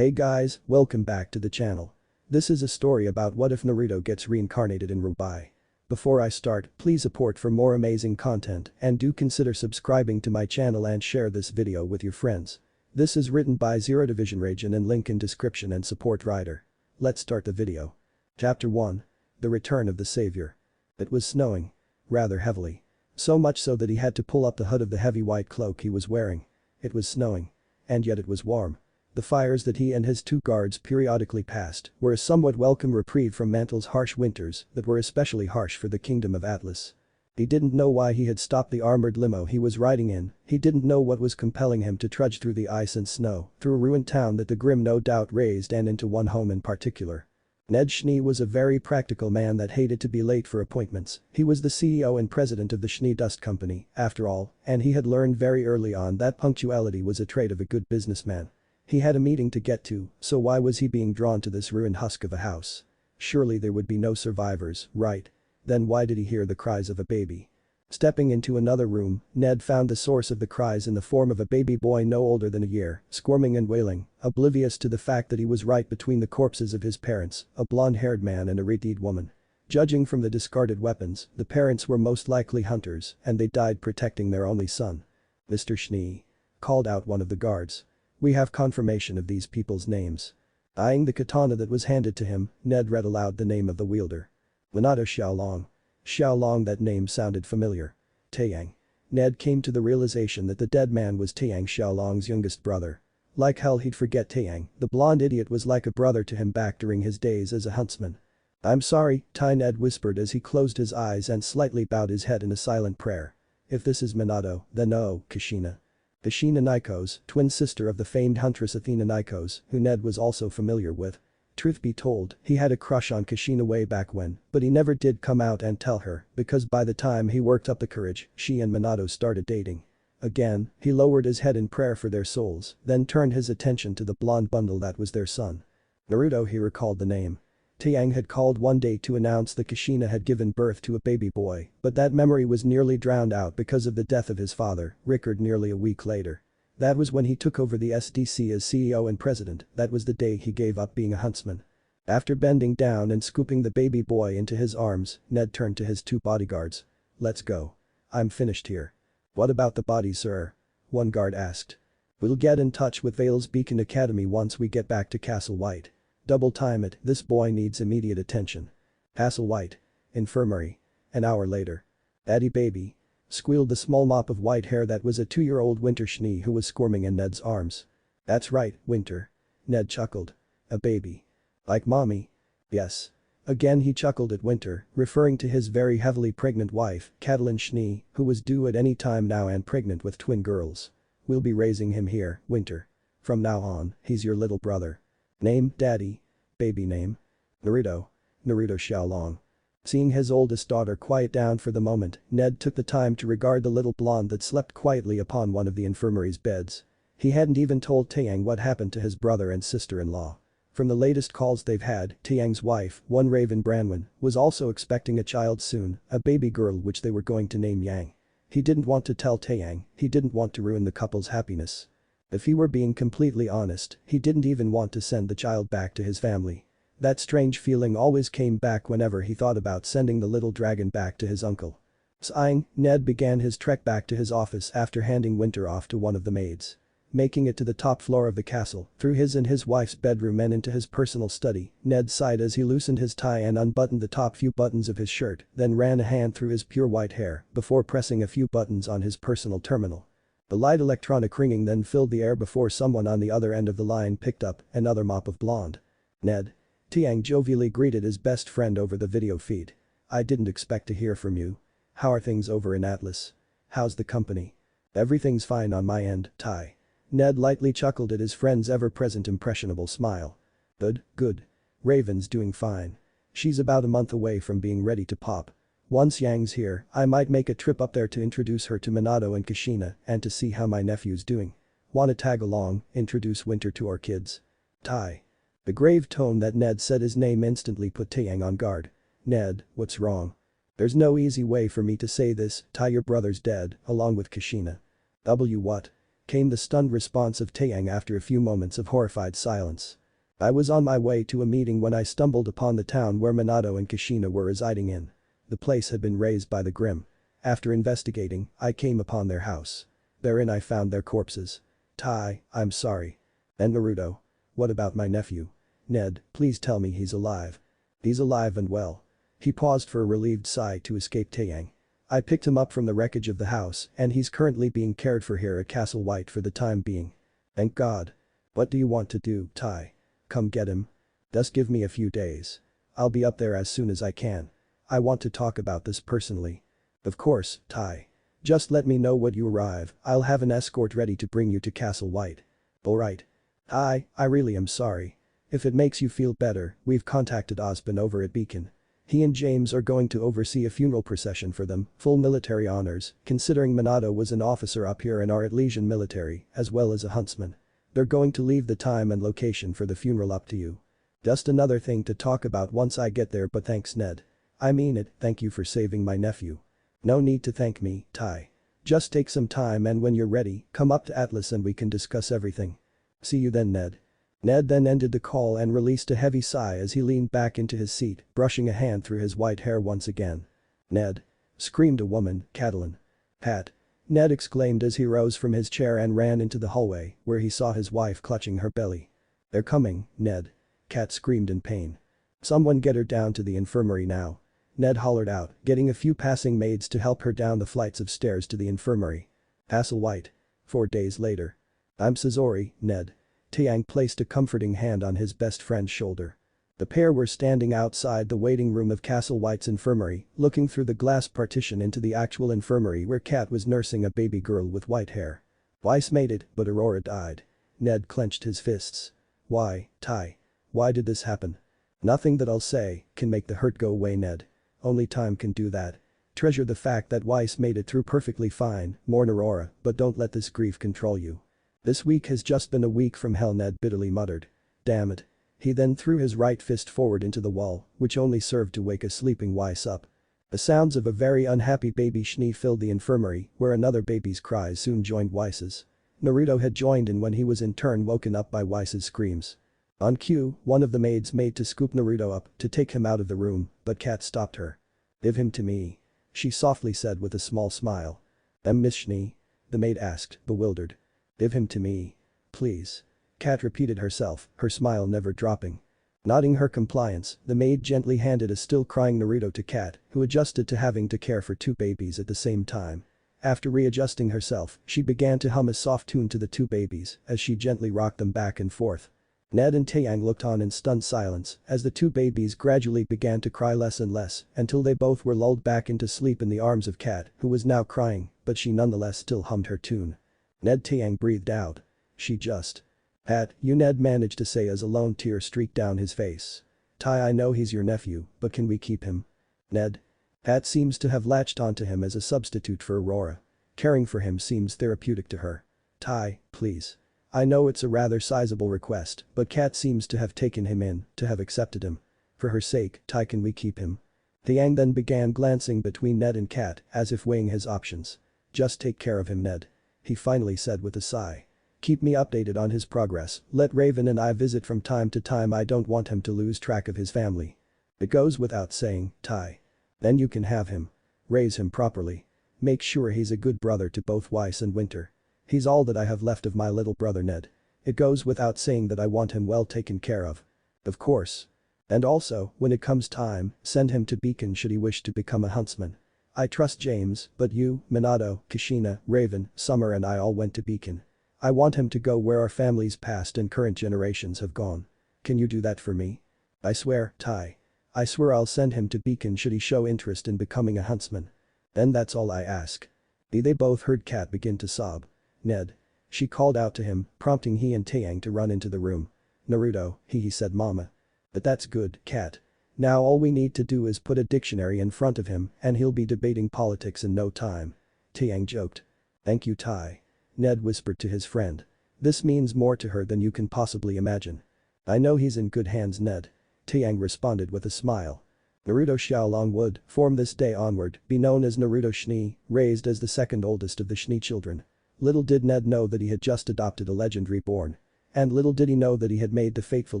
Hey guys, welcome back to the channel. This is a story about what if Naruto gets reincarnated in rwby. Before I start, please support for more amazing content and do consider subscribing to my channel and share this video with your friends. This is written by ZeroDivisionRaijin and link in description and support writer. Let's start the video. Chapter 1. The Return of the Savior. It was snowing. Rather heavily. So much so that he had to pull up the hood of the heavy white cloak he was wearing. It was snowing. And yet it was warm. The fires that he and his two guards periodically passed were a somewhat welcome reprieve from Mantle's harsh winters that were especially harsh for the kingdom of Atlas. He didn't know why he had stopped the armored limo he was riding in, he didn't know what was compelling him to trudge through the ice and snow, through a ruined town that the Grim no doubt raised and into one home in particular. Ned Schnee was a very practical man that hated to be late for appointments. He was the CEO and president of the Schnee Dust Company, after all, and he had learned very early on that punctuality was a trait of a good businessman. He had a meeting to get to, so why was he being drawn to this ruined husk of a house? Surely there would be no survivors, right? Then why did he hear the cries of a baby? Stepping into another room, Ned found the source of the cries in the form of a baby boy no older than a year, squirming and wailing, oblivious to the fact that he was right between the corpses of his parents, a blonde-haired man and a red-eyed woman. Judging from the discarded weapons, the parents were most likely hunters, and they died protecting their only son. "Mr. Schnee," called out one of the guards. "We have confirmation of these people's names." Eyeing the katana that was handed to him, Ned read aloud the name of the wielder. Minato Xiaolong. Xiaolong, that name sounded familiar. Taeyang. Ned came to the realization that the dead man was Taeyang Xiaolong's youngest brother. Like hell he'd forget Taeyang, the blonde idiot was like a brother to him back during his days as a huntsman. "I'm sorry," Ned whispered as he closed his eyes and slightly bowed his head in a silent prayer. "If this is Minato, then oh, Kushina." Kushina Nikos, twin sister of the famed huntress Athena Nikos, who Ned was also familiar with. Truth be told, he had a crush on Kushina way back when, but he never did come out and tell her because by the time he worked up the courage, she and Minato started dating. Again, he lowered his head in prayer for their souls, then turned his attention to the blonde bundle that was their son. Naruto, he recalled the name. Taeyang had called one day to announce that Kushina had given birth to a baby boy, but that memory was nearly drowned out because of the death of his father, Rickard, nearly a week later. That was when he took over the SDC as CEO and president, that was the day he gave up being a huntsman. After bending down and scooping the baby boy into his arms, Ned turned to his two bodyguards. "Let's go. I'm finished here." "What about the body, sir?" one guard asked. "We'll get in touch with Vale's Beacon Academy once we get back to Castle White. Double time it, this boy needs immediate attention." Castle White. Infirmary. An hour later. "Daddy baby," squealed the small mop of white hair that was a 2-year-old Winter Schnee who was squirming in Ned's arms. "That's right, Winter." Ned chuckled. "A baby. Like mommy?" "Yes." Again he chuckled at Winter, referring to his very heavily pregnant wife, Catalin Schnee, who was due at any time now and pregnant with twin girls. "We'll be raising him here, Winter. From now on, he's your little brother." "Name, Daddy?" "Baby name?" "Naruto. Naruto Xiaolong." Seeing his oldest daughter quiet down for the moment, Ned took the time to regard the little blonde that slept quietly upon one of the infirmary's beds. He hadn't even told Taeyang what happened to his brother and sister-in-law. From the latest calls they've had, Taeyang's wife, one Raven Branwen, was also expecting a child soon, a baby girl which they were going to name Yang. He didn't want to tell Taeyang, he didn't want to ruin the couple's happiness. If he were being completely honest, he didn't even want to send the child back to his family. That strange feeling always came back whenever he thought about sending the little dragon back to his uncle. Sighing, Ned began his trek back to his office after handing Winter off to one of the maids. Making it to the top floor of the castle, through his and his wife's bedroom and into his personal study, Ned sighed as he loosened his tie and unbuttoned the top few buttons of his shirt, then ran a hand through his pure white hair before pressing a few buttons on his personal terminal. The light electronic ringing then filled the air before someone on the other end of the line picked up another mop of blonde. "Ned." Taeyang jovially greeted his best friend over the video feed. "I didn't expect to hear from you. How are things over in Atlas? How's the company?" "Everything's fine on my end, Ty." Ned lightly chuckled at his friend's ever-present impressionable smile. "Good, good. Raven's doing fine. She's about a month away from being ready to pop. Once Yang's here, I might make a trip up there to introduce her to Minato and Kushina and to see how my nephew's doing. Wanna tag along, introduce Winter to our kids?" "Ty." The grave tone that Ned said his name instantly put Taeyang on guard. "Ned, what's wrong?" "There's no easy way for me to say this, Ty, your brother's dead, along with Kushina." "What?" came the stunned response of Taeyang after a few moments of horrified silence. I was on my way to a meeting when I stumbled upon the town where Minato and Kushina were residing in. The place had been razed by the Grim. After investigating, I came upon their house. Therein I found their corpses. Tai, I'm sorry. And Naruto. What about my nephew? Ned, please tell me he's alive. He's alive and well. He paused for a relieved sigh to escape Taeyang. I picked him up from the wreckage of the house and he's currently being cared for here at Castle White for the time being. Thank God. What do you want to do, Tai? Come get him. Just give me a few days. I'll be up there as soon as I can. I want to talk about this personally. Of course, Tai. Just let me know when you arrive, I'll have an escort ready to bring you to Castle White. Alright. I really am sorry. If it makes you feel better, we've contacted Osborne over at Beacon. He and James are going to oversee a funeral procession for them, full military honors, considering Minato was an officer up here in our Atlesian military, as well as a huntsman. They're going to leave the time and location for the funeral up to you. Just another thing to talk about once I get there, but thanks Ned. I mean it, thank you for saving my nephew. No need to thank me, Tai. Just take some time and when you're ready, come up to Atlas and we can discuss everything. See you then Ned. Ned then ended the call and released a heavy sigh as he leaned back into his seat, brushing a hand through his white hair once again. Ned. Screamed a woman, Catelyn. Pat. Ned exclaimed as he rose from his chair and ran into the hallway, where he saw his wife clutching her belly. They're coming, Ned. Kat screamed in pain. Someone get her down to the infirmary now. Ned hollered out, getting a few passing maids to help her down the flights of stairs to the infirmary. Castle White. 4 days later. I'm so sorry, Ned. Taeyang placed a comforting hand on his best friend's shoulder. The pair were standing outside the waiting room of Castle White's infirmary, looking through the glass partition into the actual infirmary where Kat was nursing a baby girl with white hair. Weiss made it, but Aurora died. Ned clenched his fists. Why, Tai? Why did this happen? Nothing that I'll say can make the hurt go away, Ned. Only time can do that. Treasure the fact that Weiss made it through perfectly fine, mourn Aurora, but don't let this grief control you. This week has just been a week from hell, Ned bitterly muttered. Damn it. He then threw his right fist forward into the wall, which only served to wake a sleeping Weiss up. The sounds of a very unhappy baby Schnee filled the infirmary, where another baby's cries soon joined Weiss's. Naruto had joined in when he was in turn woken up by Weiss's screams. On cue, one of the maids made to scoop Naruto up to take him out of the room, but Kat stopped her. Give him to me. She softly said with a small smile. Miss Schnee? The maid asked, bewildered. Give him to me. Please. Kat repeated herself, her smile never dropping. Nodding her compliance, the maid gently handed a still crying Naruto to Kat, who adjusted to having to care for 2 babies at the same time. After readjusting herself, she began to hum a soft tune to the 2 babies as she gently rocked them back and forth. Ned and Taeyang looked on in stunned silence as the 2 babies gradually began to cry less and less until they both were lulled back into sleep in the arms of Kat, who was now crying, but she nonetheless still hummed her tune. Ned Taeyang breathed out. She just. Pat, you, Ned managed to say as a lone tear streaked down his face. Tai, I know he's your nephew, but can we keep him? Ned. Pat seems to have latched onto him as a substitute for Aurora. Caring for him seems therapeutic to her. Tai, please. I know it's a rather sizable request, but Kat seems to have taken him in, to have accepted him. For her sake, Tai, can we keep him? Taeyang then began glancing between Ned and Kat as if weighing his options. Just take care of him, Ned. He finally said with a sigh. Keep me updated on his progress, let Raven and I visit from time to time, I don't want him to lose track of his family. It goes without saying, Tai. Then you can have him. Raise him properly. Make sure he's a good brother to both Weiss and Winter. He's all that I have left of my little brother Ned. It goes without saying that I want him well taken care of. Of course. And also, when it comes time, send him to Beacon should he wish to become a huntsman. I trust James, but you, Minato, Kushina, Raven, Summer and I all went to Beacon. I want him to go where our family's past and current generations have gone. Can you do that for me? I swear, Tai. I swear I'll send him to Beacon should he show interest in becoming a huntsman. Then that's all I ask. They both heard Kat begin to sob. Ned. She called out to him, prompting he and Taeyang to run into the room. Naruto, he said Mama. But that's good, Kat. Now all we need to do is put a dictionary in front of him and he'll be debating politics in no time. Taeyang joked. Thank you, Tai. Ned whispered to his friend. This means more to her than you can possibly imagine. I know he's in good hands, Ned. Taeyang responded with a smile. Naruto Xiaolong would, from this day onward, be known as Naruto Schnee, raised as the second oldest of the Schnee children. Little did Ned know that he had just adopted a legend reborn. And little did he know that he had made the fateful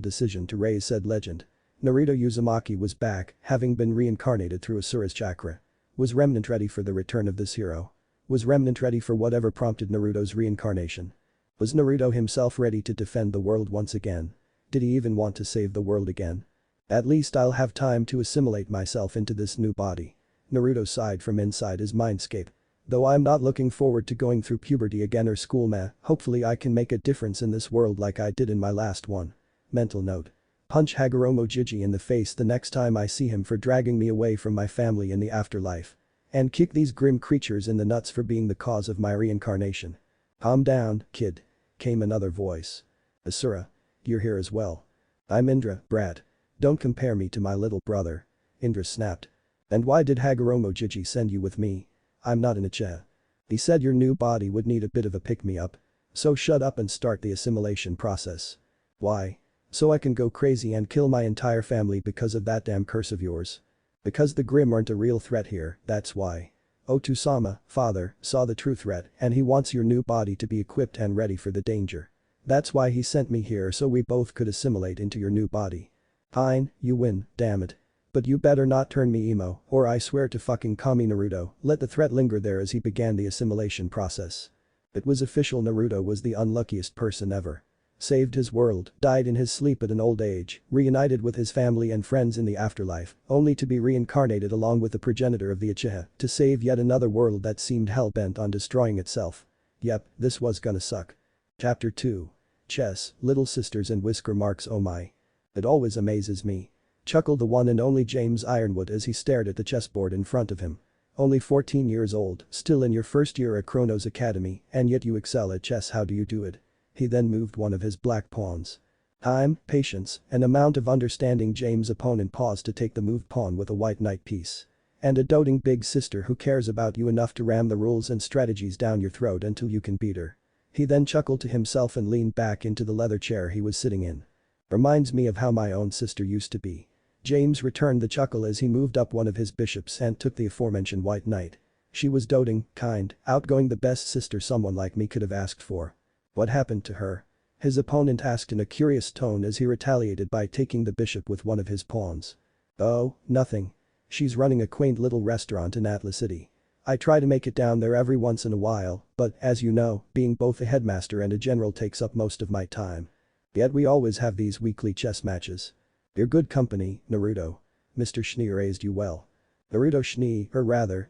decision to raise said legend. Naruto Uzumaki was back, having been reincarnated through Asura's chakra. Was Remnant ready for the return of this hero? Was Remnant ready for whatever prompted Naruto's reincarnation? Was Naruto himself ready to defend the world once again? Did he even want to save the world again? At least I'll have time to assimilate myself into this new body. Naruto sighed from inside his mindscape. Though I'm not looking forward to going through puberty again or school hopefully I can make a difference in this world like I did in my last one. Mental note. Punch Hagoromo Jiji in the face the next time I see him for dragging me away from my family in the afterlife. And kick these grim creatures in the nuts for being the cause of my reincarnation. Calm down, kid. Came another voice. Asura. You're here as well. I'm Indra, brat. Don't compare me to my little brother. Indra snapped. And why did Hagoromo Jiji send you with me? I'm not an Uchiha. He said your new body would need a bit of a pick-me-up. So shut up and start the assimilation process. Why? So I can go crazy and kill my entire family because of that damn curse of yours. Because the Grimm aren't a real threat here, that's why. Otusama, father, saw the true threat and he wants your new body to be equipped and ready for the danger. That's why he sent me here so we both could assimilate into your new body. Fine, you win, damn it. But you better not turn me emo, or I swear to fucking Kami Naruto, let the threat linger there as he began the assimilation process. It was official, Naruto was the unluckiest person ever. Saved his world, died in his sleep at an old age, reunited with his family and friends in the afterlife, only to be reincarnated along with the progenitor of the Uchiha to save yet another world that seemed hell-bent on destroying itself. Yep, this was gonna suck. Chapter 2. Chess, Little Sisters and Whisker Marks. Oh my. It always amazes me. Chuckled the one and only James Ironwood as he stared at the chessboard in front of him. Only 14 years old, still in your first year at Chronos Academy, and yet you excel at chess. How do you do it? He then moved one of his black pawns. Time, patience, and amount of understanding. James' opponent paused to take the moved pawn with a white knight piece. And a doting big sister who cares about you enough to ram the rules and strategies down your throat until you can beat her. He then chuckled to himself and leaned back into the leather chair he was sitting in. Reminds me of how my own sister used to be. James returned the chuckle as he moved up one of his bishops and took the aforementioned white knight. She was doting, kind, outgoing, the best sister someone like me could have asked for. What happened to her? His opponent asked in a curious tone as he retaliated by taking the bishop with one of his pawns. Oh, nothing. She's running a quaint little restaurant in Atlas City. I try to make it down there every once in a while, but as you know, being both a headmaster and a general takes up most of my time. Yet we always have these weekly chess matches. You're good company, Naruto. Mr. Schnee raised you well. Naruto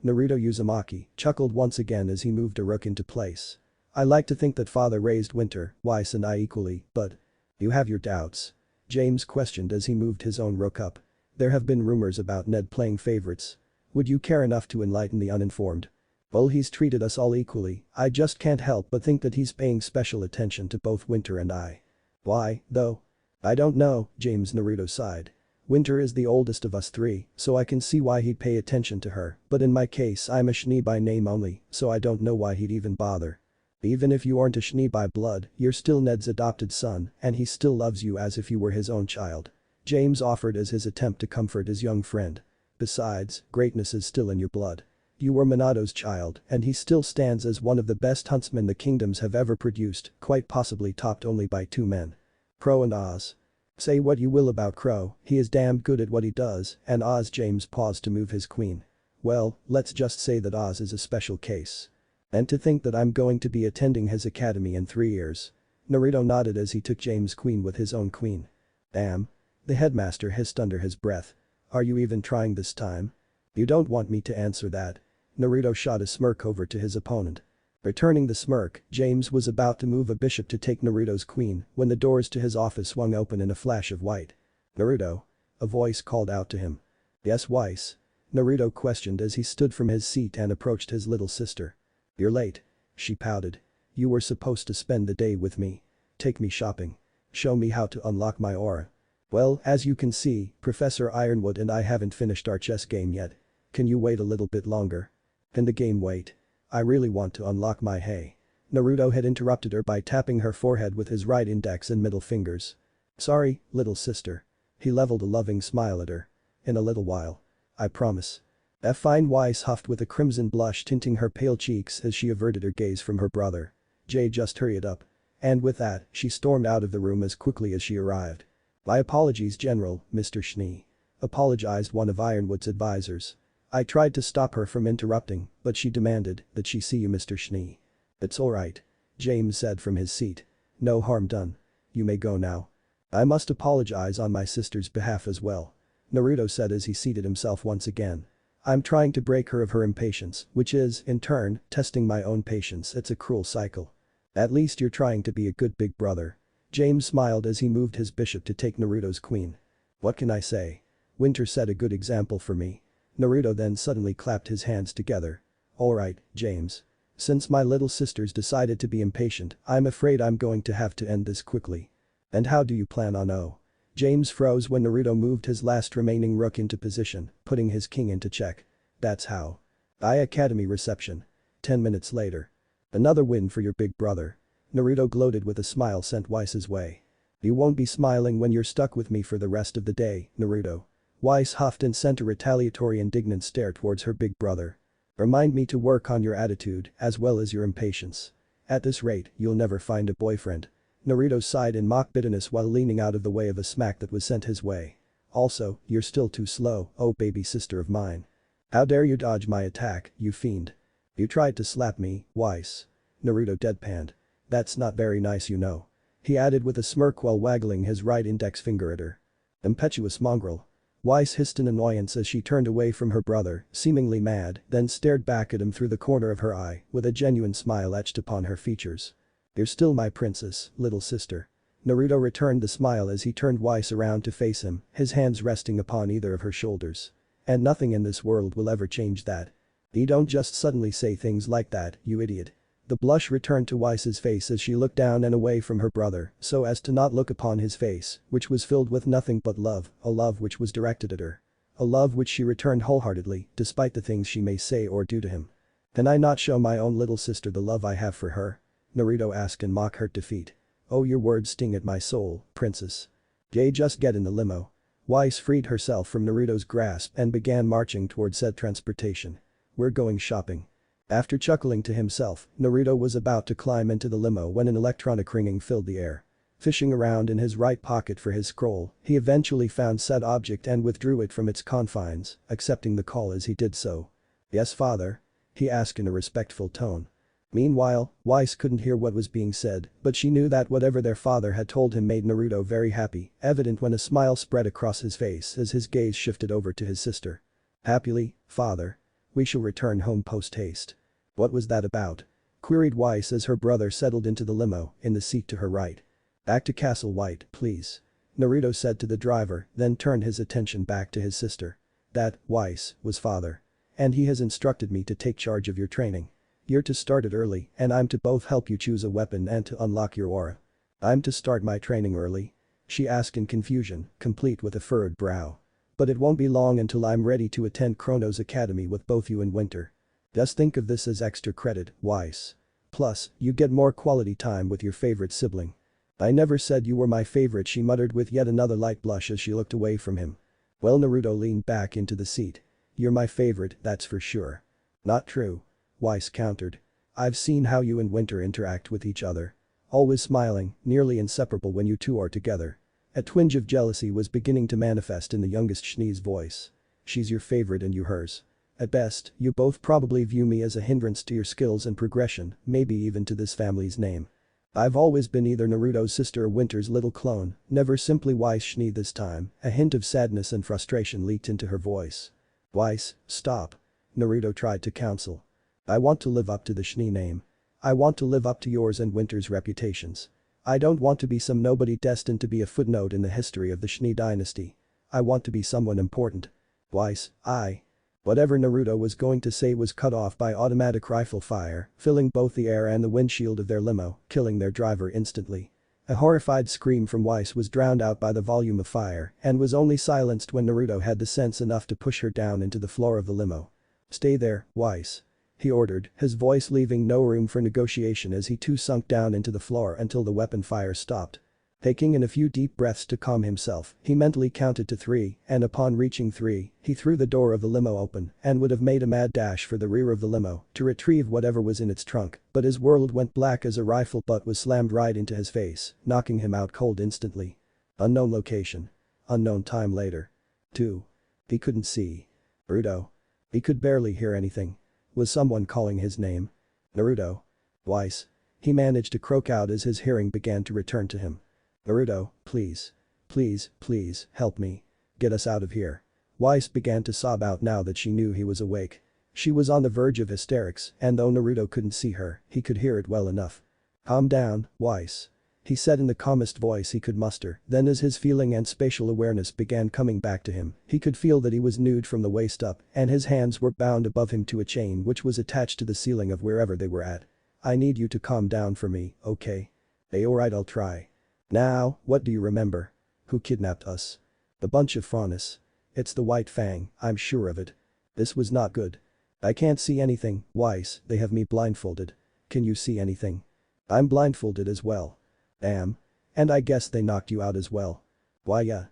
Uzumaki, chuckled once again as he moved a rook into place. I like to think that father raised Winter, Weiss and I equally, but… You have your doubts? James questioned as he moved his own rook up. There have been rumors about Ned playing favorites. Would you care enough to enlighten the uninformed? Well, he's treated us all equally, I just can't help but think that he's paying special attention to both Winter and I. Why, though? I don't know, James. Naruto sighed. Winter is the oldest of us three, so I can see why he'd pay attention to her, but in my case I'm a Schnee by name only, so I don't know why he'd even bother. Even if you aren't a Schnee by blood, you're still Ned's adopted son, and he still loves you as if you were his own child. James offered as his attempt to comfort his young friend. Besides, greatness is still in your blood. You were Minato's child, and he still stands as one of the best huntsmen the kingdoms have ever produced, quite possibly topped only by two men. Crow and Oz. Say what you will about Crow, he is damned good at what he does, and Oz. James paused to move his queen. Well, let's just say that Oz is a special case. And to think that I'm going to be attending his academy in 3 years. Naruto nodded as he took James' queen with his own queen. Damn. The headmaster hissed under his breath. Are you even trying this time? You don't want me to answer that. Naruto shot a smirk over to his opponent. Returning the smirk, James was about to move a bishop to take Naruto's queen when the doors to his office swung open in a flash of white. Naruto? A voice called out to him. Yes, Weiss? Naruto questioned as he stood from his seat and approached his little sister. You're late. She pouted. You were supposed to spend the day with me. Take me shopping. Show me how to unlock my aura. Well, as you can see, Professor Ironwood and I haven't finished our chess game yet. Can you wait a little bit longer? Can the game wait? I really want to unlock my hey. Naruto had interrupted her by tapping her forehead with his right index and middle fingers. Sorry, little sister. He leveled a loving smile at her. In a little while. I promise. Fine. Weiss huffed with a crimson blush tinting her pale cheeks as she averted her gaze from her brother. Jay just hurried up. And with that, she stormed out of the room as quickly as she arrived. "My apologies, General, Mr. Schnee," apologized one of Ironwood's advisors. "I tried to stop her from interrupting, but she demanded that she see you, Mr. Schnee." "It's alright," James said from his seat. "No harm done. You may go now." "I must apologize on my sister's behalf as well," Naruto said as he seated himself once again. "I'm trying to break her of her impatience, which is, in turn, testing my own patience. It's a cruel cycle." "At least you're trying to be a good big brother." James smiled as he moved his bishop to take Naruto's queen. "What can I say? Winter set a good example for me." Naruto then suddenly clapped his hands together. "Alright, James. Since my little sister's decided to be impatient, I'm afraid I'm going to have to end this quickly." "And how do you plan on James froze when Naruto moved his last remaining rook into position, putting his king into check. "That's how. Academy reception. 10 minutes later. "Another win for your big brother." Naruto gloated with a smile sent Weiss's way. "You won't be smiling when you're stuck with me for the rest of the day, Naruto." Weiss huffed and sent a retaliatory indignant stare towards her big brother. "Remind me to work on your attitude as well as your impatience. At this rate, you'll never find a boyfriend." Naruto sighed in mock bitterness while leaning out of the way of a smack that was sent his way. "Also, you're still too slow, oh baby sister of mine. How dare you dodge my attack, you fiend. You tried to slap me, Weiss." Naruto deadpanned. "That's not very nice, you know," he added with a smirk while waggling his right index finger at her. "Impetuous mongrel." Weiss hissed in annoyance as she turned away from her brother, seemingly mad, then stared back at him through the corner of her eye with a genuine smile etched upon her features. "You're still my princess, little sister." Naruto returned the smile as he turned Weiss around to face him, his hands resting upon either of her shoulders. "And nothing in this world will ever change that. You don't just suddenly say things like that, you idiot." The blush returned to Weiss's face as she looked down and away from her brother so as to not look upon his face, which was filled with nothing but love, a love which was directed at her. A love which she returned wholeheartedly, despite the things she may say or do to him. "Can I not show my own little sister the love I have for her?" Naruto asked in mock hurt defeat. "Oh, your words sting at my soul, princess." "Jay, just get in the limo." Weiss freed herself from Naruto's grasp and began marching towards said transportation. "We're going shopping." After chuckling to himself, Naruto was about to climb into the limo when an electronic ringing filled the air. Fishing around in his right pocket for his scroll, he eventually found said object and withdrew it from its confines, accepting the call as he did so. "Yes, father?" he asked in a respectful tone. Meanwhile, Weiss couldn't hear what was being said, but she knew that whatever their father had told him made Naruto very happy, evident when a smile spread across his face as his gaze shifted over to his sister. "Happily, father. We shall return home post-haste." "What was that about?" queried Weiss as her brother settled into the limo in the seat to her right. "Back to Castle White, please," Naruto said to the driver, then turned his attention back to his sister. "That, Weiss, was father. And he has instructed me to take charge of your training. You're to start it early and I'm to both help you choose a weapon and to unlock your aura." "I'm to start my training early?" she asked in confusion, complete with a furrowed brow. "But it won't be long until I'm ready to attend Chrono's Academy with both you and Winter." "Just think of this as extra credit, Weiss. Plus, you get more quality time with your favorite sibling." "I never said you were my favorite," she muttered with yet another light blush as she looked away from him. Well, Naruto leaned back into the seat. "You're my favorite, that's for sure." "Not true," Weiss countered. "I've seen how you and Winter interact with each other. Always smiling, nearly inseparable when you two are together." A twinge of jealousy was beginning to manifest in the youngest Schnee's voice. "She's your favorite and you hers. At best, you both probably view me as a hindrance to your skills and progression, maybe even to this family's name. I've always been either Naruto's sister or Winter's little clone, never simply Weiss Schnee this time." A hint of sadness and frustration leaked into her voice. "Weiss, stop." Naruto tried to counsel. "I want to live up to the Schnee name. I want to live up to yours and Winter's reputations. I don't want to be some nobody destined to be a footnote in the history of the Schnee dynasty. I want to be someone important." "Weiss, Whatever Naruto was going to say was cut off by automatic rifle fire, filling both the air and the windshield of their limo, killing their driver instantly. A horrified scream from Weiss was drowned out by the volume of fire and was only silenced when Naruto had the sense enough to push her down into the floor of the limo. "Stay there, Weiss," he ordered, his voice leaving no room for negotiation as he too sunk down into the floor until the weapon fire stopped. Taking in a few deep breaths to calm himself, he mentally counted to 3, and upon reaching 3, he threw the door of the limo open and would have made a mad dash for the rear of the limo to retrieve whatever was in its trunk, but his world went black as a rifle butt was slammed right into his face, knocking him out cold instantly. Unknown location. Unknown time later. 2. He couldn't see. Naruto. He could barely hear anything. Was someone calling his name? Naruto. Twice. He managed to croak out as his hearing began to return to him. Naruto, please. Please, please, help me. Get us out of here. Weiss began to sob out now that she knew he was awake. She was on the verge of hysterics, and though Naruto couldn't see her, he could hear it well enough. Calm down, Weiss. He said in the calmest voice he could muster, then as his feeling and spatial awareness began coming back to him, he could feel that he was nude from the waist up, and his hands were bound above him to a chain which was attached to the ceiling of wherever they were at. I need you to calm down for me, okay? Alright, I'll try. Now, what do you remember? Who kidnapped us? The bunch of faunus. It's the White Fang, I'm sure of it. This was not good. I can't see anything, Weiss, they have me blindfolded. Can you see anything? I'm blindfolded as well. Damn. And I guess they knocked you out as well. Why yeah.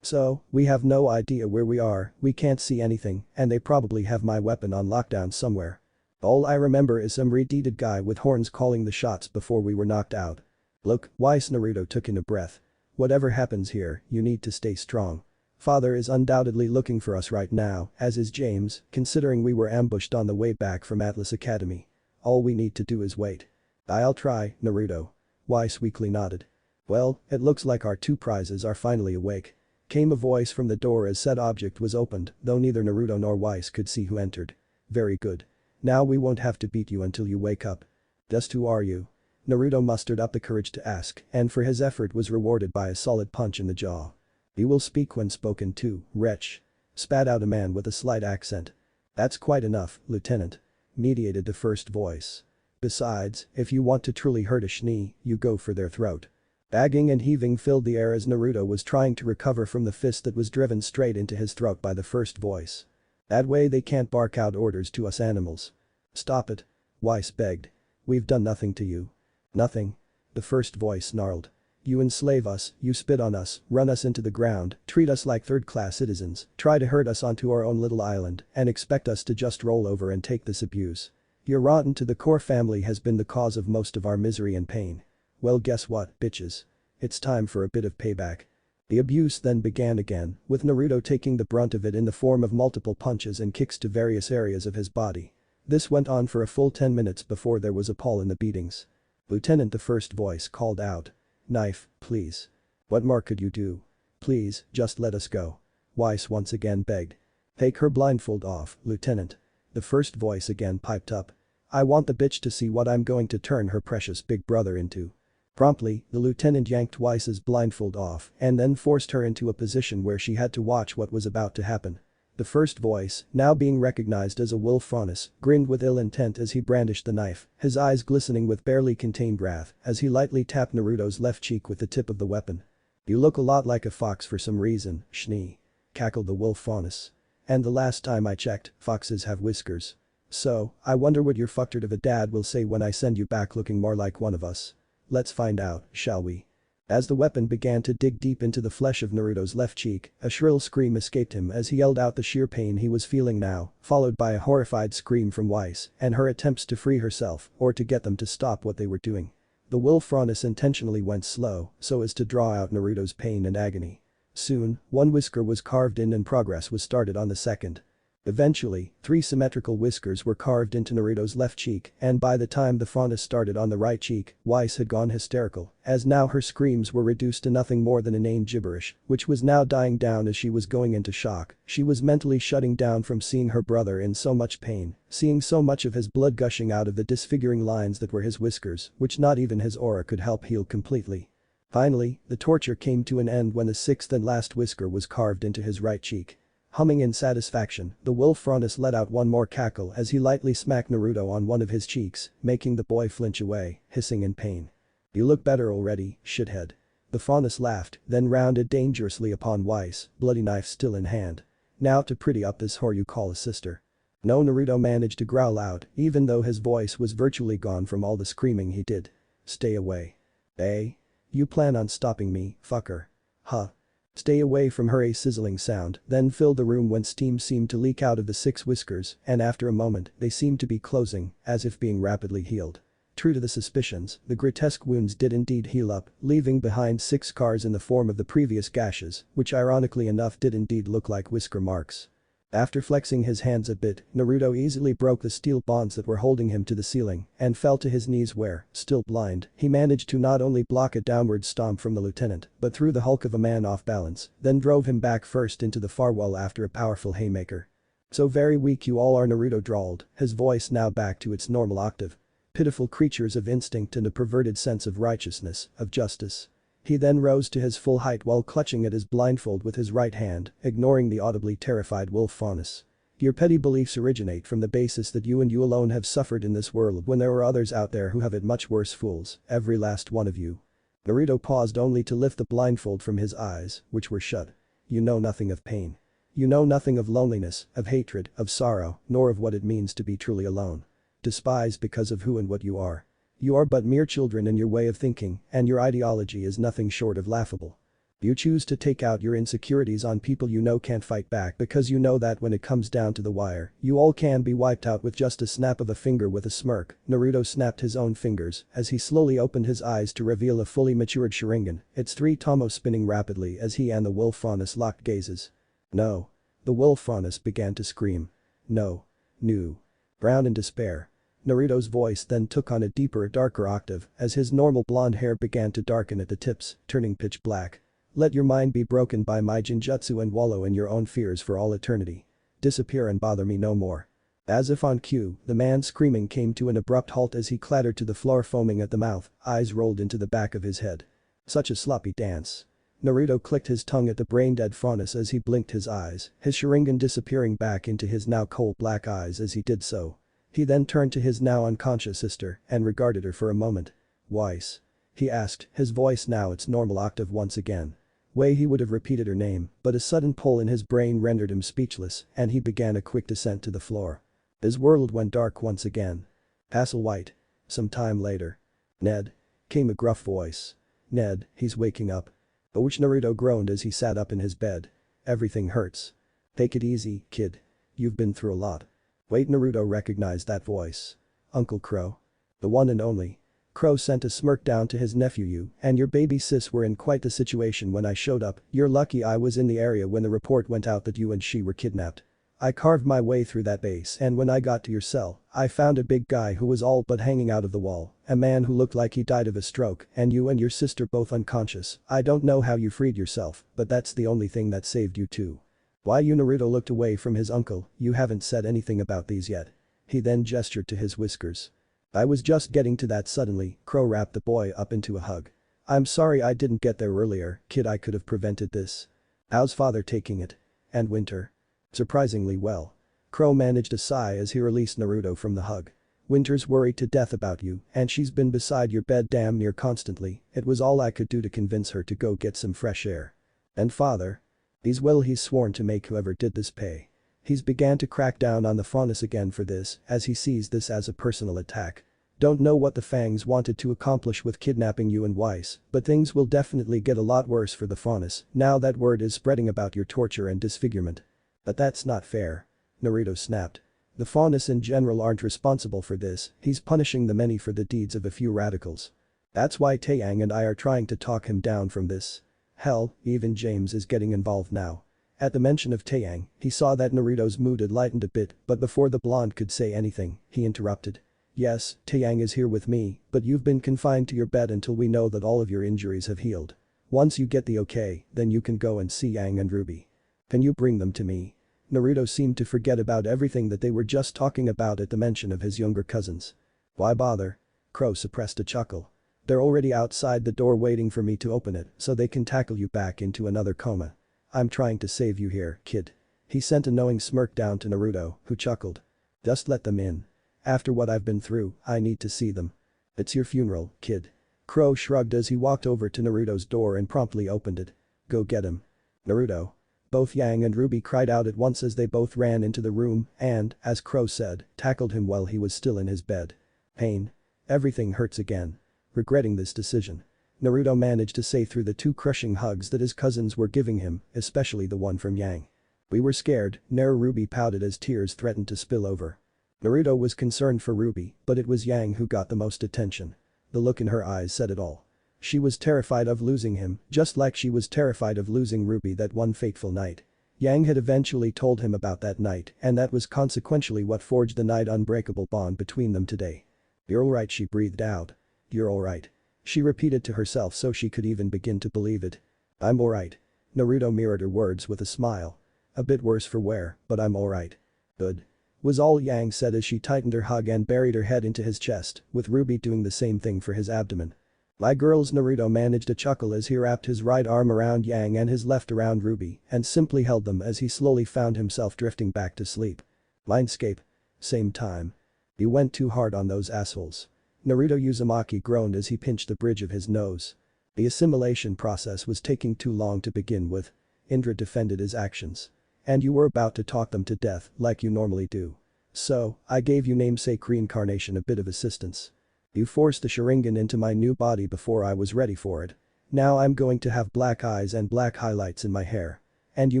So, we have no idea where we are, we can't see anything, and they probably have my weapon on lockdown somewhere. All I remember is some redheaded guy with horns calling the shots before we were knocked out. Look, Weiss. Naruto took in a breath. Whatever happens here, you need to stay strong. Father is undoubtedly looking for us right now, as is James, considering we were ambushed on the way back from Atlas Academy. All we need to do is wait. I'll try, Naruto. Weiss weakly nodded. Well, it looks like our two prizes are finally awake. Came a voice from the door as said object was opened, though neither Naruto nor Weiss could see who entered. Very good. Now we won't have to beat you until you wake up. Just who are you? Naruto mustered up the courage to ask, and for his effort was rewarded by a solid punch in the jaw. You will speak when spoken to, wretch. Spat out a man with a slight accent. That's quite enough, Lieutenant. Mediated the first voice. Besides, if you want to truly hurt a Shnee, you go for their throat. Bagging and heaving filled the air as Naruto was trying to recover from the fist that was driven straight into his throat by the first voice. That way they can't bark out orders to us animals. Stop it. Weiss begged. We've done nothing to you. Nothing. The first voice snarled. You enslave us, you spit on us, run us into the ground, treat us like third-class citizens, try to herd us onto our own little island, and expect us to just roll over and take this abuse. Your rotten to the core family has been the cause of most of our misery and pain. Well, guess what, bitches? It's time for a bit of payback. The abuse then began again, with Naruto taking the brunt of it in the form of multiple punches and kicks to various areas of his body. This went on for a full 10 minutes before there was a pause in the beatings. Lieutenant, the first voice called out. Knife, please. What more could you do? Please, just let us go. Weiss once again begged. Take her blindfold off, Lieutenant. The first voice again piped up. I want the bitch to see what I'm going to turn her precious big brother into. Promptly, the lieutenant yanked Weiss's blindfold off and then forced her into a position where she had to watch what was about to happen. The first voice, now being recognized as a wolf faunus, grinned with ill intent as he brandished the knife, his eyes glistening with barely contained wrath as he lightly tapped Naruto's left cheek with the tip of the weapon. You look a lot like a fox for some reason, Shnee. Cackled the wolf faunus. And the last time I checked, foxes have whiskers. So, I wonder what your fucktard of a dad will say when I send you back looking more like one of us. Let's find out, shall we? As the weapon began to dig deep into the flesh of Naruto's left cheek, a shrill scream escaped him as he yelled out the sheer pain he was feeling now, followed by a horrified scream from Weiss and her attempts to free herself or to get them to stop what they were doing. The wolf faunus intentionally went slow so as to draw out Naruto's pain and agony. Soon, one whisker was carved in and progress was started on the second. Eventually, 3 symmetrical whiskers were carved into Naruto's left cheek, and by the time the faunus started on the right cheek, Weiss had gone hysterical, as now her screams were reduced to nothing more than inane gibberish, which was now dying down as she was going into shock. She was mentally shutting down from seeing her brother in so much pain, seeing so much of his blood gushing out of the disfiguring lines that were his whiskers, which not even his aura could help heal completely. Finally, the torture came to an end when the 6th and last whisker was carved into his right cheek. Humming in satisfaction, the wolf faunus let out one more cackle as he lightly smacked Naruto on one of his cheeks, making the boy flinch away, hissing in pain. You look better already, shithead. The faunus laughed, then rounded dangerously upon Weiss, bloody knife still in hand. Now to pretty up this whore you call a sister. No, Naruto managed to growl out, even though his voice was virtually gone from all the screaming he did. Stay away. Eh? You plan on stopping me, fucker. Huh. Stay away from her. A sizzling sound then filled the room when steam seemed to leak out of the six whiskers and after a moment they seemed to be closing, as if being rapidly healed. True to the suspicions, the grotesque wounds did indeed heal up, leaving behind 6 scars in the form of the previous gashes, which ironically enough did indeed look like whisker marks. After flexing his hands a bit, Naruto easily broke the steel bonds that were holding him to the ceiling and fell to his knees where, still blind, he managed to not only block a downward stomp from the lieutenant but threw the hulk of a man off balance, then drove him back first into the far wall after a powerful haymaker. So very weak you all are, Naruto drawled, his voice now back to its normal octave. Pitiful creatures of instinct and a perverted sense of righteousness, of justice. He then rose to his full height while clutching at his blindfold with his right hand, ignoring the audibly terrified wolf faunus. Your petty beliefs originate from the basis that you and you alone have suffered in this world when there are others out there who have it much worse, fools, every last one of you. Naruto paused only to lift the blindfold from his eyes, which were shut. You know nothing of pain. You know nothing of loneliness, of hatred, of sorrow, nor of what it means to be truly alone. Despised because of who and what you are. You are but mere children in your way of thinking, and your ideology is nothing short of laughable. You choose to take out your insecurities on people you know can't fight back because you know that when it comes down to the wire, you all can be wiped out with just a snap of a finger. With a smirk, Naruto snapped his own fingers as he slowly opened his eyes to reveal a fully matured Sharingan, its 3 tomo spinning rapidly as he and the wolf faunus locked gazes. No. The wolf faunus began to scream. No. No. Brown in despair. Naruto's voice then took on a deeper, darker octave as his normal blonde hair began to darken at the tips, turning pitch black. Let your mind be broken by my genjutsu and wallow in your own fears for all eternity. Disappear and bother me no more. As if on cue, the man screaming came to an abrupt halt as he clattered to the floor foaming at the mouth, eyes rolled into the back of his head. Such a sloppy dance. Naruto clicked his tongue at the brain-dead faunus as he blinked his eyes, his Sharingan disappearing back into his now cold black eyes as he did so. He then turned to his now unconscious sister and regarded her for a moment. Weiss? He asked, his voice now its normal octave once again. Way he would have repeated her name, but a sudden pull in his brain rendered him speechless and he began a quick descent to the floor. His world went dark once again. Hasselwhite. Some time later. Ned. Came a gruff voice. Ned, he's waking up. Ouch, Naruto groaned as he sat up in his bed. Everything hurts. Take it easy, kid. You've been through a lot. Wait, Naruto recognized that voice. Uncle Crow. The one and only. Crow sent a smirk down to his nephew. You and your baby sis were in quite the situation when I showed up. You're lucky I was in the area when the report went out that you and she were kidnapped. I carved my way through that base and when I got to your cell, I found a big guy who was all but hanging out of the wall, a man who looked like he died of a stroke and you and your sister both unconscious. I don't know how you freed yourself, but that's the only thing that saved you too. Why? Naruto looked away from his uncle. You haven't said anything about these yet. He then gestured to his whiskers. I was just getting to that suddenly, Crow wrapped the boy up into a hug. I'm sorry I didn't get there earlier, kid, I could have prevented this. How's father taking it? And Winter? Surprisingly well. Crow managed a sigh as he released Naruto from the hug. Winter's worried to death about you and she's been beside your bed damn near constantly. It was all I could do to convince her to go get some fresh air. And father? He's sworn to make whoever did this pay. He's began to crack down on the faunus again for this as he sees this as a personal attack. Don't know what the Fangs wanted to accomplish with kidnapping you and Weiss, but things will definitely get a lot worse for the faunus now that word is spreading about your torture and disfigurement. But that's not fair. Naruto snapped. The faunus in general aren't responsible for this, he's punishing the many for the deeds of a few radicals. That's why Taeyang and I are trying to talk him down from this. Hell, even James is getting involved now. At the mention of Taeyang, he saw that Naruto's mood had lightened a bit, but before the blonde could say anything, he interrupted. Yes, Taeyang is here with me, but you've been confined to your bed until we know that all of your injuries have healed. Once you get the okay, then you can go and see Yang and Ruby. Can you bring them to me? Naruto seemed to forget about everything that they were just talking about at the mention of his younger cousins. Why bother? Crow suppressed a chuckle. They're already outside the door waiting for me to open it so they can tackle you back into another coma. I'm trying to save you here, kid. He sent a knowing smirk down to Naruto, who chuckled. Just let them in. After what I've been through, I need to see them. It's your funeral, kid. Crow shrugged as he walked over to Naruto's door and promptly opened it. Go get him. Naruto. Both Yang and Ruby cried out at once as they both ran into the room and, as Crow said, tackled him while he was still in his bed. Pain. Everything hurts again. Regretting this decision. Naruto managed to say through the two crushing hugs that his cousins were giving him, especially the one from Yang. We were scared, Ruby pouted as tears threatened to spill over. Naruto was concerned for Ruby, but it was Yang who got the most attention. The look in her eyes said it all. She was terrified of losing him, just like she was terrified of losing Ruby that one fateful night. Yang had eventually told him about that night, and that was consequentially what forged the night unbreakable bond between them today. "You're alright," she breathed out. "You're alright." She repeated to herself so she could even begin to believe it. "I'm alright." Naruto mirrored her words with a smile. "A bit worse for wear, but I'm alright." "Good." Was all Yang said as she tightened her hug and buried her head into his chest, with Ruby doing the same thing for his abdomen. "My girls," Naruto managed a chuckle as he wrapped his right arm around Yang and his left around Ruby and simply held them as he slowly found himself drifting back to sleep. Mindscape. Same time. "You went too hard on those assholes." Naruto Uzumaki groaned as he pinched the bridge of his nose. The assimilation process was taking too long to begin with. Indra defended his actions. "And you were about to talk them to death like you normally do. So, I gave you namesake reincarnation a bit of assistance. You forced the Sharingan into my new body before I was ready for it. Now I'm going to have black eyes and black highlights in my hair. And you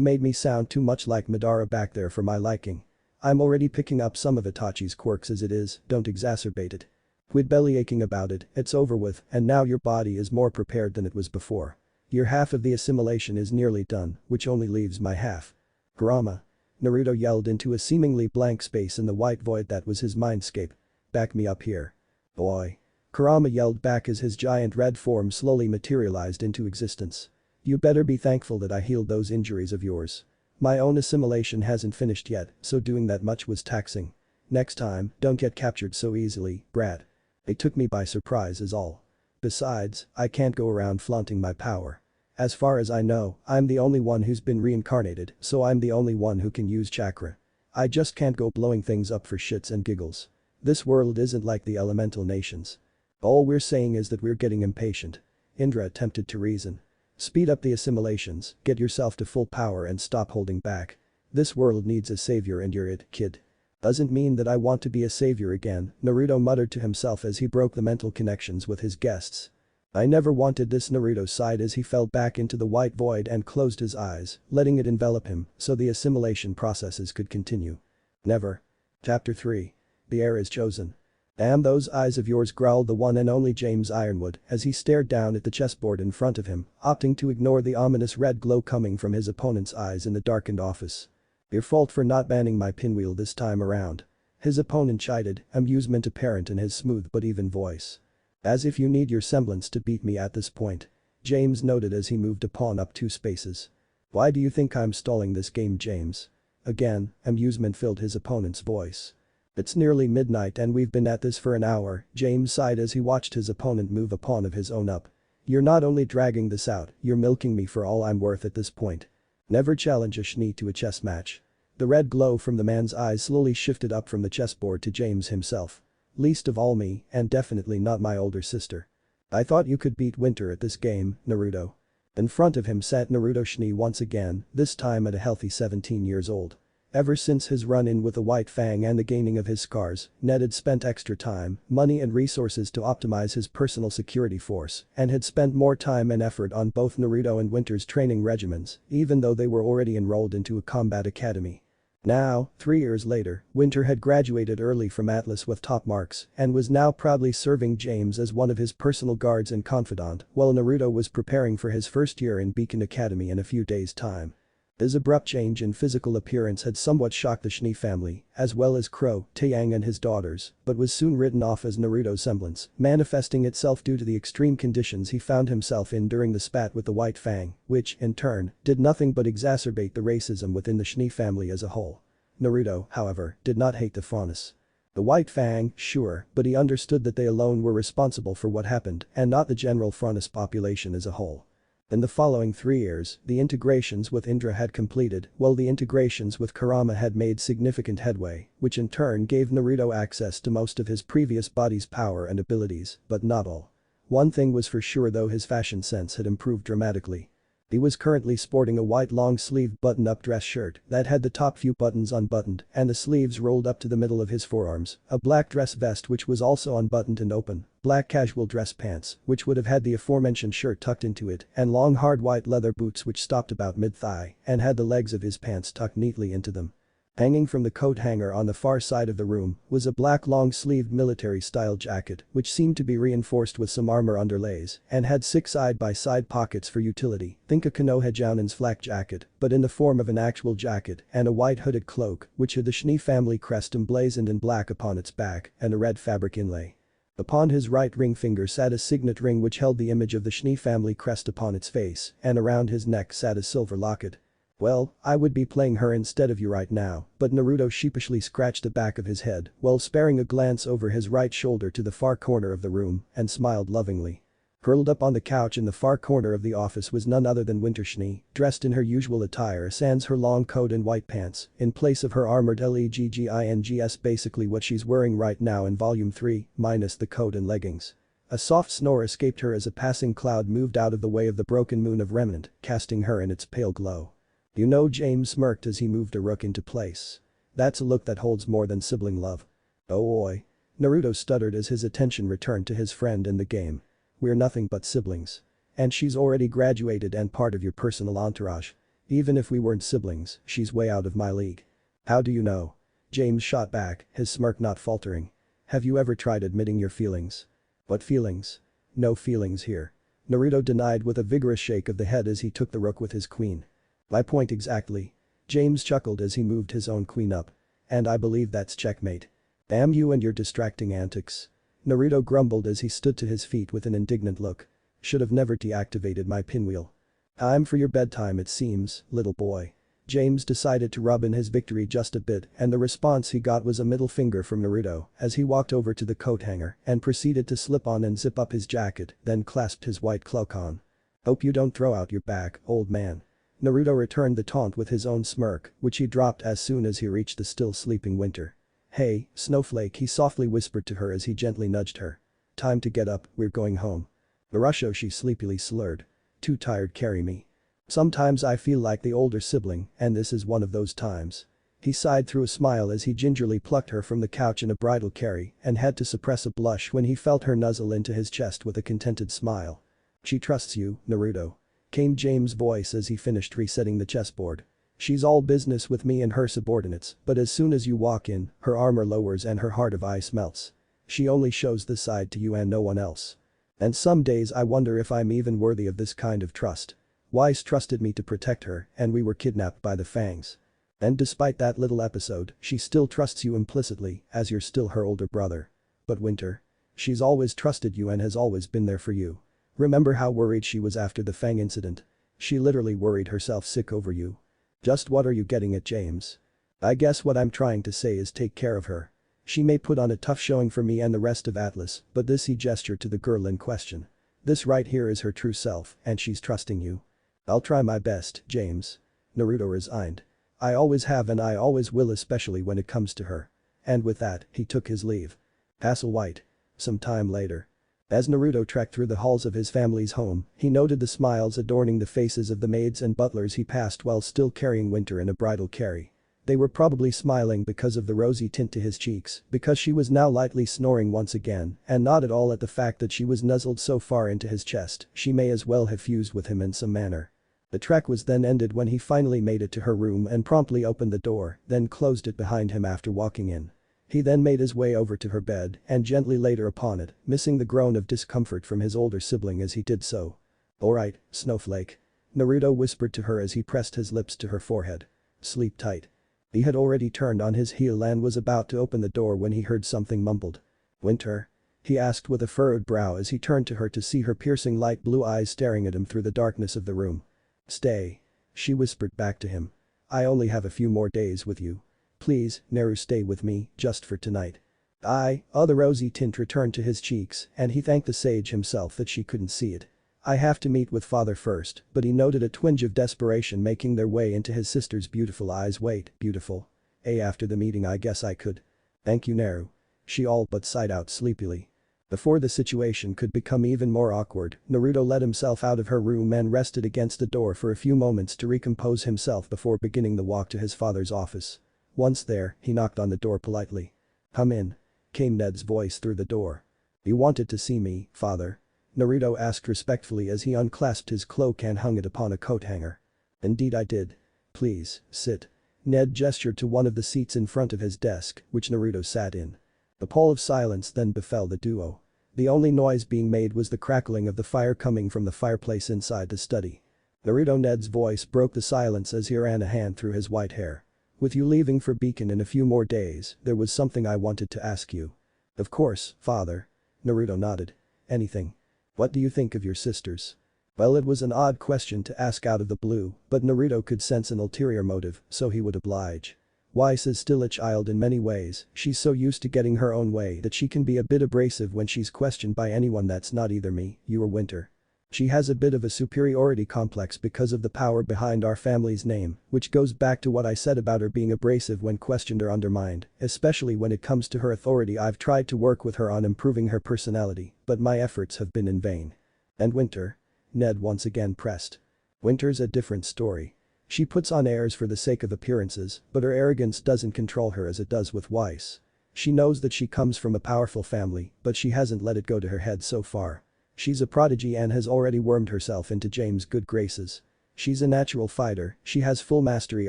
made me sound too much like Madara back there for my liking. I'm already picking up some of Itachi's quirks as it is, don't exacerbate it. Quit bellyaching about it, it's over with, and now your body is more prepared than it was before. Your half of the assimilation is nearly done, which only leaves my half." "Kurama." Naruto yelled into a seemingly blank space in the white void that was his mindscape. "Back me up here." "Boy." Kurama yelled back as his giant red form slowly materialized into existence. "You better be thankful that I healed those injuries of yours. My own assimilation hasn't finished yet, so doing that much was taxing. Next time, don't get captured so easily, brat. It took me by surprise is all. Besides, I can't go around flaunting my power. As far as I know, I'm the only one who's been reincarnated, so I'm the only one who can use chakra. I just can't go blowing things up for shits and giggles. This world isn't like the elemental nations. All we're saying is that we're getting impatient." Indra attempted to reason. "Speed up the assimilations, get yourself to full power and stop holding back. This world needs a savior and you're it, kid." "Doesn't mean that I want to be a savior again," Naruto muttered to himself as he broke the mental connections with his guests. "I never wanted this," Naruto sighed as he fell back into the white void and closed his eyes, letting it envelop him so the assimilation processes could continue. "Never." Chapter 3. The heir is chosen. "Damn those eyes of yours," growled the one and only James Ironwood as he stared down at the chessboard in front of him, opting to ignore the ominous red glow coming from his opponent's eyes in the darkened office. "Your fault for not banning my pinwheel this time around." His opponent chided, amusement apparent in his smooth but even voice. "As if you need your semblance to beat me at this point," James noted as he moved a pawn up 2 spaces. "Why do you think I'm stalling this game, James?" Again, amusement filled his opponent's voice. "It's nearly midnight and we've been at this for an hour," James sighed as he watched his opponent move a pawn of his own up. "You're not only dragging this out, you're milking me for all I'm worth at this point. Never challenge a Schnee to a chess match." The red glow from the man's eyes slowly shifted up from the chessboard to James himself. "Least of all me, and definitely not my older sister. I thought you could beat Winter at this game, Naruto." In front of him sat Naruto Schnee once again, this time at a healthy 17 years old. Ever since his run-in with the White Fang and the gaining of his scars, Ned had spent extra time, money and resources to optimize his personal security force and had spent more time and effort on both Naruto and Winter's training regimens, even though they were already enrolled into a combat academy. Now, 3 years later, Winter had graduated early from Atlas with top marks and was now proudly serving James as one of his personal guards and confidant, while Naruto was preparing for his first year in Beacon Academy in a few days' time. This abrupt change in physical appearance had somewhat shocked the Schnee family, as well as Crow, Taeyang and his daughters, but was soon written off as Naruto's semblance, manifesting itself due to the extreme conditions he found himself in during the spat with the White Fang, which, in turn, did nothing but exacerbate the racism within the Schnee family as a whole. Naruto, however, did not hate the Faunus. The White Fang, sure, but he understood that they alone were responsible for what happened and not the general Faunus population as a whole. In the following 3 years, the integrations with Indra had completed, while the integrations with Kurama had made significant headway, which in turn gave Naruto access to most of his previous body's power and abilities, but not all. One thing was for sure though, his fashion sense had improved dramatically. He was currently sporting a white long-sleeved button-up dress shirt that had the top few buttons unbuttoned and the sleeves rolled up to the middle of his forearms, a black dress vest which was also unbuttoned and open, black casual dress pants which would have had the aforementioned shirt tucked into it, and long hard white leather boots which stopped about mid-thigh and had the legs of his pants tucked neatly into them. Hanging from the coat hanger on the far side of the room was a black long-sleeved military-style jacket which seemed to be reinforced with some armor underlays and had 6 side-by-side pockets for utility. Think a Konoha flak jacket, but in the form of an actual jacket, and a white hooded cloak which had the Schnee family crest emblazoned in black upon its back and a red fabric inlay. Upon his right ring finger sat a signet ring which held the image of the Schnee family crest upon its face, and around his neck sat a silver locket. Well, I would be playing her instead of you right now, but Naruto sheepishly scratched the back of his head while sparing a glance over his right shoulder to the far corner of the room and smiled lovingly. Curled up on the couch in the far corner of the office was none other than Winter Schnee, dressed in her usual attire sans her long coat and white pants, in place of her armored leggings, basically what she's wearing right now in volume 3, minus the coat and leggings. A soft snore escaped her as a passing cloud moved out of the way of the broken moon of Remnant, casting her in its pale glow. You know, James smirked as he moved a rook into place. That's a look that holds more than sibling love. Oh oi. Naruto stuttered as his attention returned to his friend in the game. We're nothing but siblings. And she's already graduated and part of your personal entourage. Even if we weren't siblings, she's way out of my league. How do you know? James shot back, his smirk not faltering. Have you ever tried admitting your feelings? What feelings? No feelings here. Naruto denied with a vigorous shake of the head as he took the rook with his queen. My point exactly. James chuckled as he moved his own queen up. And I believe that's checkmate. Damn you and your distracting antics. Naruto grumbled as he stood to his feet with an indignant look. Should have never deactivated my pinwheel. Time for your bedtime it seems, little boy. James decided to rub in his victory just a bit and the response he got was a middle finger from Naruto as he walked over to the coat hanger and proceeded to slip on and zip up his jacket, then clasped his white cloak on. Hope you don't throw out your back, old man. Naruto returned the taunt with his own smirk, which he dropped as soon as he reached the still sleeping Winter. Hey, Snowflake, he softly whispered to her as he gently nudged her. Time to get up, we're going home. Naruto, she sleepily slurred. Too tired, carry me. Sometimes I feel like the older sibling, and this is one of those times. He sighed through a smile as he gingerly plucked her from the couch in a bridal carry and had to suppress a blush when he felt her nuzzle into his chest with a contented smile. She trusts you, Naruto. Came James' voice as he finished resetting the chessboard. She's all business with me and her subordinates, but as soon as you walk in, her armor lowers and her heart of ice melts. She only shows this side to you and no one else. And some days I wonder if I'm even worthy of this kind of trust. Weiss trusted me to protect her, and we were kidnapped by the Fangs. And despite that little episode, she still trusts you implicitly, as you're still her older brother. But Winter. She's always trusted you and has always been there for you. Remember how worried she was after the Fang incident? She literally worried herself sick over you. Just what are you getting at, James? I guess what I'm trying to say is take care of her. She may put on a tough showing for me and the rest of Atlas, but this, he gestured to the girl in question. This right here is her true self, and she's trusting you. I'll try my best, James. Naruto resigned. I always have and I always will, especially when it comes to her. And with that, he took his leave. Castle White. Some time later. As Naruto trekked through the halls of his family's home, he noted the smiles adorning the faces of the maids and butlers he passed while still carrying Winter in a bridal carry. They were probably smiling because of the rosy tint to his cheeks, because she was now lightly snoring once again, and not at all at the fact that she was nuzzled so far into his chest, she may as well have fused with him in some manner. The trek was then ended when he finally made it to her room and promptly opened the door, then closed it behind him after walking in. He then made his way over to her bed and gently laid her upon it, missing the groan of discomfort from his older sibling as he did so. Alright, Snowflake. Naruto whispered to her as he pressed his lips to her forehead. Sleep tight. He had already turned on his heel and was about to open the door when he heard something mumbled. Winter? He asked with a furrowed brow as he turned to her to see her piercing light blue eyes staring at him through the darkness of the room. Stay. She whispered back to him. I only have a few more days with you. Please, Naru, stay with me, just for tonight. The rosy tint returned to his cheeks and he thanked the sage himself that she couldn't see it. I have to meet with father first, but he noted a twinge of desperation making their way into his sister's beautiful eyes. Wait, beautiful? After the meeting I guess I could. Thank you, Naru. She all but sighed out sleepily. Before the situation could become even more awkward, Naruto let himself out of her room and rested against the door for a few moments to recompose himself before beginning the walk to his father's office. Once there, he knocked on the door politely. "Come in," came Ned's voice through the door. "You wanted to see me, father?" Naruto asked respectfully as he unclasped his cloak and hung it upon a coat hanger. "Indeed I did. Please, sit." Ned gestured to one of the seats in front of his desk, which Naruto sat in. A pall of silence then befell the duo. The only noise being made was the crackling of the fire coming from the fireplace inside the study. Naruto Ned's voice broke the silence as he ran a hand through his white hair. "With you leaving for Beacon in a few more days, there was something I wanted to ask you." "Of course, father." Naruto nodded. "Anything. What do you think of your sisters?" Well, it was an odd question to ask out of the blue, but Naruto could sense an ulterior motive, so he would oblige. Weiss is still a child in many ways, she's so used to getting her own way that she can be a bit abrasive when she's questioned by anyone that's not either me, you or Winter. She has a bit of a superiority complex because of the power behind our family's name, which goes back to what I said about her being abrasive when questioned or undermined, especially when it comes to her authority. I've tried to work with her on improving her personality, but my efforts have been in vain. And Winter? Ned once again pressed. Winter's a different story. She puts on airs for the sake of appearances, but her arrogance doesn't control her as it does with Weiss. She knows that she comes from a powerful family, but she hasn't let it go to her head so far. She's a prodigy and has already wormed herself into James' good graces. She's a natural fighter, she has full mastery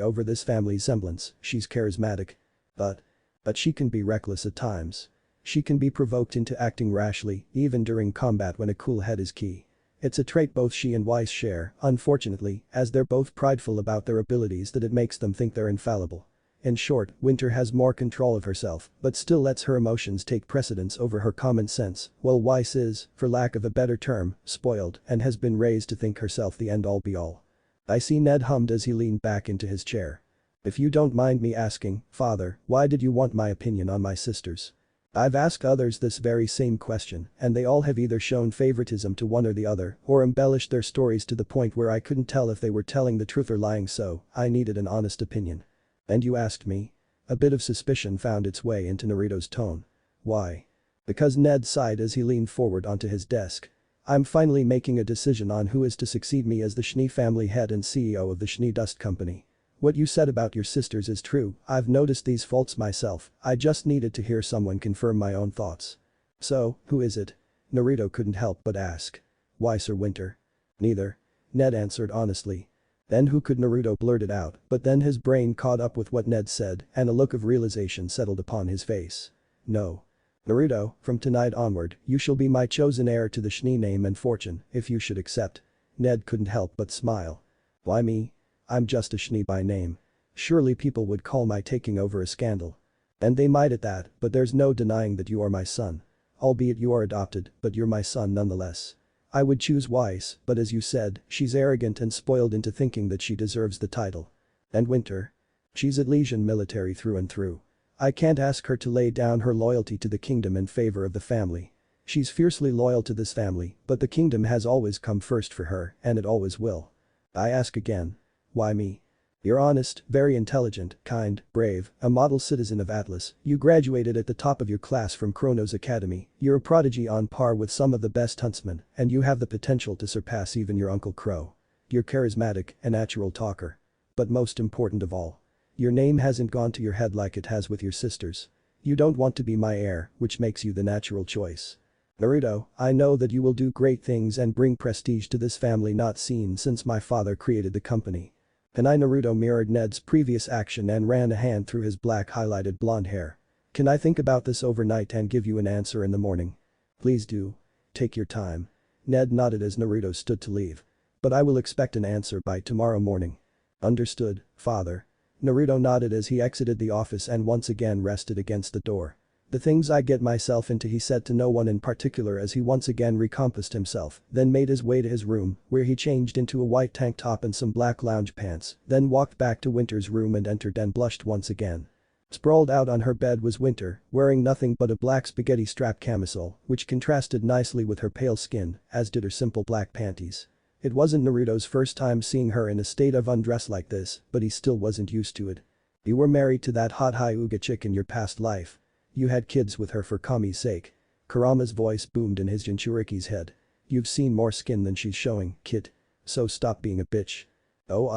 over this family's semblance, she's charismatic. But she can be reckless at times. She can be provoked into acting rashly, even during combat when a cool head is key. It's a trait both she and Weiss share, unfortunately, as they're both prideful about their abilities that it makes them think they're infallible. In short, Winter has more control of herself, but still lets her emotions take precedence over her common sense, while Weiss is, for lack of a better term, spoiled and has been raised to think herself the end-all be-all. I see, Ned hummed as he leaned back into his chair. "If you don't mind me asking, father, why did you want my opinion on my sisters?" I've asked others this very same question, and they all have either shown favoritism to one or the other, or embellished their stories to the point where I couldn't tell if they were telling the truth or lying, so I needed an honest opinion. "And you asked me?" A bit of suspicion found its way into Naruto's tone. "Why?" Because Ned sighed as he leaned forward onto his desk. "I'm finally making a decision on who is to succeed me as the Schnee family head and CEO of the Schnee Dust Company. What you said about your sisters is true, I've noticed these faults myself, I just needed to hear someone confirm my own thoughts." "So, who is it?" Naruto couldn't help but ask. "Weiss or Winter?" "Neither." Ned answered honestly. Then who could Naruto blurted out, but then his brain caught up with what Ned said and a look of realization settled upon his face. "No. Naruto, from tonight onward, you shall be my chosen heir to the Schnee name and fortune, if you should accept." Ned couldn't help but smile. "Why me? I'm just a Schnee by name. Surely people would call my taking over a scandal." "And they might at that, but there's no denying that you are my son. Albeit you are adopted, but you're my son nonetheless. I would choose Weiss, but as you said, she's arrogant and spoiled into thinking that she deserves the title." "And Winter?" "She's Atlesian military through and through. I can't ask her to lay down her loyalty to the kingdom in favor of the family. She's fiercely loyal to this family, but the kingdom has always come first for her, and it always will." I ask again. Why me? You're honest, very intelligent, kind, brave, a model citizen of Atlas, you graduated at the top of your class from Chronos Academy, you're a prodigy on par with some of the best huntsmen, and you have the potential to surpass even your Uncle Crow. You're charismatic, a natural talker. But most important of all, your name hasn't gone to your head like it has with your sisters. You don't want to be my heir, which makes you the natural choice. Naruto, I know that you will do great things and bring prestige to this family not seen since my father created the company. And Naruto mirrored Ned's previous action and ran a hand through his black highlighted blonde hair. Can I think about this overnight and give you an answer in the morning? Please do. Take your time. Ned nodded as Naruto stood to leave. But I will expect an answer by tomorrow morning. Understood, father. Naruto nodded as he exited the office and once again rested against the door. The things I get myself into, he said to no one in particular as he once again recomposed himself, then made his way to his room, where he changed into a white tank top and some black lounge pants, then walked back to Winter's room and entered and blushed once again. Sprawled out on her bed was Winter, wearing nothing but a black spaghetti strap camisole, which contrasted nicely with her pale skin, as did her simple black panties. It wasn't Naruto's first time seeing her in a state of undress like this, but he still wasn't used to it. You were married to that hot Hyuga chick in your past life. You had kids with her for Kami's sake. Kurama's voice boomed in his Jinchuriki's head. You've seen more skin than she's showing, kid. So stop being a bitch. Oh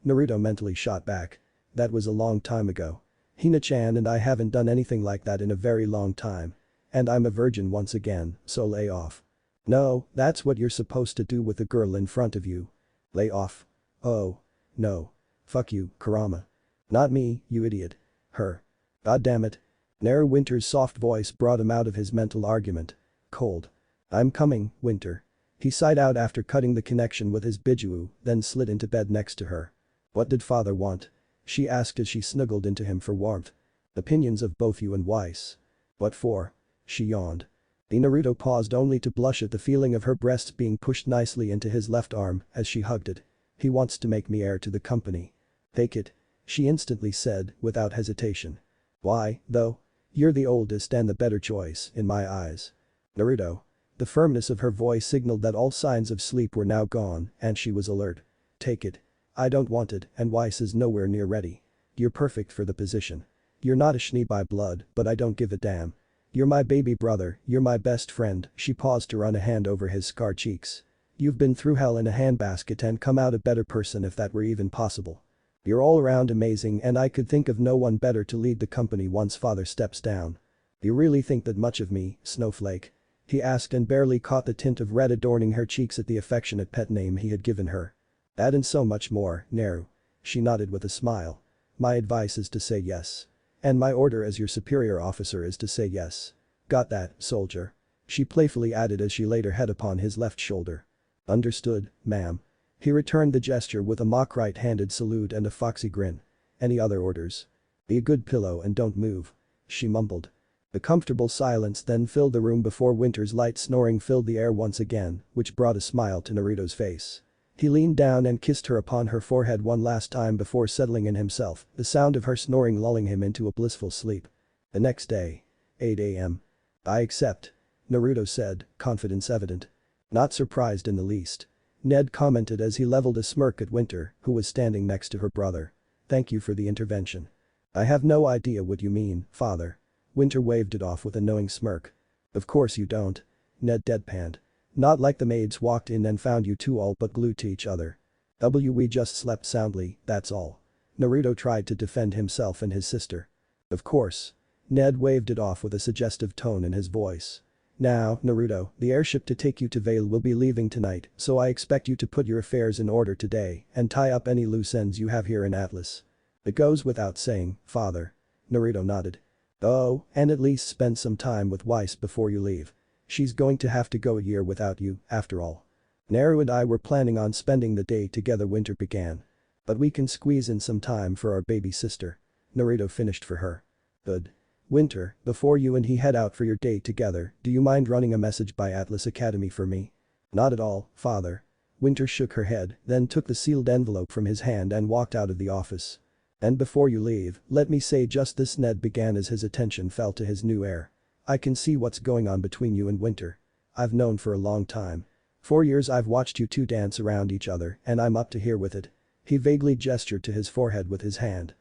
Naruto mentally shot back. That was a long time ago. Hina-chan and I haven't done anything like that in a very long time. And I'm a virgin once again, so lay off. No, that's what you're supposed to do with a girl in front of you. Lay off. Oh. No. Fuck you, Kurama. Not me, you idiot. Her. God damn it. Naru Winter's soft voice brought him out of his mental argument. Cold. I'm coming, Winter. He sighed out after cutting the connection with his Bijuu, then slid into bed next to her. What did father want? She asked as she snuggled into him for warmth. Opinions of both you and Weiss. What for? She yawned. The Naruto paused only to blush at the feeling of her breasts being pushed nicely into his left arm as she hugged it. He wants to make me heir to the company. Take it. She instantly said, without hesitation. Why, though? You're the oldest and the better choice, in my eyes. Naruto. The firmness of her voice signaled that all signs of sleep were now gone and she was alert. Take it. I don't want it and Weiss is nowhere near ready. You're perfect for the position. You're not a Schnee by blood, but I don't give a damn. You're my baby brother, you're my best friend. She paused to run a hand over his scarred cheeks. You've been through hell in a handbasket and come out a better person if that were even possible. You're all around amazing and I could think of no one better to lead the company once father steps down. You really think that much of me, Snowflake? He asked and barely caught the tint of red adorning her cheeks at the affectionate pet name he had given her. That and so much more, Naru. She nodded with a smile. My advice is to say yes. And my order as your superior officer is to say yes. Got that, soldier? She playfully added as she laid her head upon his left shoulder. Understood, ma'am. He returned the gesture with a mock right-handed salute and a foxy grin. Any other orders? Be a good pillow and don't move. She mumbled. The comfortable silence then filled the room before Winter's light snoring filled the air once again, which brought a smile to Naruto's face. He leaned down and kissed her upon her forehead one last time before settling in himself, the sound of her snoring lulling him into a blissful sleep. The next day. 8 a.m. I accept. Naruto said, confidence evident. Not surprised in the least. Ned commented as he leveled a smirk at Winter, who was standing next to her brother. Thank you for the intervention. I have no idea what you mean, father. Winter waved it off with a knowing smirk. Of course you don't. Ned deadpanned. Not like the maids walked in and found you two all but glued to each other. We just slept soundly, that's all. Naruto tried to defend himself and his sister. Of course. Ned waved it off with a suggestive tone in his voice. Now, Naruto, the airship to take you to Vale will be leaving tonight, so I expect you to put your affairs in order today and tie up any loose ends you have here in Atlas. It goes without saying, father. Naruto nodded. Oh, and at least spend some time with Weiss before you leave. She's going to have to go a year without you, after all. Naru and I were planning on spending the day together, Winter began. But we can squeeze in some time for our baby sister. Naruto finished for her. Good. Winter, before you and he head out for your date together, do you mind running a message by Atlas Academy for me? Not at all, father. Winter shook her head, then took the sealed envelope from his hand and walked out of the office. And before you leave, let me say just this, Ned began as his attention fell to his new heir. I can see what's going on between you and Winter. I've known for a long time. 4 years I've watched you two dance around each other and I'm up to here with it. He vaguely gestured to his forehead with his hand.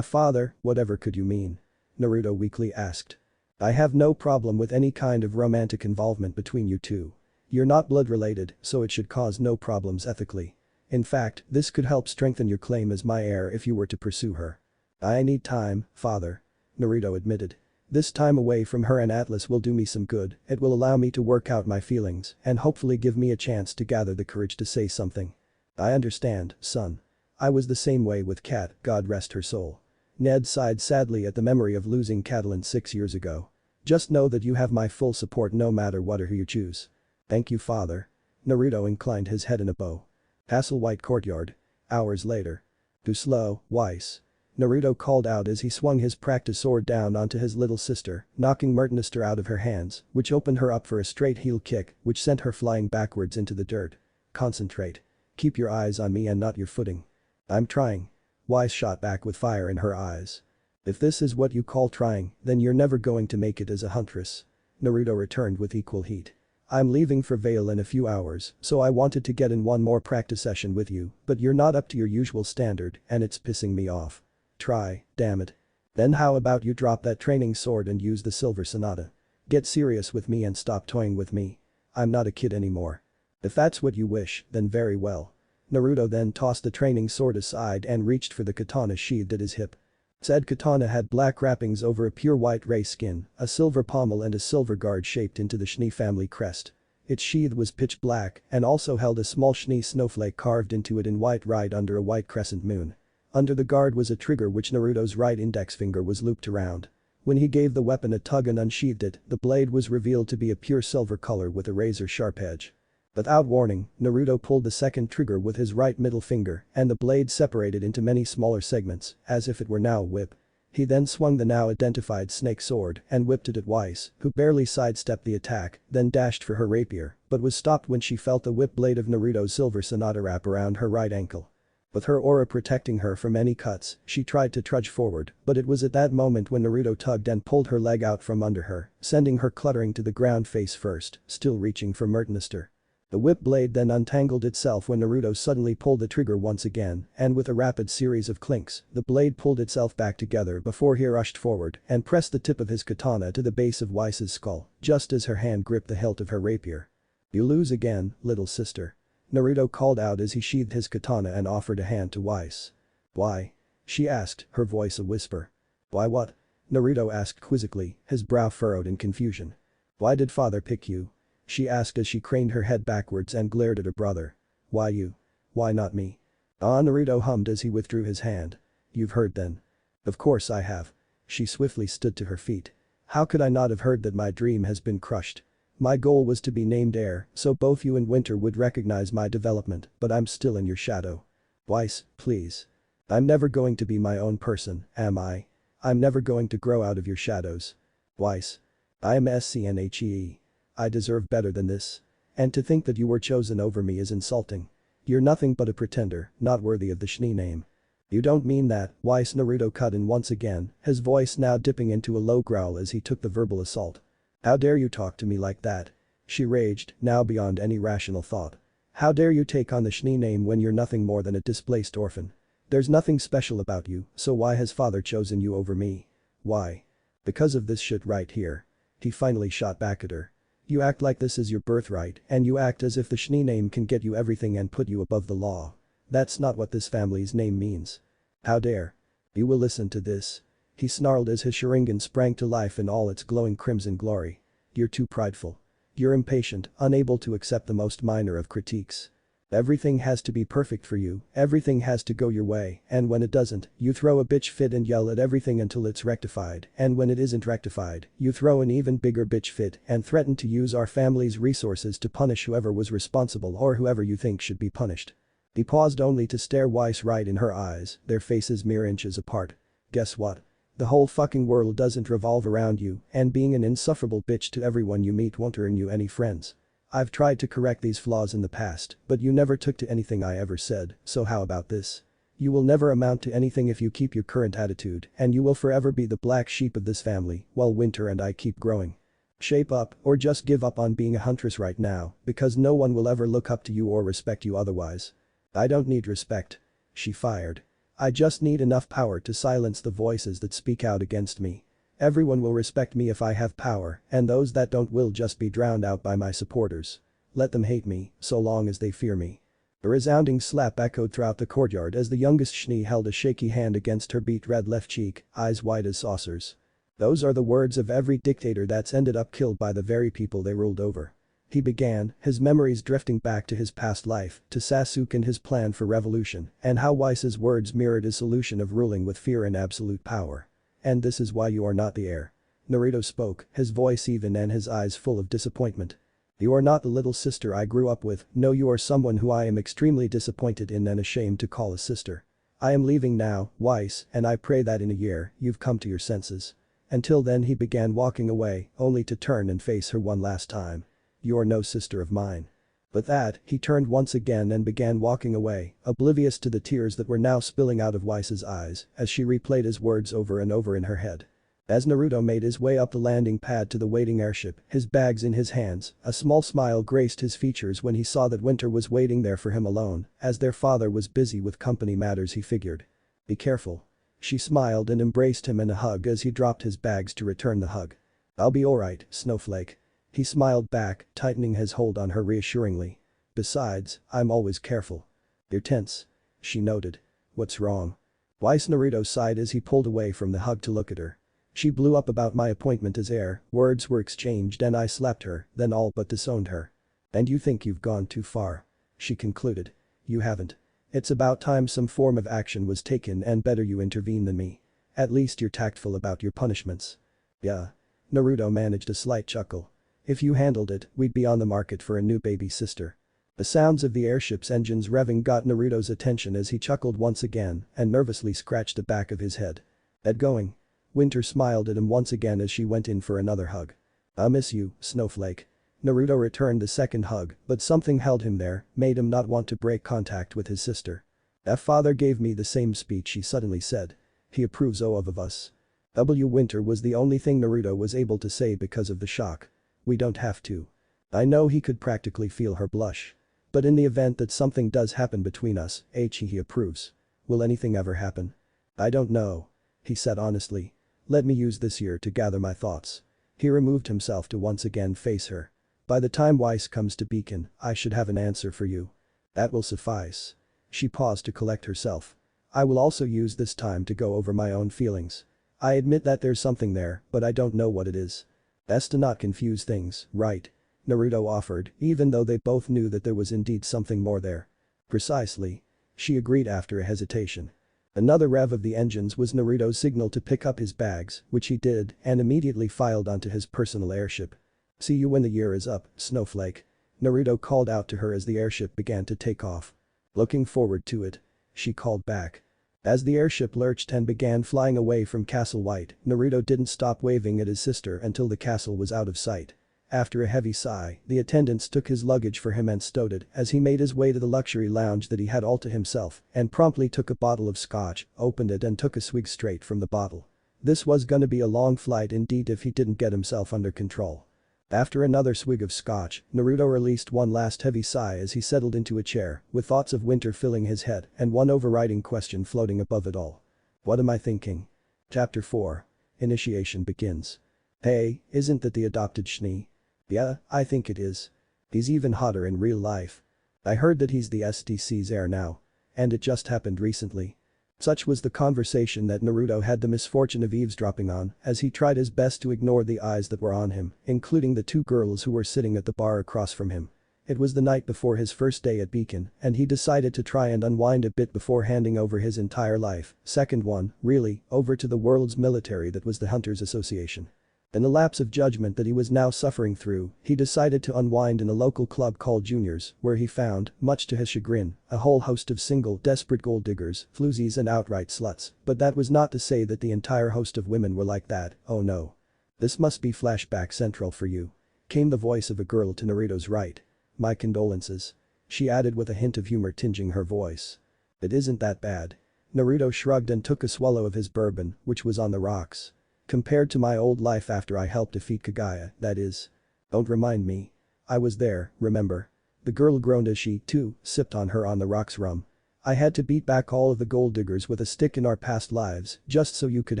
Father, whatever could you mean? Naruto weakly asked. I have no problem with any kind of romantic involvement between you two. You're not blood related, so it should cause no problems ethically. In fact, this could help strengthen your claim as my heir if you were to pursue her. I need time, father. Naruto admitted. This time away from her and Atlas will do me some good, it will allow me to work out my feelings and hopefully give me a chance to gather the courage to say something. I understand, son. I was the same way with Kat, God rest her soul. Ned sighed sadly at the memory of losing Catalan 6 years ago. Just know that you have my full support no matter what or who you choose. Thank you, father. Naruto inclined his head in a bow. Hasselwhite Courtyard. Hours later. Too slow, Weiss. Naruto called out as he swung his practice sword down onto his little sister, knocking Mertenister out of her hands, which opened her up for a straight heel kick which sent her flying backwards into the dirt. Concentrate. Keep your eyes on me and not your footing. I'm trying. Weiss shot back with fire in her eyes. If this is what you call trying, then you're never going to make it as a huntress. Naruto returned with equal heat. I'm leaving for Vale in a few hours, so I wanted to get in one more practice session with you, but you're not up to your usual standard and it's pissing me off. Try, damn it. Then how about you drop that training sword and use the Silver Sonata? Get serious with me and stop toying with me. I'm not a kid anymore. If that's what you wish, then very well. Naruto then tossed the training sword aside and reached for the katana sheathed at his hip. Said katana had black wrappings over a pure white ray skin, a silver pommel and a silver guard shaped into the Schnee family crest. Its sheath was pitch black and also held a small Schnee snowflake carved into it in white right under a white crescent moon. Under the guard was a trigger which Naruto's right index finger was looped around. When he gave the weapon a tug and unsheathed it, the blade was revealed to be a pure silver color with a razor-sharp edge. Without warning, Naruto pulled the second trigger with his right middle finger and the blade separated into many smaller segments, as if it were now a whip. He then swung the now identified snake sword and whipped it at Weiss, who barely sidestepped the attack, then dashed for her rapier, but was stopped when she felt the whip blade of Naruto's silver hinata wrap around her right ankle. With her aura protecting her from any cuts, she tried to trudge forward, but it was at that moment when Naruto tugged and pulled her leg out from under her, sending her cluttering to the ground face first, still reaching for Mertenister. The whip blade then untangled itself when Naruto suddenly pulled the trigger once again, and with a rapid series of clinks, the blade pulled itself back together before he rushed forward and pressed the tip of his katana to the base of Weiss's skull, just as her hand gripped the hilt of her rapier. "You lose again, little sister." Naruto called out as he sheathed his katana and offered a hand to Weiss. "Why?" she asked, her voice a whisper. "Why what?" Naruto asked quizzically, his brow furrowed in confusion. "Why did father pick you?" she asked as she craned her head backwards and glared at her brother. "Why you? Why not me?" "Ah," Naruto hummed as he withdrew his hand. "You've heard then." "Of course I have." She swiftly stood to her feet. "How could I not have heard that my dream has been crushed? My goal was to be named heir, so both you and Winter would recognize my development, but I'm still in your shadow." "Weiss, please. I'm never going to be my own person, am I? I'm never going to grow out of your shadows. Weiss. I am SCNHEE. I deserve better than this. And to think that you were chosen over me is insulting. You're nothing but a pretender, not worthy of the Schnee name." "You don't mean that," Weiss. Naruto cut in once again, his voice now dipping into a low growl as he took the verbal assault. "How dare you talk to me like that?" she raged, now beyond any rational thought. "How dare you take on the Schnee name when you're nothing more than a displaced orphan? There's nothing special about you, so why has father chosen you over me? Why? Because of this shit right here." He finally shot back at her. "You act like this is your birthright and you act as if the Schnee name can get you everything and put you above the law. That's not what this family's name means. How dare. You will listen to this." He snarled as his Sharingan sprang to life in all its glowing crimson glory. "You're too prideful. You're impatient, unable to accept the most minor of critiques. Everything has to be perfect for you, everything has to go your way, and when it doesn't, you throw a bitch fit and yell at everything until it's rectified, and when it isn't rectified, you throw an even bigger bitch fit and threaten to use our family's resources to punish whoever was responsible or whoever you think should be punished." He paused only to stare Weiss right in her eyes, their faces mere inches apart. "Guess what? The whole fucking world doesn't revolve around you, and being an insufferable bitch to everyone you meet won't earn you any friends. I've tried to correct these flaws in the past, but you never took to anything I ever said, so how about this? You will never amount to anything if you keep your current attitude, and you will forever be the black sheep of this family, while Winter and I keep growing. Shape up, or just give up on being a huntress right now, because no one will ever look up to you or respect you otherwise." "I don't need respect." She fired. "I just need enough power to silence the voices that speak out against me. Everyone will respect me if I have power, and those that don't will just be drowned out by my supporters. Let them hate me, so long as they fear me." A resounding slap echoed throughout the courtyard as the youngest Schnee held a shaky hand against her beet red left cheek, eyes wide as saucers. "Those are the words of every dictator that's ended up killed by the very people they ruled over." He began, his memories drifting back to his past life, to Sasuke and his plan for revolution, and how Weiss's words mirrored his solution of ruling with fear and absolute power. "And this is why you are not the heir." Naruto spoke, his voice even and his eyes full of disappointment. "You are not the little sister I grew up with, no, you are someone who I am extremely disappointed in and ashamed to call a sister. I am leaving now, Weiss, and I pray that in a year, you've come to your senses." Until then he began walking away, only to turn and face her one last time. "You are no sister of mine." With that, he turned once again and began walking away, oblivious to the tears that were now spilling out of Weiss's eyes as she replayed his words over and over in her head. As Naruto made his way up the landing pad to the waiting airship, his bags in his hands, a small smile graced his features when he saw that Winter was waiting there for him alone, as their father was busy with company matters. He figured. "Be careful." She smiled and embraced him in a hug as he dropped his bags to return the hug. I'll be alright, Snowflake. He smiled back, tightening his hold on her reassuringly. Besides, I'm always careful. You're tense. She noted. What's wrong? Wise Naruto sighed as he pulled away from the hug to look at her. She blew up about my appointment as heir, words were exchanged and I slapped her, then all but disowned her. And you think you've gone too far. She concluded. You haven't. It's about time some form of action was taken and better you intervene than me. At least you're tactful about your punishments. Yeah. Naruto managed a slight chuckle. If you handled it, we'd be on the market for a new baby sister. The sounds of the airship's engines revving got Naruto's attention as he chuckled once again and nervously scratched the back of his head. That going? Winter smiled at him once again as she went in for another hug. I miss you, Snowflake. Naruto returned the second hug, but something held him there, made him not want to break contact with his sister. That father gave me the same speech, he suddenly said. He approves of us. Winter was the only thing Naruto was able to say because of the shock. We don't have to. I know he could practically feel her blush. But in the event that something does happen between us, he approves. Will anything ever happen? I don't know. He said honestly. Let me use this year to gather my thoughts. He removed himself to once again face her. By the time Weiss comes to Beacon, I should have an answer for you. That will suffice. She paused to collect herself. I will also use this time to go over my own feelings. I admit that there's something there, but I don't know what it is. Best to not confuse things, right? Naruto offered, even though they both knew that there was indeed something more there. Precisely. She agreed after a hesitation. Another rev of the engines was Naruto's signal to pick up his bags, which he did, and immediately filed onto his personal airship. See you when the year is up, Snowflake. Naruto called out to her as the airship began to take off. Looking forward to it. She called back. As the airship lurched and began flying away from Castle White, Naruto didn't stop waving at his sister until the castle was out of sight. After a heavy sigh, the attendants took his luggage for him and stowed it as he made his way to the luxury lounge that he had all to himself and promptly took a bottle of scotch, opened it and took a swig straight from the bottle. This was gonna be a long flight indeed if he didn't get himself under control. After another swig of scotch, Naruto released one last heavy sigh as he settled into a chair, with thoughts of winter filling his head and one overriding question floating above it all. What am I thinking? Chapter 4. Initiation begins. Hey, isn't that the adopted Schnee? Yeah, I think it is. He's even hotter in real life. I heard that he's the SDC's heir now. And it just happened recently. Such was the conversation that Naruto had the misfortune of eavesdropping on as he tried his best to ignore the eyes that were on him, including the two girls who were sitting at the bar across from him. It was the night before his first day at Beacon and he decided to try and unwind a bit before handing over his entire life, second one, really, over to the world's military that was the Hunters Association. In the lapse of judgment that he was now suffering through, he decided to unwind in a local club called Juniors, where he found, much to his chagrin, a whole host of single, desperate gold diggers, floozies and outright sluts, but that was not to say that the entire host of women were like that, oh no. This must be flashback central for you. Came the voice of a girl to Naruto's right. My condolences. She added with a hint of humor tinging her voice. It isn't that bad. Naruto shrugged and took a swallow of his bourbon, which was on the rocks. Compared to my old life after I helped defeat Kagaya, that is. Don't remind me. I was there, remember? The girl groaned as she, too, sipped on her on the rocks rum. I had to beat back all of the gold diggers with a stick in our past lives, just so you could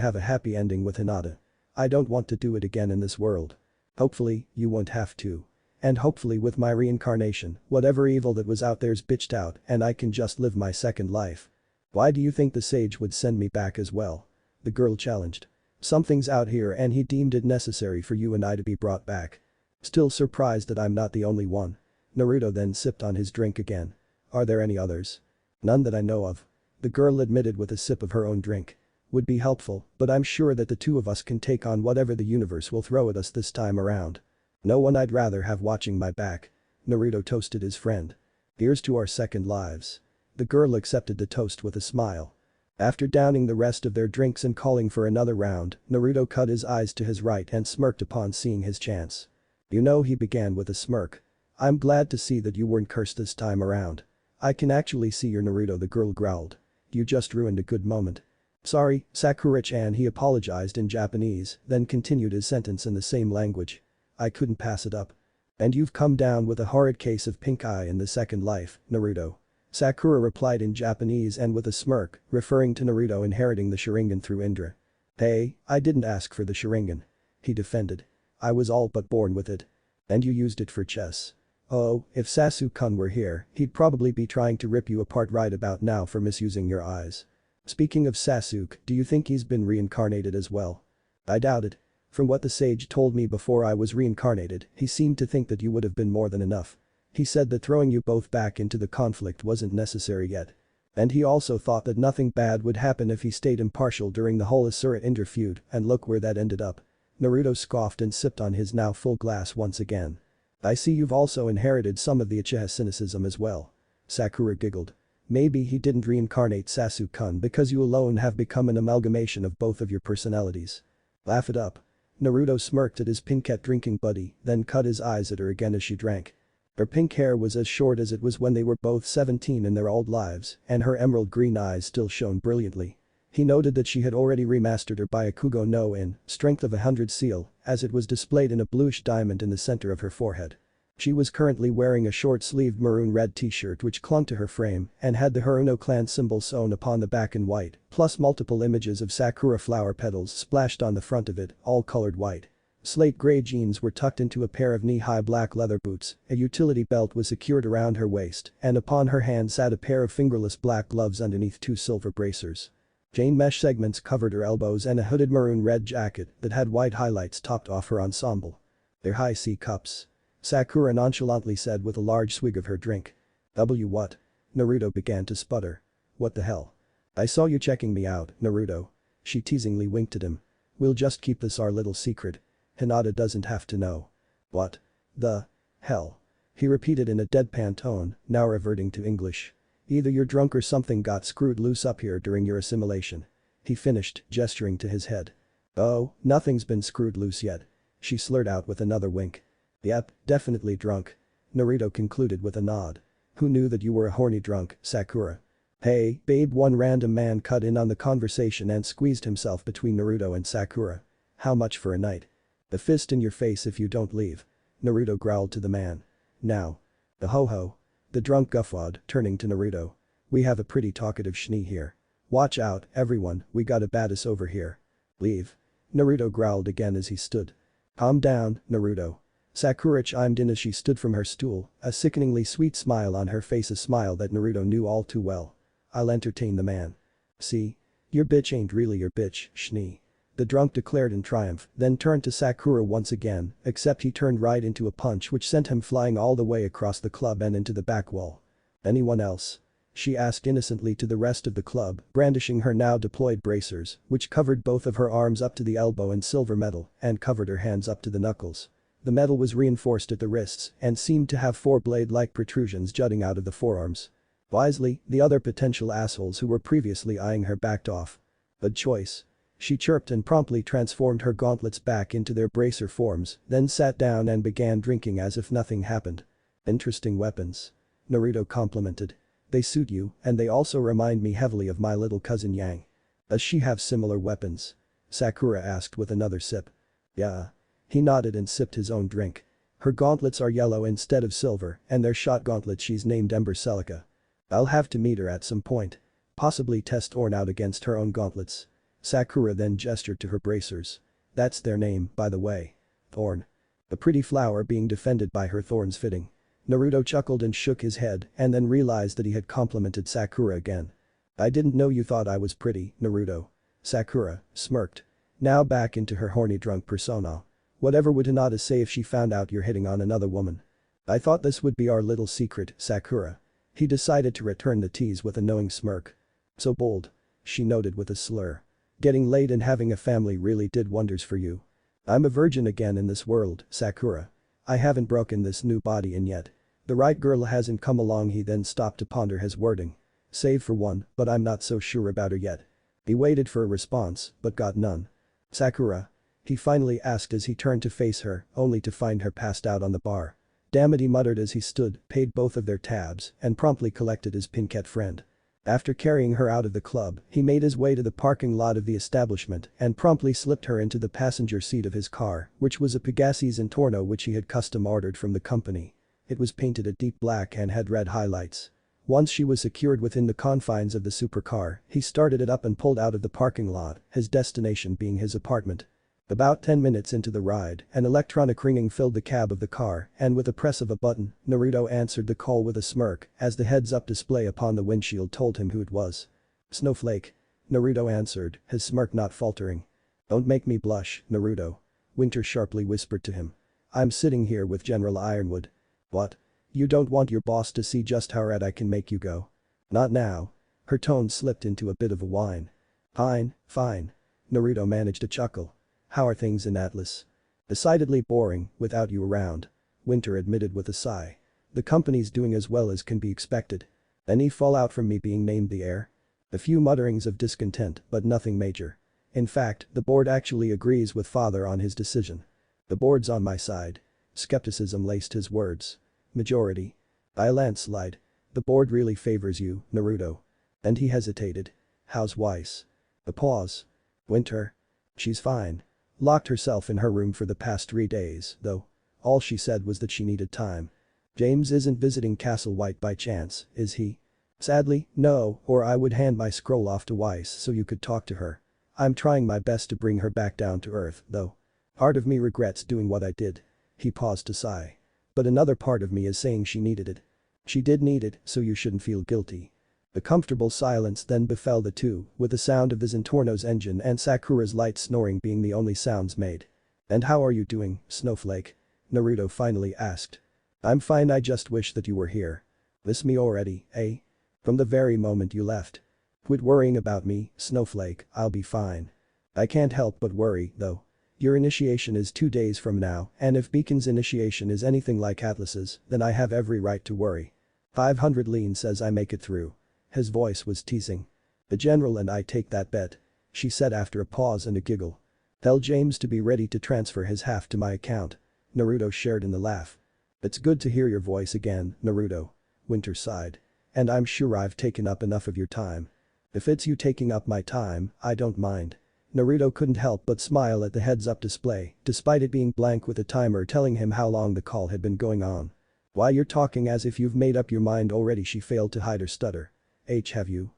have a happy ending with Hinata. I don't want to do it again in this world. Hopefully, you won't have to. And hopefully with my reincarnation, whatever evil that was out there's bitched out and I can just live my second life. Why do you think the sage would send me back as well? The girl challenged. Something's out here and he deemed it necessary for you and I to be brought back. Still surprised that I'm not the only one. Naruto then sipped on his drink again. Are there any others? None that I know of. The girl admitted with a sip of her own drink. Would be helpful, but I'm sure that the two of us can take on whatever the universe will throw at us this time around. No one I'd rather have watching my back. Naruto toasted his friend. Here's to our second lives. The girl accepted the toast with a smile. After downing the rest of their drinks and calling for another round, Naruto cut his eyes to his right and smirked upon seeing his chance. You know, he began with a smirk. I'm glad to see that you weren't cursed this time around. I can actually see your Naruto, the girl growled. You just ruined a good moment. Sorry, Sakura-chan, he apologized in Japanese, then continued his sentence in the same language. I couldn't pass it up. And you've come down with a horrid case of pink eye in the second life, Naruto. Sakura replied in Japanese and with a smirk, referring to Naruto inheriting the Sharingan through Indra. Hey, I didn't ask for the Sharingan. He defended. I was all but born with it. And you used it for chess. Oh, if Sasu-kun were here, he'd probably be trying to rip you apart right about now for misusing your eyes. Speaking of Sasuke, do you think he's been reincarnated as well? I doubt it. From what the sage told me before I was reincarnated, he seemed to think that you would have been more than enough. He said that throwing you both back into the conflict wasn't necessary yet. And he also thought that nothing bad would happen if he stayed impartial during the whole Asura interfeud, and look where that ended up. Naruto scoffed and sipped on his now full glass once again. I see you've also inherited some of the Uchiha cynicism as well. Sakura giggled. Maybe he didn't reincarnate Sasuke-kun because you alone have become an amalgamation of both of your personalities. Laugh it up. Naruto smirked at his pink-cat drinking buddy, then cut his eyes at her again as she drank. Her pink hair was as short as it was when they were both 17 in their old lives, and her emerald green eyes still shone brilliantly. He noted that she had already remastered her Byakugo no in, strength of 100 seal, as it was displayed in a bluish diamond in the center of her forehead. She was currently wearing a short-sleeved maroon-red t-shirt which clung to her frame and had the Haruno clan symbol sewn upon the back in white, plus multiple images of sakura flower petals splashed on the front of it, all colored white. Slate gray jeans were tucked into a pair of knee-high black leather boots, a utility belt was secured around her waist, and upon her hand sat a pair of fingerless black gloves underneath 2 silver bracers. Chain mesh segments covered her elbows and a hooded maroon-red jacket that had white highlights topped off her ensemble. They're high C cups. Sakura nonchalantly said with a large swig of her drink. What? Naruto began to sputter. What the hell? I saw you checking me out, Naruto. She teasingly winked at him. We'll just keep this our little secret. Hinata doesn't have to know. What? The hell? He repeated in a deadpan tone, now reverting to English. Either you're drunk or something got screwed loose up here during your assimilation. He finished, gesturing to his head. Oh, nothing's been screwed loose yet. She slurred out with another wink. Yep, definitely drunk. Naruto concluded with a nod. Who knew that you were a horny drunk, Sakura? Hey, babe, one random man cut in on the conversation and squeezed himself between Naruto and Sakura. How much for a night? A fist in your face if you don't leave. Naruto growled to the man. Now. The ho-ho. The drunk guffawed, turning to Naruto. We have a pretty talkative Shnee here. Watch out, everyone, we got a badass over here. Leave. Naruto growled again as he stood. Calm down, Naruto. Sakura chimed in as she stood from her stool, a sickeningly sweet smile on her face, a smile that Naruto knew all too well. I'll entertain the man. See? Your bitch ain't really your bitch, Shnee. The drunk declared in triumph, then turned to Sakura once again, except he turned right into a punch which sent him flying all the way across the club and into the back wall. Anyone else? She asked innocently to the rest of the club, brandishing her now deployed bracers, which covered both of her arms up to the elbow in silver metal and covered her hands up to the knuckles. The metal was reinforced at the wrists and seemed to have 4 blade-like protrusions jutting out of the forearms. Wisely, the other potential assholes who were previously eyeing her backed off. Good choice. She chirped and promptly transformed her gauntlets back into their bracer forms, then sat down and began drinking as if nothing happened. Interesting weapons. Naruto complimented. They suit you, and they also remind me heavily of my little cousin Yang. Does she have similar weapons? Sakura asked with another sip. Yeah. He nodded and sipped his own drink. Her gauntlets are yellow instead of silver, and their shot gauntlet she's named Ember Celica. I'll have to meet her at some point. Possibly test Orn out against her own gauntlets. Sakura then gestured to her bracers. That's their name, by the way. Thorn. A pretty flower being defended by her thorns fitting. Naruto chuckled and shook his head and then realized that he had complimented Sakura again. I didn't know you thought I was pretty, Naruto. Sakura smirked. Now back into her horny drunk persona. Whatever would Hinata say if she found out you're hitting on another woman? I thought this would be our little secret, Sakura. He decided to return the tease with a knowing smirk. So bold. She noted with a slur. Getting laid and having a family really did wonders for you. I'm a virgin again in this world, Sakura. I haven't broken this new body in yet. The right girl hasn't come along. He then stopped to ponder his wording. Save for one, but I'm not so sure about her yet. He waited for a response, but got none. Sakura? He finally asked as he turned to face her, only to find her passed out on the bar. Damn it, he muttered as he stood, paid both of their tabs, and promptly collected his pinkette friend. After carrying her out of the club, he made his way to the parking lot of the establishment and promptly slipped her into the passenger seat of his car, which was a Pegassi Zentorno which he had custom ordered from the company. It was painted a deep black and had red highlights. Once she was secured within the confines of the supercar, he started it up and pulled out of the parking lot, his destination being his apartment. About 10 minutes into the ride, an electronic ringing filled the cab of the car and with a press of a button, Naruto answered the call with a smirk as the heads-up display upon the windshield told him who it was. "Snowflake." Naruto answered, his smirk not faltering. "Don't make me blush, Naruto." Winter sharply whispered to him. "I'm sitting here with General Ironwood." "What? You don't want your boss to see just how red I can make you go?" "Not now." Her tone slipped into a bit of a whine. "Fine, fine." Naruto managed a chuckle. "How are things in Atlas?" "Decidedly boring, without you around," Winter admitted with a sigh. "The company's doing as well as can be expected." "Any fallout from me being named the heir?" A few mutterings of discontent, but nothing major. "In fact, the board actually agrees with father on his decision." "The board's on my side." Skepticism laced his words. "Majority?" "By a landslide. The board really favors you, Naruto." And he hesitated. "How's Weiss?" A pause. "Winter?" "She's fine. Locked herself in her room for the past 3 days, though. All she said was that she needed time." "James isn't visiting Castle White by chance, is he?" "Sadly, no, or I would hand my scroll off to Weiss so you could talk to her. I'm trying my best to bring her back down to earth, though. Part of me regrets doing what I did." He paused to sigh. "But another part of me is saying she needed it." "She did need it, so you shouldn't feel guilty." A comfortable silence then befell the two, with the sound of the Zentorno's engine and Sakura's light snoring being the only sounds made. "And how are you doing, Snowflake?" Naruto finally asked. "I'm fine, I just wish that you were here." "Miss me already, eh?" "From the very moment you left." "Quit worrying about me, Snowflake, I'll be fine." "I can't help but worry, though. Your initiation is 2 days from now, and if Beacon's initiation is anything like Atlas's, then I have every right to worry. 500 lean says I make it through." His voice was teasing. "The general and I take that bet," she said after a pause and a giggle. "Tell James to be ready to transfer his half to my account." Naruto shared in the laugh. "It's good to hear your voice again, Naruto." Winter sighed. "And I'm sure I've taken up enough of your time." "If it's you taking up my time, I don't mind." Naruto couldn't help but smile at the heads-up display, despite it being blank with a timer telling him how long the call had been going on. "Why, you're talking as if you've made up your mind already," she failed to hide her stutter. "Have you?"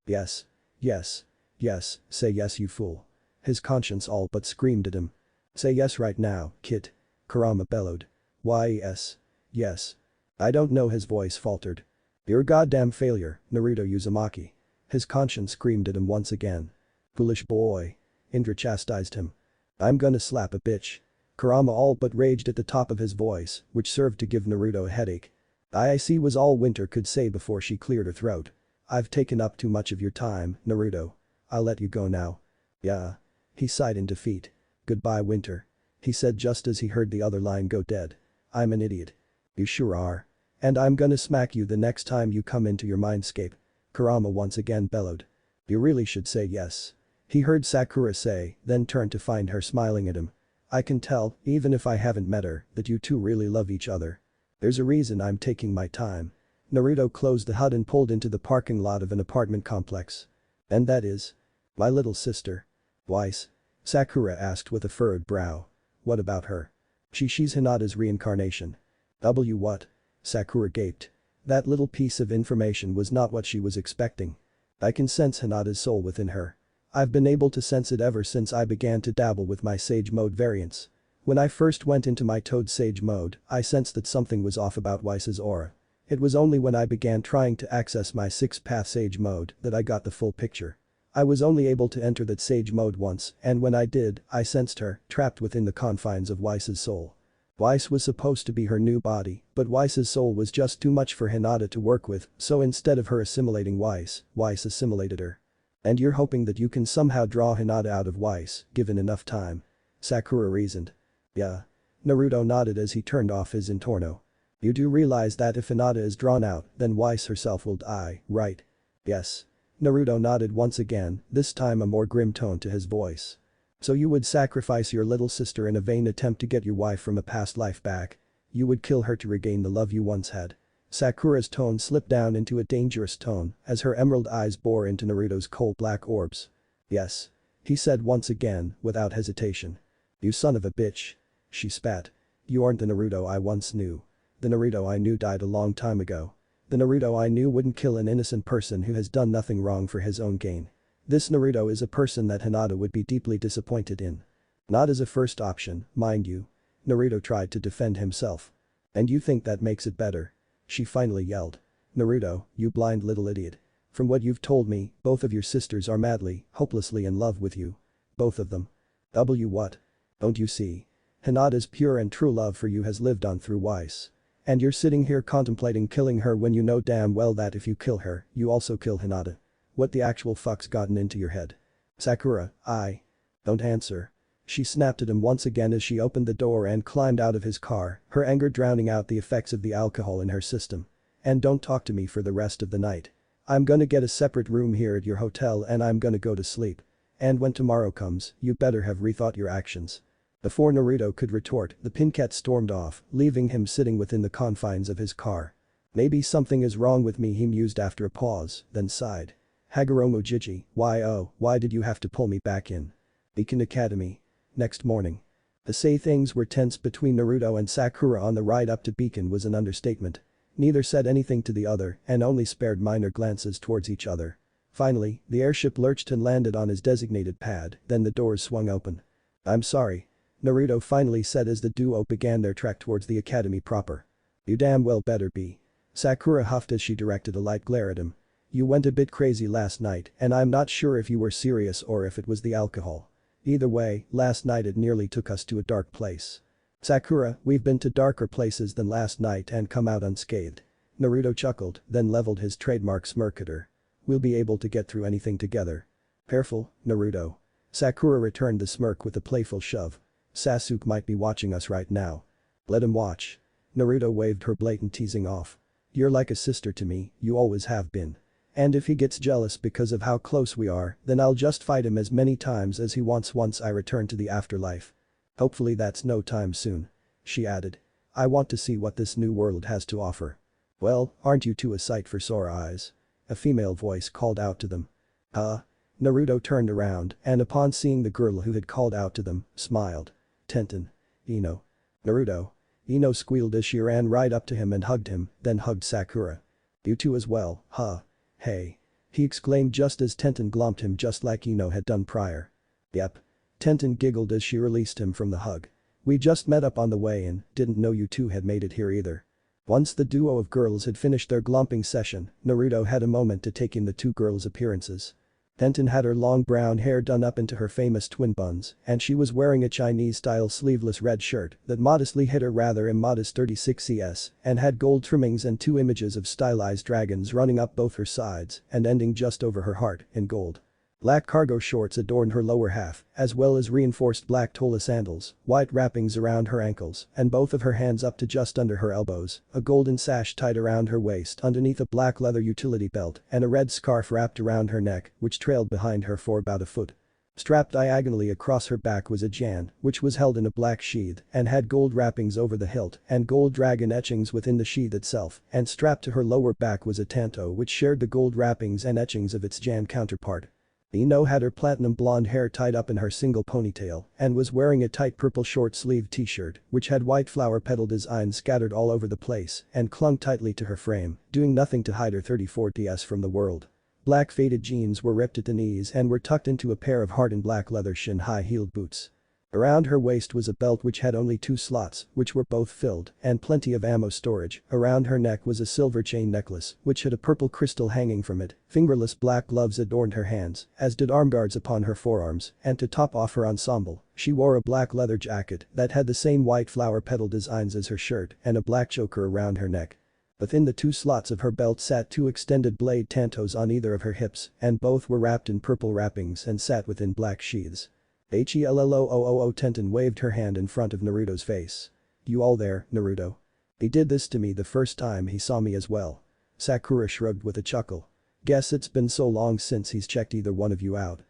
Yes. Yes. Yes, say yes, you fool." His conscience all but screamed at him. "Say yes right now, kid." Kurama bellowed. "Why yes. Yes. I don't know," his voice faltered. "You're a goddamn failure, Naruto Uzumaki." His conscience screamed at him once again. "Foolish boy." Indra chastised him. "I'm gonna slap a bitch." Kurama all but raged at the top of his voice, which served to give Naruto a headache. "I see," was all Winter could say before she cleared her throat. "I've taken up too much of your time, Naruto. I'll let you go now." "Yeah." He sighed in defeat. "Goodbye, Winter." He said just as he heard the other line go dead. "I'm an idiot." "You sure are. And I'm gonna smack you the next time you come into your mindscape." Kurama once again bellowed. "You really should say yes." He heard Sakura say, then turned to find her smiling at him. "I can tell, even if I haven't met her, that you two really love each other. There's a reason I'm taking my time." Naruto closed the HUD and pulled into the parking lot of an apartment complex. "And that is?" "My little sister." "Weiss?" Sakura asked with a furrowed brow. "What about her?" She's Hinata's reincarnation." What?" Sakura gaped. That little piece of information was not what she was expecting. "I can sense Hinata's soul within her. I've been able to sense it ever since I began to dabble with my Sage Mode variants. When I first went into my Toad Sage Mode, I sensed that something was off about Weiss's aura. It was only when I began trying to access my 6th-path Sage Mode that I got the full picture. I was only able to enter that Sage Mode once, and when I did, I sensed her, trapped within the confines of Weiss's soul. Weiss was supposed to be her new body, but Weiss's soul was just too much for Hinata to work with, so instead of her assimilating Weiss assimilated her. And you're hoping that you can somehow draw Hinata out of Weiss, given enough time." Sakura reasoned. "Yeah." Naruto nodded as he turned off his Zentorno. "You do realize that if Hinata is drawn out, then Weiss herself will die, right?" "Yes." Naruto nodded once again, this time a more grim tone to his voice. "So you would sacrifice your little sister in a vain attempt to get your wife from a past life back? You would kill her to regain the love you once had?" Sakura's tone slipped down into a dangerous tone as her emerald eyes bore into Naruto's cold black orbs. "Yes." He said once again, without hesitation. "You son of a bitch." She spat. "You aren't the Naruto I once knew. The Naruto I knew died a long time ago. The Naruto I knew wouldn't kill an innocent person who has done nothing wrong for his own gain. This Naruto is a person that Hinata would be deeply disappointed in." Not as a first option, mind you. Naruto tried to defend himself. And you think that makes it better? She finally yelled. Naruto, you blind little idiot. From what you've told me, both of your sisters are madly, hopelessly in love with you. Both of them. What? Don't you see? Hinata's pure and true love for you has lived on through Weiss. And you're sitting here contemplating killing her when you know damn well that if you kill her, you also kill Hinata. What the actual fuck's gotten into your head? Sakura, don't answer. She snapped at him once again as she opened the door and climbed out of his car, her anger drowning out the effects of the alcohol in her system. And don't talk to me for the rest of the night. I'm gonna get a separate room here at your hotel and I'm gonna go to sleep. And when tomorrow comes, you better have rethought your actions. Before Naruto could retort, the Pincat stormed off, leaving him sitting within the confines of his car. Maybe something is wrong with me, he mused after a pause, then sighed. Hagoromo Jiji, why did you have to pull me back in? Beacon Academy. Next morning. To say things were tense between Naruto and Sakura on the ride up to Beacon was an understatement. Neither said anything to the other and only spared minor glances towards each other. Finally, the airship lurched and landed on his designated pad, then the doors swung open. I'm sorry. Naruto finally said as the duo began their trek towards the academy proper. You damn well better be. Sakura huffed as she directed a light glare at him. You went a bit crazy last night and I'm not sure if you were serious or if it was the alcohol. Either way, last night it nearly took us to a dark place. Sakura, we've been to darker places than last night and come out unscathed. Naruto chuckled, then leveled his trademark smirk at her. We'll be able to get through anything together. Careful, Naruto. Sakura returned the smirk with a playful shove. Sasuke might be watching us right now. Let him watch. Naruto waved her blatant teasing off. You're like a sister to me, you always have been. And if he gets jealous because of how close we are, then I'll just fight him as many times as he wants once I return to the afterlife. Hopefully that's no time soon. She added. I want to see what this new world has to offer. Well, aren't you two a sight for sore eyes? A female voice called out to them. Naruto turned around and upon seeing the girl who had called out to them, smiled. Tenten. Ino. Naruto. Ino squealed as she ran right up to him and hugged him, then hugged Sakura. You two as well, huh? Hey. He exclaimed just as Tenten glumped him just like Ino had done prior. Yep. Tenten giggled as she released him from the hug. We just met up on the way and didn't know you two had made it here either. Once the duo of girls had finished their glumping session, Naruto had a moment to take in the two girls' appearances. Tenten had her long brown hair done up into her famous twin buns, and she was wearing a Chinese-style sleeveless red shirt that modestly hid her rather immodest 36 CS and had gold trimmings and two images of stylized dragons running up both her sides and ending just over her heart in gold. Black cargo shorts adorned her lower half, as well as reinforced black Tola sandals, white wrappings around her ankles, and both of her hands up to just under her elbows, a golden sash tied around her waist underneath a black leather utility belt, and a red scarf wrapped around her neck, which trailed behind her for about a foot. Strapped diagonally across her back was a jan, which was held in a black sheath and had gold wrappings over the hilt and gold dragon etchings within the sheath itself, and strapped to her lower back was a tanto which shared the gold wrappings and etchings of its jan counterpart. Ino had her platinum blonde hair tied up in her single ponytail and was wearing a tight purple short-sleeved t-shirt which had white flower petal designs scattered all over the place and clung tightly to her frame, doing nothing to hide her 34ts from the world. Black faded jeans were ripped at the knees and were tucked into a pair of hardened black leather shin high-heeled boots. Around her waist was a belt which had only 2 slots, which were both filled, and plenty of ammo storage. Around her neck was a silver chain necklace, which had a purple crystal hanging from it. Fingerless black gloves adorned her hands, as did armguards upon her forearms, and to top off her ensemble, she wore a black leather jacket that had the same white flower petal designs as her shirt and a black choker around her neck. Within the 2 slots of her belt sat 2 extended blade tantos on either of her hips, and both were wrapped in purple wrappings and sat within black sheaths. HELLOOOO Tenten waved her hand in front of Naruto's face. You all there, Naruto? He did this to me the first time he saw me as well. Sakura shrugged with a chuckle. Guess it's been so long since he's checked either one of you out.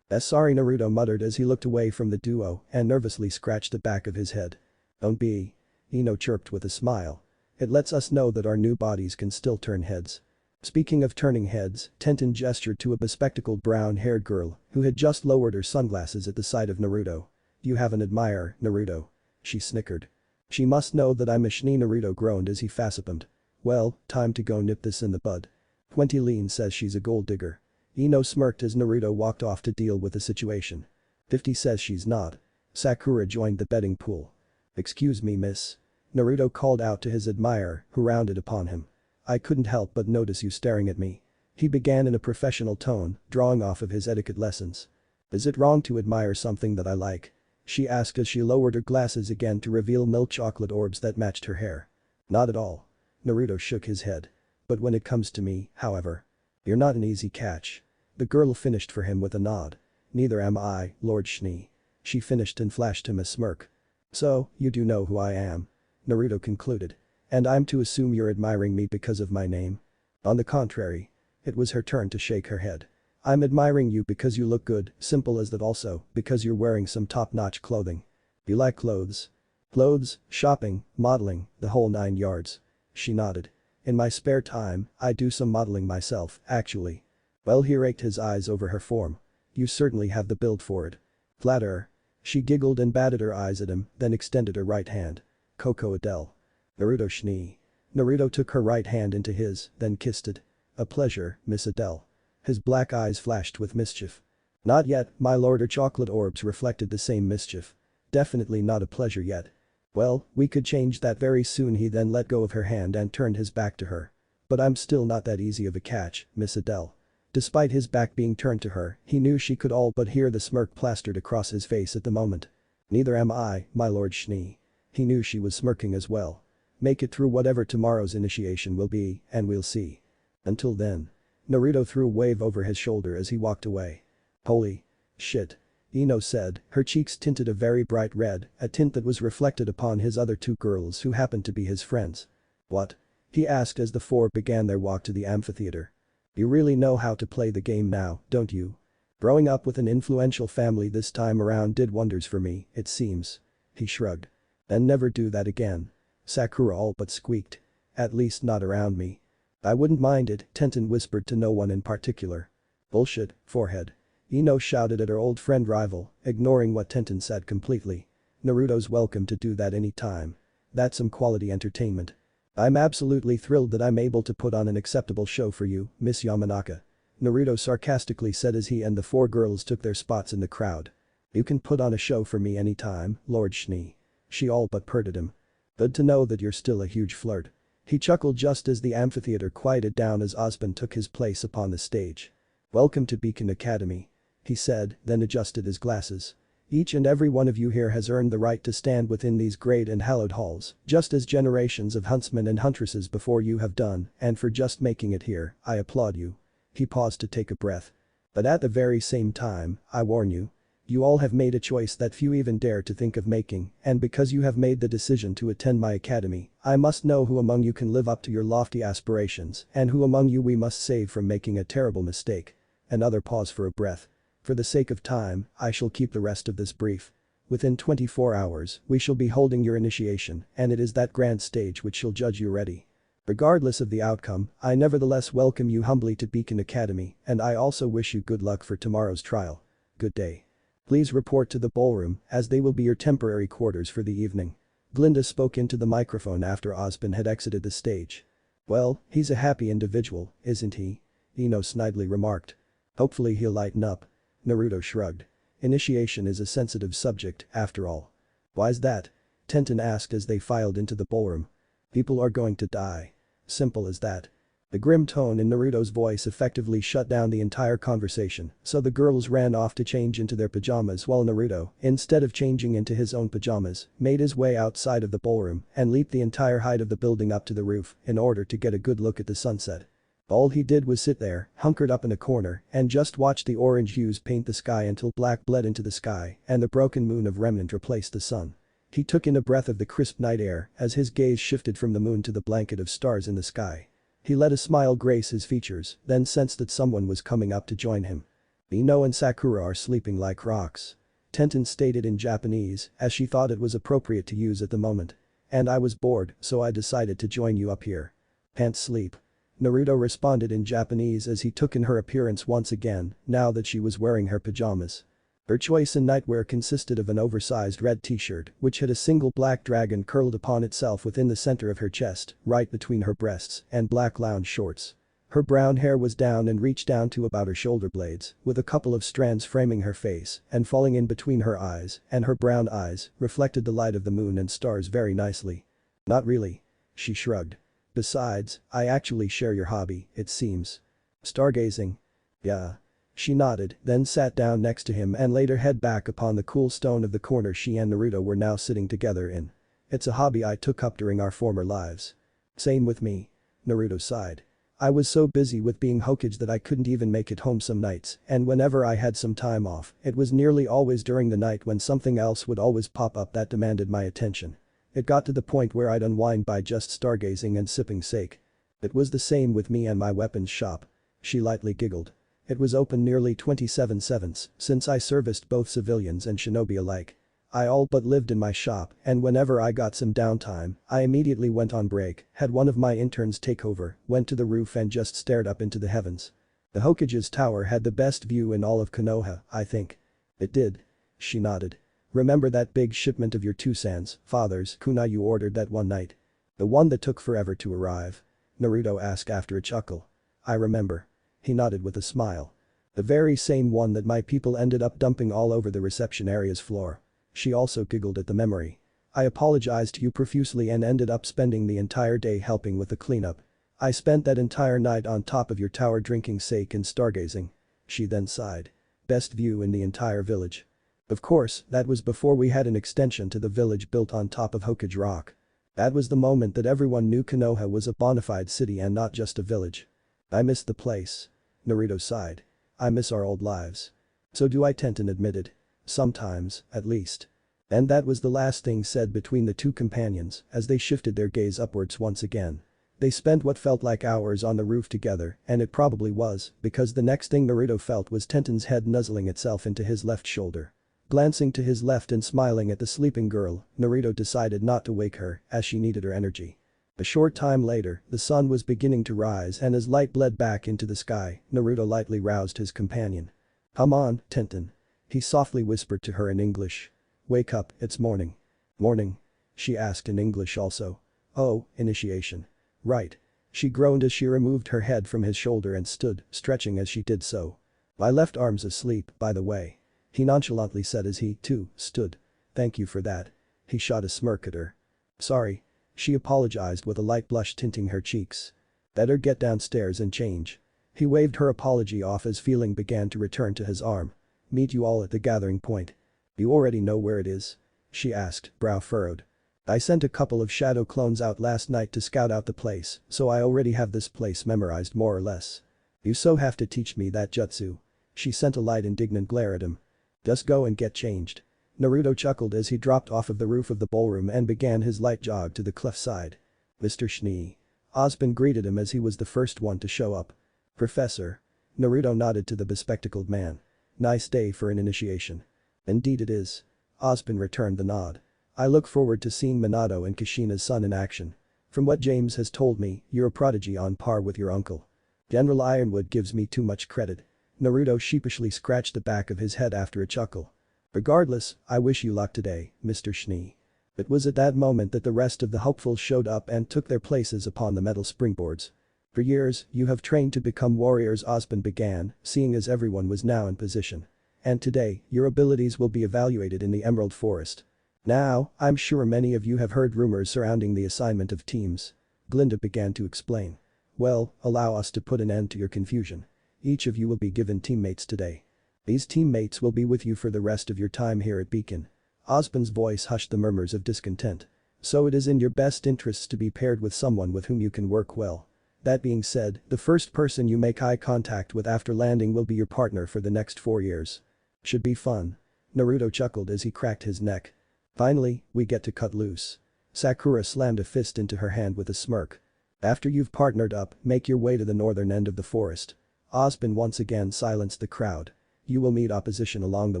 Sorry, Naruto muttered as he looked away from the duo and nervously scratched the back of his head. Don't be. Ino chirped with a smile. It lets us know that our new bodies can still turn heads. Speaking of turning heads, Tenten gestured to a bespectacled brown-haired girl who had just lowered her sunglasses at the sight of Naruto. You have an admirer, Naruto. She snickered. She must know that I'm a shni. Naruto groaned as he facepumped. Well, time to go nip this in the bud. 20 Lean says she's a gold digger. Ino smirked as Naruto walked off to deal with the situation. 50 says she's not. Sakura joined the betting pool. "Excuse me, miss." Naruto called out to his admirer, who rounded upon him. "I couldn't help but notice you staring at me." He began in a professional tone, drawing off of his etiquette lessons. "Is it wrong to admire something that I like?" she asked as she lowered her glasses again to reveal milk chocolate orbs that matched her hair. "Not at all." Naruto shook his head. "But when it comes to me, however. You're not an easy catch." The girl finished for him with a nod. "Neither am I, Lord Schnee." She finished and flashed him a smirk. "So, you do know who I am?" Naruto concluded. "And I'm to assume you're admiring me because of my name?" On the contrary. It was her turn to shake her head. "I'm admiring you because you look good, simple as that, also because you're wearing some top-notch clothing." "You like clothes?" "Clothes, shopping, modeling, the whole 9 yards." She nodded. "In my spare time, I do some modeling myself, actually." Well, he raked his eyes over her form. "You certainly have the build for it." "Flatterer." She giggled and batted her eyes at him, then extended her right hand. "Coco Adele." "Naruto Schnee." Naruto took her right hand into his, then kissed it. "A pleasure, Miss Adele." His black eyes flashed with mischief. "Not yet, my lord." Her chocolate orbs reflected the same mischief. "Definitely not a pleasure yet." "Well, we could change that very soon." He then let go of her hand and turned his back to her. "But I'm still not that easy of a catch, Miss Adele." Despite his back being turned to her, he knew she could all but hear the smirk plastered across his face at the moment. "Neither am I, my lord Schnee." He knew she was smirking as well. "Make it through whatever tomorrow's initiation will be, and we'll see. Until then." Naruto threw a wave over his shoulder as he walked away. "Holy shit," Ino said, her cheeks tinted a very bright red, a tint that was reflected upon his other 2 girls who happened to be his friends. "What?" he asked as the 4 began their walk to the amphitheater. "You really know how to play the game now, don't you? Growing up with an influential family this time around did wonders for me, it seems." He shrugged. "Then never do that again." Sakura all but squeaked. "At least not around me." "I wouldn't mind it," Tenten whispered to no one in particular. "Bullshit, forehead." Ino shouted at her old friend rival, ignoring what Tenten said completely. "Naruto's welcome to do that any time. That's some quality entertainment. I'm absolutely thrilled that I'm able to put on an acceptable show for you, Miss Yamanaka." Naruto sarcastically said as he and the 4 girls took their spots in the crowd. "You can put on a show for me anytime, Lord Schnee." She all but purred at him. "Good to know that you're still a huge flirt." He chuckled just as the amphitheater quieted down as Osmond took his place upon the stage. "Welcome to Beacon Academy," he said, then adjusted his glasses. "Each and every one of you here has earned the right to stand within these great and hallowed halls, just as generations of huntsmen and huntresses before you have done, and for just making it here, I applaud you." He paused to take a breath. "But at the very same time, I warn you. You all have made a choice that few even dare to think of making, and because you have made the decision to attend my academy, I must know who among you can live up to your lofty aspirations and who among you we must save from making a terrible mistake." Another pause for a breath. "For the sake of time, I shall keep the rest of this brief. Within 24 hours, we shall be holding your initiation, and it is that grand stage which shall judge you ready. Regardless of the outcome, I nevertheless welcome you humbly to Beacon Academy, and I also wish you good luck for tomorrow's trial. Good day. Please report to the ballroom, as they will be your temporary quarters for the evening." Glinda spoke into the microphone after Osmond had exited the stage. "Well, he's a happy individual, isn't he?" Ino snidely remarked. "Hopefully he'll lighten up." Naruto shrugged. "Initiation is a sensitive subject, after all." "Why's that?" Tenten asked as they filed into the ballroom. "People are going to die. Simple as that." The grim tone in Naruto's voice effectively shut down the entire conversation, so the girls ran off to change into their pajamas while Naruto, instead of changing into his own pajamas, made his way outside of the ballroom and leaped the entire height of the building up to the roof in order to get a good look at the sunset. All he did was sit there, hunkered up in a corner, and just watch the orange hues paint the sky until black bled into the sky and the broken moon of remnant replaced the sun. He took in a breath of the crisp night air as his gaze shifted from the moon to the blanket of stars in the sky. He let a smile grace his features, then sensed that someone was coming up to join him. "Ino and Sakura are sleeping like rocks," Tenten stated in Japanese, as she thought it was appropriate to use at the moment. "And I was bored, so I decided to join you up here." "Can't sleep." Naruto responded in Japanese as he took in her appearance once again, now that she was wearing her pajamas. Her choice in nightwear consisted of an oversized red t-shirt which had a single black dragon curled upon itself within the center of her chest, right between her breasts, and black lounge shorts. Her brown hair was down and reached down to about her shoulder blades, with a couple of strands framing her face and falling in between her eyes, and her brown eyes reflected the light of the moon and stars very nicely. Not really. She shrugged. Besides, I actually share your hobby, it seems. Stargazing? Yeah. She nodded, then sat down next to him and laid her head back upon the cool stone of the corner she and Naruto were now sitting together in. It's a hobby I took up during our former lives. Same with me. Naruto sighed. I was so busy with being Hokage that I couldn't even make it home some nights, and whenever I had some time off, it was nearly always during the night when something else would always pop up that demanded my attention. It got to the point where I'd unwind by just stargazing and sipping sake. It was the same with me and my weapons shop. She lightly giggled. It was open nearly 27/7 since I serviced both civilians and shinobi alike. I all but lived in my shop, and whenever I got some downtime, I immediately went on break, had one of my interns take over, went to the roof and just stared up into the heavens. The Hokage's tower had the best view in all of Konoha, I think. It did. She nodded. Remember that big shipment of your Tusan's father's kunai you ordered that one night? The one that took forever to arrive? Naruto asked after a chuckle. I remember. He nodded with a smile. The very same one that my people ended up dumping all over the reception area's floor. She also giggled at the memory. I apologized to you profusely and ended up spending the entire day helping with the cleanup. I spent that entire night on top of your tower drinking sake and stargazing. She then sighed. Best view in the entire village. Of course, that was before we had an extension to the village built on top of Hokage Rock. That was the moment that everyone knew Konoha was a bona fide city and not just a village. I miss the place. Naruto sighed. I miss our old lives. So do I, Tenten admitted. Sometimes, at least. And that was the last thing said between the two companions as they shifted their gaze upwards once again. They spent what felt like hours on the roof together, and it probably was, because the next thing Naruto felt was Tenten's head nuzzling itself into his left shoulder. Glancing to his left and smiling at the sleeping girl, Naruto decided not to wake her, as she needed her energy. A short time later, the sun was beginning to rise and as light bled back into the sky, Naruto lightly roused his companion. Come on, Tenten. He softly whispered to her in English. Wake up, it's morning. Morning? She asked in English also. Oh, initiation. Right. She groaned as she removed her head from his shoulder and stood, stretching as she did so. My left arm's asleep, by the way. He nonchalantly said as he, too, stood. Thank you for that. He shot a smirk at her. Sorry. She apologized with a light blush tinting her cheeks. Better get downstairs and change. He waved her apology off as feeling began to return to his arm. Meet you all at the gathering point. You already know where it is? She asked, brow furrowed. I sent a couple of shadow clones out last night to scout out the place, so I already have this place memorized more or less. You so have to teach me that jutsu. She sent a light indignant glare at him. Just go and get changed. Naruto chuckled as he dropped off of the roof of the ballroom and began his light jog to the cliffside. Mr. Schnee. Ozpin greeted him as he was the first one to show up. Professor. Naruto nodded to the bespectacled man. Nice day for an initiation. Indeed it is. Ozpin returned the nod. I look forward to seeing Minato and Kushina's son in action. From what James has told me, you're a prodigy on par with your uncle. General Ironwood gives me too much credit. Naruto sheepishly scratched the back of his head after a chuckle. Regardless, I wish you luck today, Mr. Schnee. It was at that moment that the rest of the hopefuls showed up and took their places upon the metal springboards. For years, you have trained to become warriors, Ozpin began, seeing as everyone was now in position. And today, your abilities will be evaluated in the Emerald Forest. Now, I'm sure many of you have heard rumors surrounding the assignment of teams. Glinda began to explain. Well, allow us to put an end to your confusion. Each of you will be given teammates today. These teammates will be with you for the rest of your time here at Beacon. Ozpin's voice hushed the murmurs of discontent. So it is in your best interests to be paired with someone with whom you can work well. That being said, the first person you make eye contact with after landing will be your partner for the next 4 years. Should be fun. Naruto chuckled as he cracked his neck. Finally, we get to cut loose. Sakura slammed a fist into her hand with a smirk. After you've partnered up, make your way to the northern end of the forest. Ozpin once again silenced the crowd. You will meet opposition along the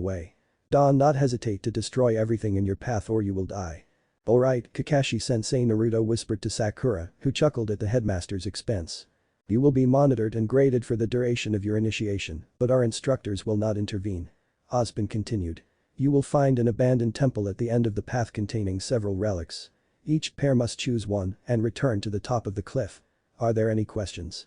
way. Do not hesitate to destroy everything in your path or you will die. Alright, Kakashi-sensei, Naruto whispered to Sakura, who chuckled at the headmaster's expense. You will be monitored and graded for the duration of your initiation, but our instructors will not intervene. Ozpin continued. You will find an abandoned temple at the end of the path containing several relics. Each pair must choose one and return to the top of the cliff. Are there any questions?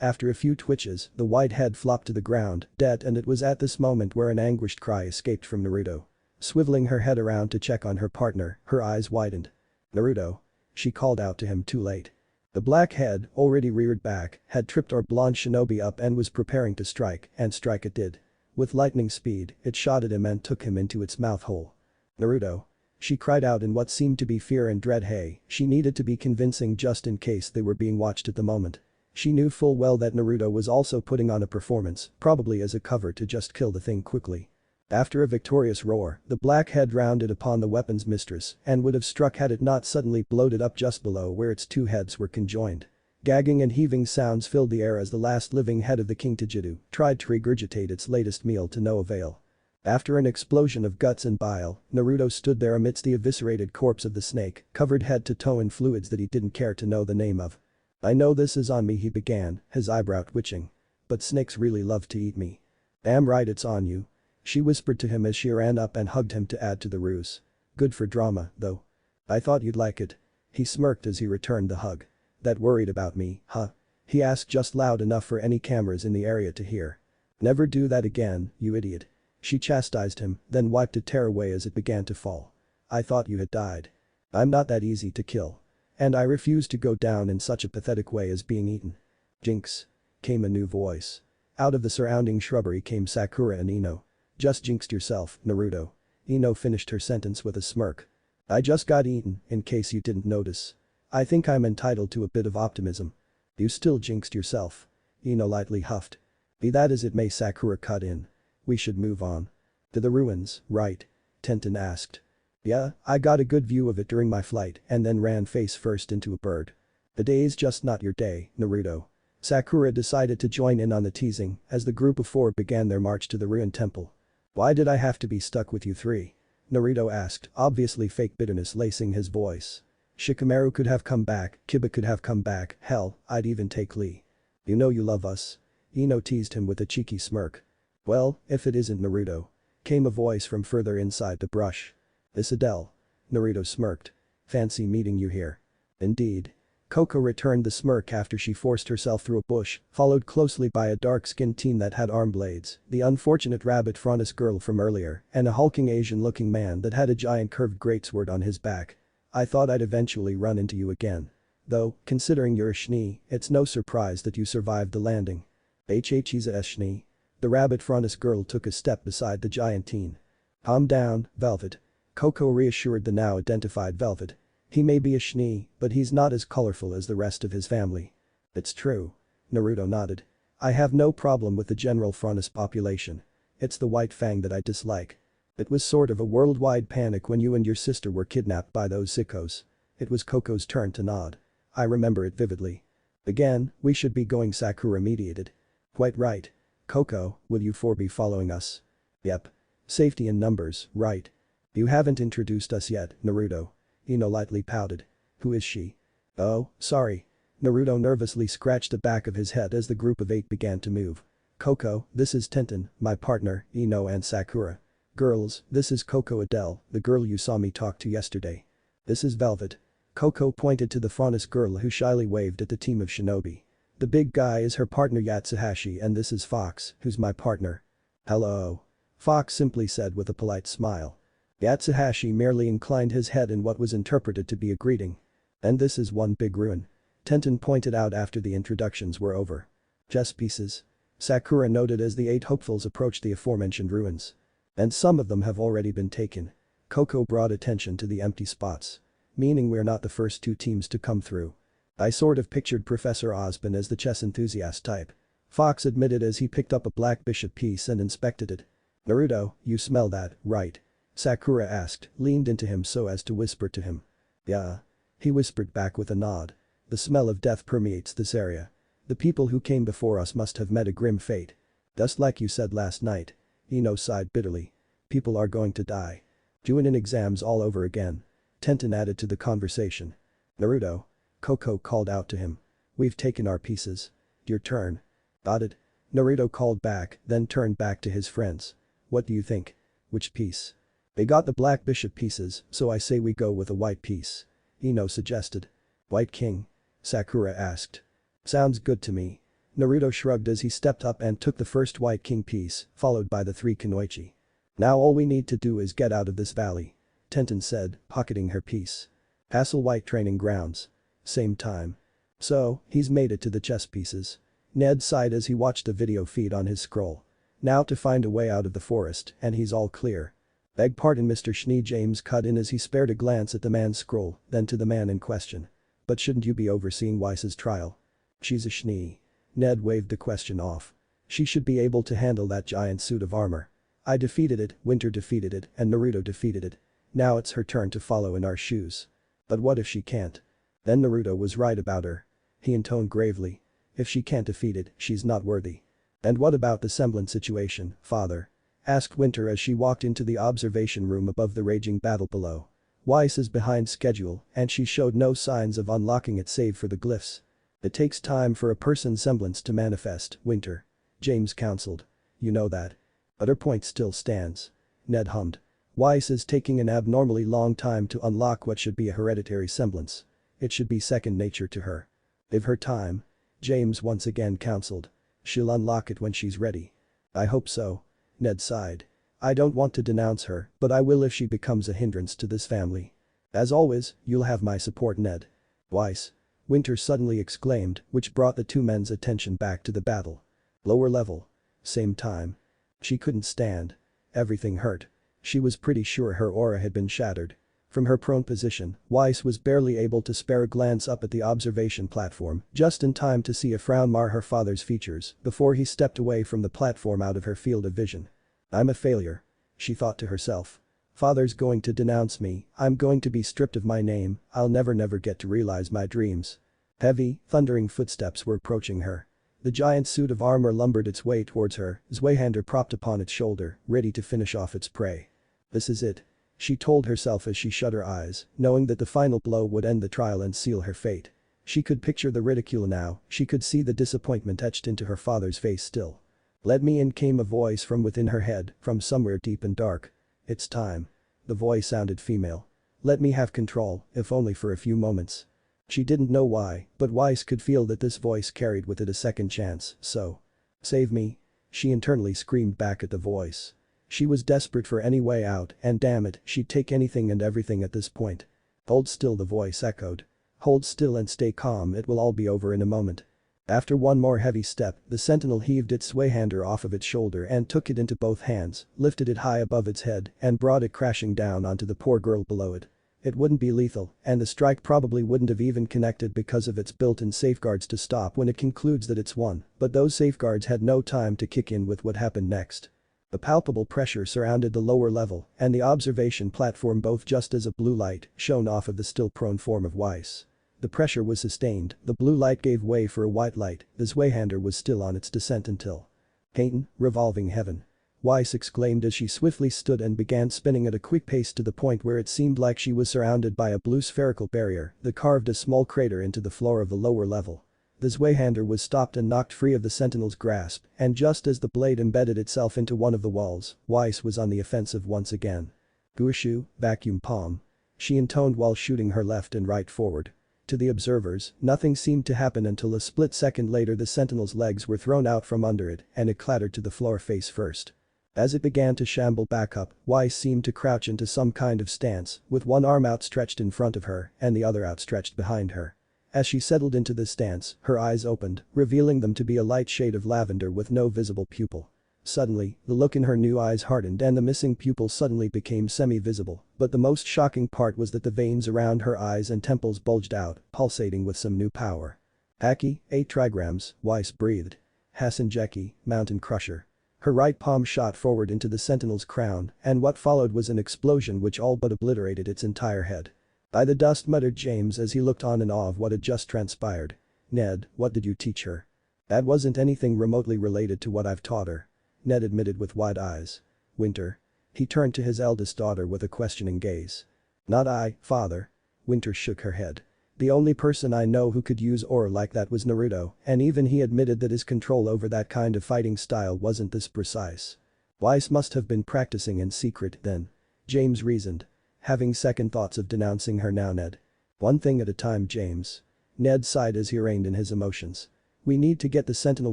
After a few twitches, the white head flopped to the ground, dead, and it was at this moment where an anguished cry escaped from Naruto. Swiveling her head around to check on her partner, her eyes widened. "Naruto." She called out to him too late. The black head, already reared back, had tripped our blonde shinobi up and was preparing to strike, and strike it did. With lightning speed, it shot at him and took him into its mouth hole. "Naruto." She cried out in what seemed to be fear and dread. She needed to be convincing just in case they were being watched at the moment. She knew full well that Naruto was also putting on a performance, probably as a cover to just kill the thing quickly. After a victorious roar, the black head rounded upon the weapon's mistress and would have struck had it not suddenly bloated up just below where its two heads were conjoined. Gagging and heaving sounds filled the air as the last living head of the King Tajitu tried to regurgitate its latest meal to no avail. After an explosion of guts and bile, Naruto stood there amidst the eviscerated corpse of the snake, covered head to toe in fluids that he didn't care to know the name of. "I know this is on me," he began, his eyebrow twitching. "But snakes really love to eat me." "Damn right it's on you." She whispered to him as she ran up and hugged him to add to the ruse. "Good for drama, though. I thought you'd like it." He smirked as he returned the hug. "That worried about me, huh?" he asked just loud enough for any cameras in the area to hear. "Never do that again, you idiot." She chastised him, then wiped a tear away as it began to fall. "I thought you had died. I'm not that easy to kill. And I refuse to go down in such a pathetic way as being eaten." "Jinx." Came a new voice. Out of the surrounding shrubbery came Sakura and Ino. "Just jinxed yourself, Naruto." Ino finished her sentence with a smirk. "I just got eaten, in case you didn't notice. I think I'm entitled to a bit of optimism." "You still jinxed yourself." Ino lightly huffed. "Be that as it may," Sakura cut in. "We should move on." "To the ruins, right?" Tenten asked. "Yeah, I got a good view of it during my flight and then ran face first into a bird." "The day's just not your day, Naruto." Sakura decided to join in on the teasing as the group of four began their march to the ruined temple. "Why did I have to be stuck with you three?" Naruto asked, obviously fake bitterness lacing his voice. "Shikamaru could have come back, Kiba could have come back, hell, I'd even take Lee." "You know you love us." Ino teased him with a cheeky smirk. "Well, if it isn't Naruto." Came a voice from further inside the brush. "This Adele." Naruto smirked. "Fancy meeting you here." "Indeed." Coco returned the smirk after she forced herself through a bush, followed closely by a dark-skinned teen that had arm blades, the unfortunate rabbit frontis girl from earlier, and a hulking Asian-looking man that had a giant curved greatsword on his back. "I thought I'd eventually run into you again. Though, considering you're a shni, it's no surprise that you survived the landing." "He's a shni." The rabbit frontis girl took a step beside the giant teen. "Calm down, Velvet." Coco reassured the now identified Velvet. "He may be a shni, but he's not as colorful as the rest of his family." "It's true." Naruto nodded. "I have no problem with the general frontis population. It's the White Fang that I dislike. It was sort of a worldwide panic when you and your sister were kidnapped by those sickos." It was Coco's turn to nod. "I remember it vividly." "Again, we should be going," Sakura mediated. "Quite right. Coco, will you four be following us?" "Yep. Safety in numbers, right?" "You haven't introduced us yet, Naruto." Ino lightly pouted. "Who is she?" "Oh, sorry." Naruto nervously scratched the back of his head as the group of 8 began to move. "Coco, this is Tenten, my partner, Ino and Sakura. Girls, this is Coco Adele, the girl you saw me talk to yesterday. This is Velvet." Coco pointed to the frontis girl who shyly waved at the team of shinobi. "The big guy is her partner Yatsuhashi and this is Fox, who's my partner." "Hello." Fox simply said with a polite smile. Yatsuhashi merely inclined his head in what was interpreted to be a greeting. "And this is one big ruin." Tenten pointed out after the introductions were over. "Chess pieces." Sakura noted as the 8 hopefuls approached the aforementioned ruins. "And some of them have already been taken." Coco brought attention to the empty spots. "Meaning we're not the first 2 teams to come through." "I sort of pictured Professor Osborn as the chess enthusiast type." Fox admitted as he picked up a black bishop piece and inspected it. "Naruto, you smell that, right?" Sakura asked, leaned into him so as to whisper to him. "Yeah." He whispered back with a nod. "The smell of death permeates this area. The people who came before us must have met a grim fate. Just like you said last night." Ino sighed bitterly. "People are going to die. Juinin exams all over again." Tenten added to the conversation. "Naruto." Coco called out to him. "We've taken our pieces. Your turn." "Got it." Naruto called back, then turned back to his friends. "What do you think?" "Which piece?" "They got the black bishop pieces, so I say we go with a white piece." Ino suggested. "White king?" Sakura asked. "Sounds good to me." Naruto shrugged as he stepped up and took the first white king piece, followed by the 3 kunoichi. Now all we need to do is get out of this valley. Tenten said, pocketing her piece. Hasselwhite training grounds. Same time. So, he's made it to the chess pieces. Ned sighed as he watched the video feed on his scroll. Now to find a way out of the forest, and he's all clear. Beg pardon Mr. Schnee, James cut in as he spared a glance at the man's scroll, then to the man in question. But shouldn't you be overseeing Weiss's trial? She's a Schnee. Ned waved the question off. She should be able to handle that giant suit of armor. I defeated it, Winter defeated it, and Naruto defeated it. Now it's her turn to follow in our shoes. But what if she can't? Then Naruto was right about her. He intoned gravely. If she can't defeat it, she's not worthy. And what about the semblance situation, father? Asked Winter as she walked into the observation room above the raging battle below. Weiss is behind schedule and she showed no signs of unlocking it save for the glyphs. It takes time for a person's semblance to manifest, Winter. James counseled. You know that. But her point still stands. Ned hummed. Weiss is taking an abnormally long time to unlock what should be a hereditary semblance. It should be second nature to her. Give her time. James once again counseled. She'll unlock it when she's ready. I hope so. Ned sighed. I don't want to denounce her, but I will if she becomes a hindrance to this family. As always, you'll have my support, Ned. Weiss. Winter suddenly exclaimed, which brought the 2 men's attention back to the battle. Lower level. Same time. She couldn't stand. Everything hurt. She was pretty sure her aura had been shattered. From her prone position, Weiss was barely able to spare a glance up at the observation platform, just in time to see a frown mar her father's features before he stepped away from the platform out of her field of vision. I'm a failure. She thought to herself. Father's going to denounce me, I'm going to be stripped of my name, I'll never get to realize my dreams. Heavy, thundering footsteps were approaching her. The giant suit of armor lumbered its way towards her, Zweihander propped upon its shoulder, ready to finish off its prey. This is it. She told herself as she shut her eyes, knowing that the final blow would end the trial and seal her fate. She could picture the ridicule now, she could see the disappointment etched into her father's face still. Let me in, came a voice from within her head, from somewhere deep and dark. It's time. The voice sounded female. Let me have control, if only for a few moments. She didn't know why, but Weiss could feel that this voice carried with it a second chance, so. Save me. She internally screamed back at the voice. She was desperate for any way out and damn it, she'd take anything and everything at this point. Hold still, the voice echoed. Hold still and stay calm, it will all be over in a moment. After one more heavy step, the sentinel heaved its Zweihander off of its shoulder and took it into both hands, lifted it high above its head and brought it crashing down onto the poor girl below it. It wouldn't be lethal, and the strike probably wouldn't have even connected because of its built-in safeguards to stop when it concludes that it's won, but those safeguards had no time to kick in with what happened next. A palpable pressure surrounded the lower level and the observation platform both just as a blue light shone off of the still prone form of Weiss. The pressure was sustained, the blue light gave way for a white light, the Zweihander was still on its descent until. Peyton, revolving heaven. Weiss exclaimed as she swiftly stood and began spinning at a quick pace to the point where it seemed like she was surrounded by a blue spherical barrier that carved a small crater into the floor of the lower level. The Zweihander was stopped and knocked free of the sentinel's grasp, and just as the blade embedded itself into one of the walls, Weiss was on the offensive once again. Guishu, vacuum palm. She intoned while shooting her left and right forward. To the observers, nothing seemed to happen until a split second later the sentinel's legs were thrown out from under it and it clattered to the floor face first. As it began to shamble back up, Weiss seemed to crouch into some kind of stance, with one arm outstretched in front of her and the other outstretched behind her. As she settled into this stance, her eyes opened, revealing them to be a light shade of lavender with no visible pupil. Suddenly, the look in her new eyes hardened and the missing pupil suddenly became semi-visible, but the most shocking part was that the veins around her eyes and temples bulged out, pulsating with some new power. Haki, 8 trigrams, Weiss breathed. Hasenjeki, Mountain Crusher. Her right palm shot forward into the sentinel's crown, and what followed was an explosion which all but obliterated its entire head. "By the dust," muttered James as he looked on in awe of what had just transpired. "Ned, what did you teach her?" "That wasn't anything remotely related to what I've taught her," Ned admitted with wide eyes. "Winter?" He turned to his eldest daughter with a questioning gaze. "Not I, father." Winter shook her head. "The only person I know who could use aura like that was Naruto, and even he admitted that his control over that kind of fighting style wasn't this precise." "Weiss must have been practicing in secret then," James reasoned. "Having second thoughts of denouncing her now, Ned." "One thing at a time, James." Ned sighed as he reined in his emotions. We need to get the sentinel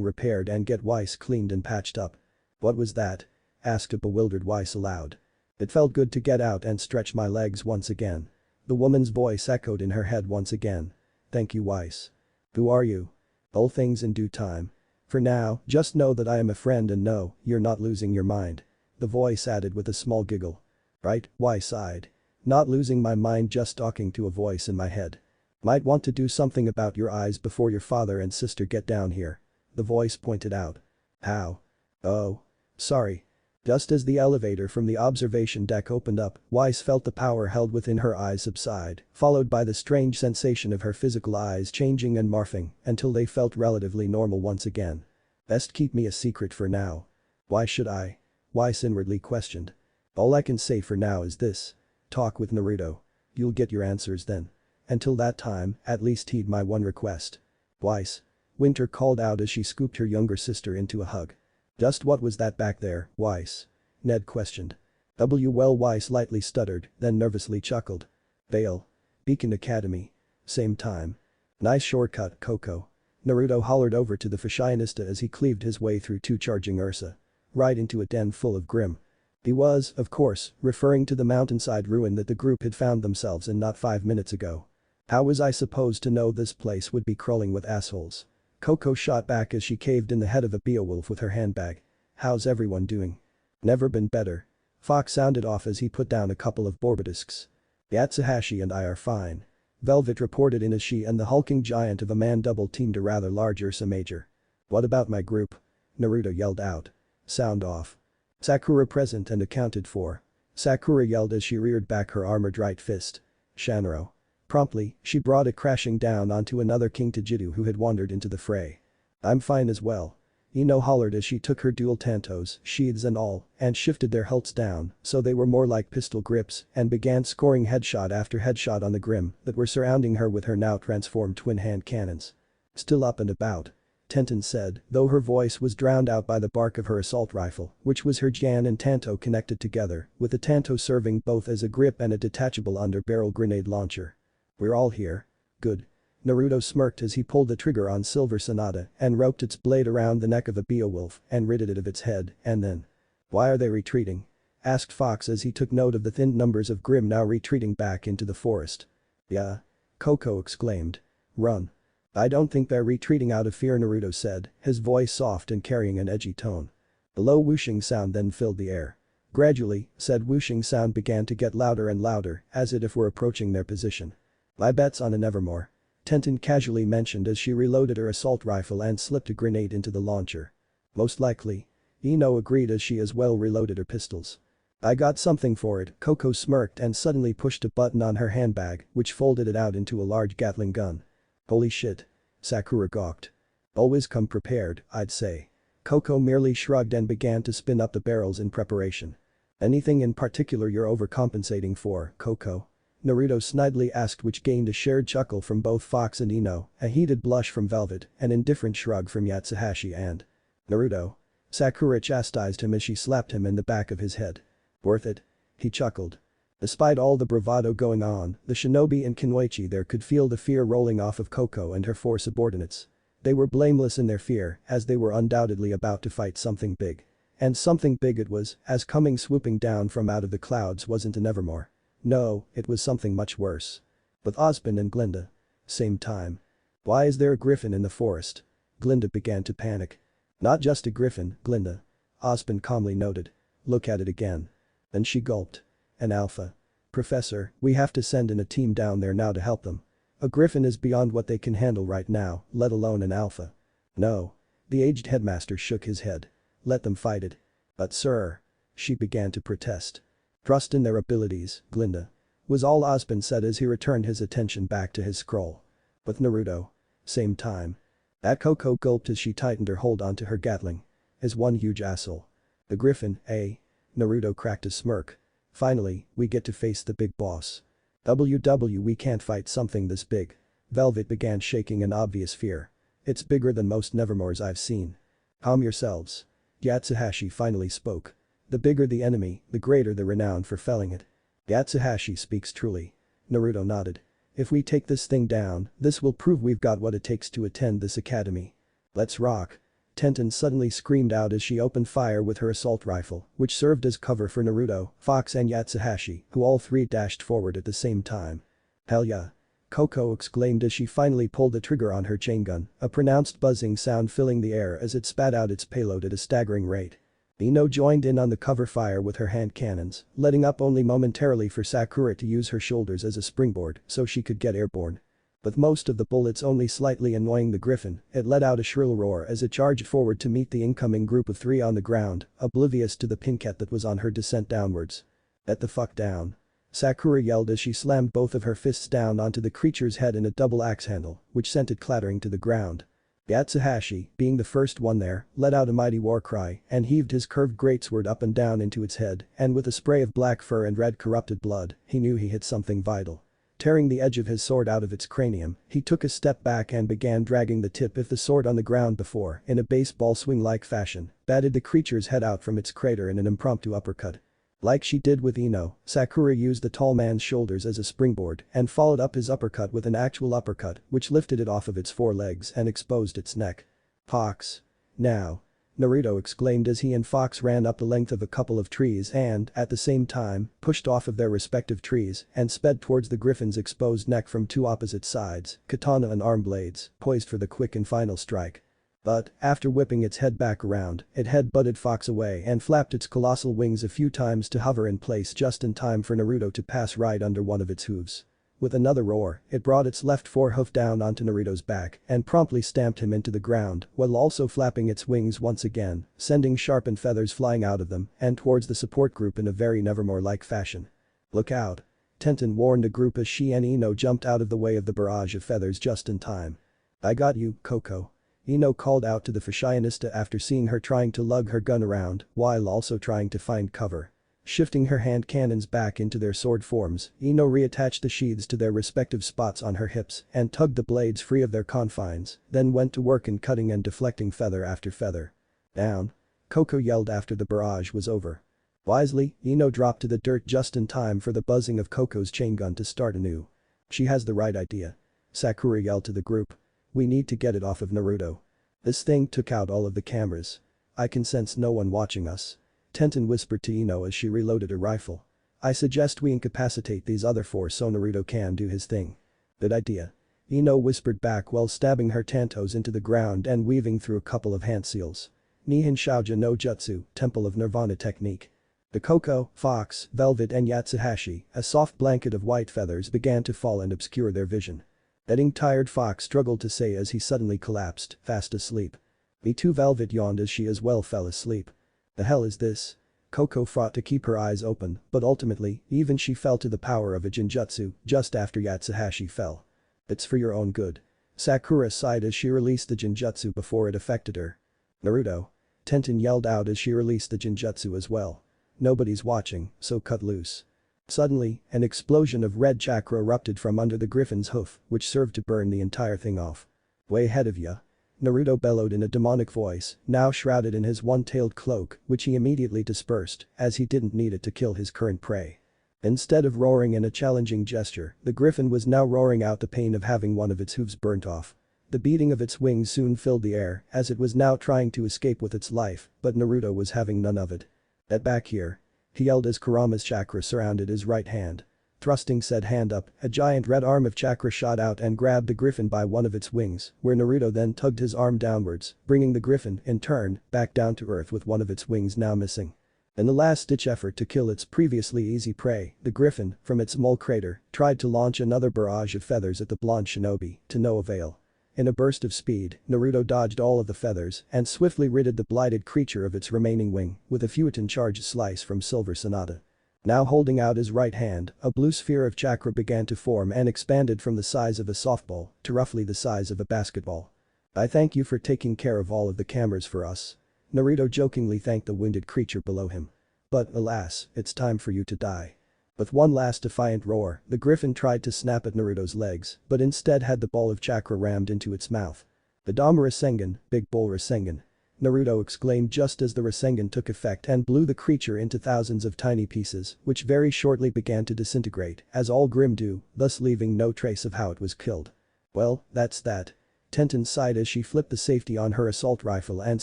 repaired and get Weiss cleaned and patched up. What was that? Asked a bewildered Weiss aloud. It felt good to get out and stretch my legs once again. The woman's voice echoed in her head once again. Thank you, Weiss. Who are you? All things in due time. For now, just know that I am a friend and no, you're not losing your mind. The voice added with a small giggle. Right, Weiss sighed. Not losing my mind, just talking to a voice in my head. Might want to do something about your eyes before your father and sister get down here. The voice pointed out. How? Oh. Sorry. Just as the elevator from the observation deck opened up, Weiss felt the power held within her eyes subside, followed by the strange sensation of her physical eyes changing and morphing until they felt relatively normal once again. Best keep me a secret for now. Why should I? Weiss inwardly questioned. All I can say for now is this. Talk with Naruto. You'll get your answers then. Until that time, at least heed my one request. Weiss. Winter called out as she scooped her younger sister into a hug. Just what was that back there, Weiss? Ned questioned. Well, Weiss lightly stuttered, then nervously chuckled. Vale. Beacon Academy. Same time. Nice shortcut, Coco. Naruto hollered over to the fashionista as he cleaved his way through two charging Ursa. Right into a den full of Grim. He was, of course, referring to the mountainside ruin that the group had found themselves in not 5 minutes ago. How was I supposed to know this place would be crawling with assholes? Coco shot back as she caved in the head of a Beowulf with her handbag. How's everyone doing? Never been better. Fox sounded off as he put down a couple of Borbidisks. Yatsuhashi and I are fine. Velvet reported in as she and the hulking giant of a man double-teamed a rather large Ursa Major. What about my group? Naruto yelled out. Sound off. Sakura present and accounted for. Sakura yelled as she reared back her armored right fist. Shanro. Promptly, she brought it crashing down onto another King Tajitu who had wandered into the fray. I'm fine as well. Ino hollered as she took her dual tantos, sheaths and all, and shifted their hilts down so they were more like pistol grips and began scoring headshot after headshot on the Grim that were surrounding her with her now transformed twin-hand cannons. Still up and about. Tenten said, though her voice was drowned out by the bark of her assault rifle, which was her Jan and Tanto connected together, with the Tanto serving both as a grip and a detachable under-barrel grenade launcher. We're all here. Good. Naruto smirked as he pulled the trigger on Silver Sonata and roped its blade around the neck of a Beowulf and ridded it of its head, and then. Why are they retreating? Asked Fox as he took note of the thinned numbers of Grim now retreating back into the forest. Yeah. Coco exclaimed. Run. I don't think they're retreating out of fear, Naruto said, his voice soft and carrying an edgy tone. A low whooshing sound then filled the air. Gradually, said whooshing sound began to get louder and louder as if were approaching their position. My bet's on an Evermore. Tenten casually mentioned as she reloaded her assault rifle and slipped a grenade into the launcher. Most likely. Ino agreed as she as well reloaded her pistols. I got something for it, Coco smirked and suddenly pushed a button on her handbag which folded it out into a large Gatling gun. Holy shit. Sakura gawked. Always come prepared, I'd say. Coco merely shrugged and began to spin up the barrels in preparation. Anything in particular you're overcompensating for, Coco? Naruto snidely asked, which gained a shared chuckle from both Fox and Ino, a heated blush from Velvet, an indifferent shrug from Yatsuhashi and Naruto. Sakura chastised him as she slapped him in the back of his head. Worth it? He chuckled. Despite all the bravado going on, the shinobi in Kunoichi there could feel the fear rolling off of Coco and her four subordinates. They were blameless in their fear as they were undoubtedly about to fight something big. And something big it was, as coming swooping down from out of the clouds wasn't an Evermore. No, it was something much worse. With Osmond and Glinda. Same time. Why is there a griffin in the forest? Glinda began to panic. Not just a griffin, Glinda. Osmond calmly noted. Look at it again. Then she gulped. An alpha. Professor, we have to send in a team down there now to help them. A griffin is beyond what they can handle right now, let alone an alpha. No. The aged headmaster shook his head. Let them fight it. But sir. She began to protest. Trust in their abilities, Glinda. Was all Osmond said as he returned his attention back to his scroll. With Naruto. Same time. That Coco gulped as she tightened her hold onto her Gatling. Is one huge asshole. The griffin, eh? Naruto cracked a smirk. Finally, we get to face the big boss. We can't fight something this big. Velvet began shaking in obvious fear. It's bigger than most Nevermores I've seen. Calm yourselves. Yatsuhashi finally spoke. The bigger the enemy, the greater the renown for felling it. Yatsuhashi speaks truly. Naruto nodded. If we take this thing down, this will prove we've got what it takes to attend this academy. Let's rock. Tenten suddenly screamed out as she opened fire with her assault rifle, which served as cover for Naruto, Fox and Yatsuhashi, who all three dashed forward at the same time. Hell yeah. Coco exclaimed as she finally pulled the trigger on her chain gun, a pronounced buzzing sound filling the air as it spat out its payload at a staggering rate. Ino joined in on the cover fire with her hand cannons, letting up only momentarily for Sakura to use her shoulders as a springboard so she could get airborne. With most of the bullets only slightly annoying the griffin, it let out a shrill roar as it charged forward to meet the incoming group of three on the ground, oblivious to the pinkette that was on her descent downwards. "Get the fuck down." Sakura yelled as she slammed both of her fists down onto the creature's head in a double axe handle, which sent it clattering to the ground. Yatsuhashi, being the first one there, let out a mighty war cry and heaved his curved greatsword up and down into its head, and with a spray of black fur and red corrupted blood, he knew he hit something vital. Tearing the edge of his sword out of its cranium, he took a step back and began dragging the tip of the sword on the ground before, in a baseball swing-like fashion, batted the creature's head out from its crater in an impromptu uppercut. Like she did with Ino, Sakura used the tall man's shoulders as a springboard and followed up his uppercut with an actual uppercut which lifted it off of its four legs and exposed its neck. "Fox. Now." Naruto exclaimed as he and Fox ran up the length of a couple of trees and, at the same time, pushed off of their respective trees and sped towards the griffin's exposed neck from two opposite sides, katana and arm blades, poised for the quick and final strike. But, after whipping its head back around, it head-butted Fox away and flapped its colossal wings a few times to hover in place just in time for Naruto to pass right under one of its hooves. With another roar, it brought its left forehoof down onto Naruto's back and promptly stamped him into the ground while also flapping its wings once again, sending sharpened feathers flying out of them and towards the support group in a very Nevermore-like fashion. "Look out." Tenten warned the group as she and Ino jumped out of the way of the barrage of feathers just in time. "I got you, Coco." Ino called out to the fashionista after seeing her trying to lug her gun around while also trying to find cover. Shifting her hand cannons back into their sword forms, Ino reattached the sheaths to their respective spots on her hips and tugged the blades free of their confines, then went to work in cutting and deflecting feather after feather. "Down." Coco yelled after the barrage was over. Wisely, Ino dropped to the dirt just in time for the buzzing of Coco's chain gun to start anew. "She has the right idea." Sakura yelled to the group. "We need to get it off of Naruto. This thing took out all of the cameras. I can sense no one watching us." Tenten whispered to Ino as she reloaded her rifle. "I suggest we incapacitate these other four so Naruto can do his thing." "Good idea." Ino whispered back while stabbing her tantos into the ground and weaving through a couple of hand seals. Nihin Shouja no Jutsu, Temple of Nirvana technique. The Coco, Fox, Velvet and Yatsuhashi, a soft blanket of white feathers began to fall and obscure their vision. Getting tired, Fox struggled to say as he suddenly collapsed, fast asleep. Me too, Velvet yawned as she as well fell asleep. "The hell is this?" Coco fought to keep her eyes open, but ultimately, even she fell to the power of a Jinjutsu just after Yatsuhashi fell. "It's for your own good." Sakura sighed as she released the Jinjutsu before it affected her. "Naruto." Tenten yelled out as she released the Jinjutsu as well. "Nobody's watching, so cut loose." Suddenly, an explosion of red chakra erupted from under the griffin's hoof, which served to burn the entire thing off. "Way ahead of ya." Naruto bellowed in a demonic voice, now shrouded in his one-tailed cloak, which he immediately dispersed, as he didn't need it to kill his current prey. Instead of roaring in a challenging gesture, the griffin was now roaring out the pain of having one of its hooves burnt off. The beating of its wings soon filled the air, as it was now trying to escape with its life, but Naruto was having none of it. "Get back here." He yelled as Kurama's chakra surrounded his right hand. Thrusting said hand up, a giant red arm of chakra shot out and grabbed the griffin by one of its wings, where Naruto then tugged his arm downwards, bringing the griffin, in turn, back down to earth with one of its wings now missing. In the last-ditch effort to kill its previously easy prey, the griffin, from its mole crater, tried to launch another barrage of feathers at the blonde shinobi, to no avail. In a burst of speed, Naruto dodged all of the feathers and swiftly ridded the blighted creature of its remaining wing with a Futon-charged slice from Silver Sonata. Now holding out his right hand, a blue sphere of chakra began to form and expanded from the size of a softball to roughly the size of a basketball. "I thank you for taking care of all of the cameras for us." Naruto jokingly thanked the wounded creature below him. "But alas, it's time for you to die." With one last defiant roar, the griffin tried to snap at Naruto's legs, but instead had the ball of chakra rammed into its mouth. "The Dama Rasengan, Big Bull Rasengan." Naruto exclaimed just as the Rasengan took effect and blew the creature into thousands of tiny pieces, which very shortly began to disintegrate, as all Grim do, thus leaving no trace of how it was killed. "Well, that's that." Tenten sighed as she flipped the safety on her assault rifle and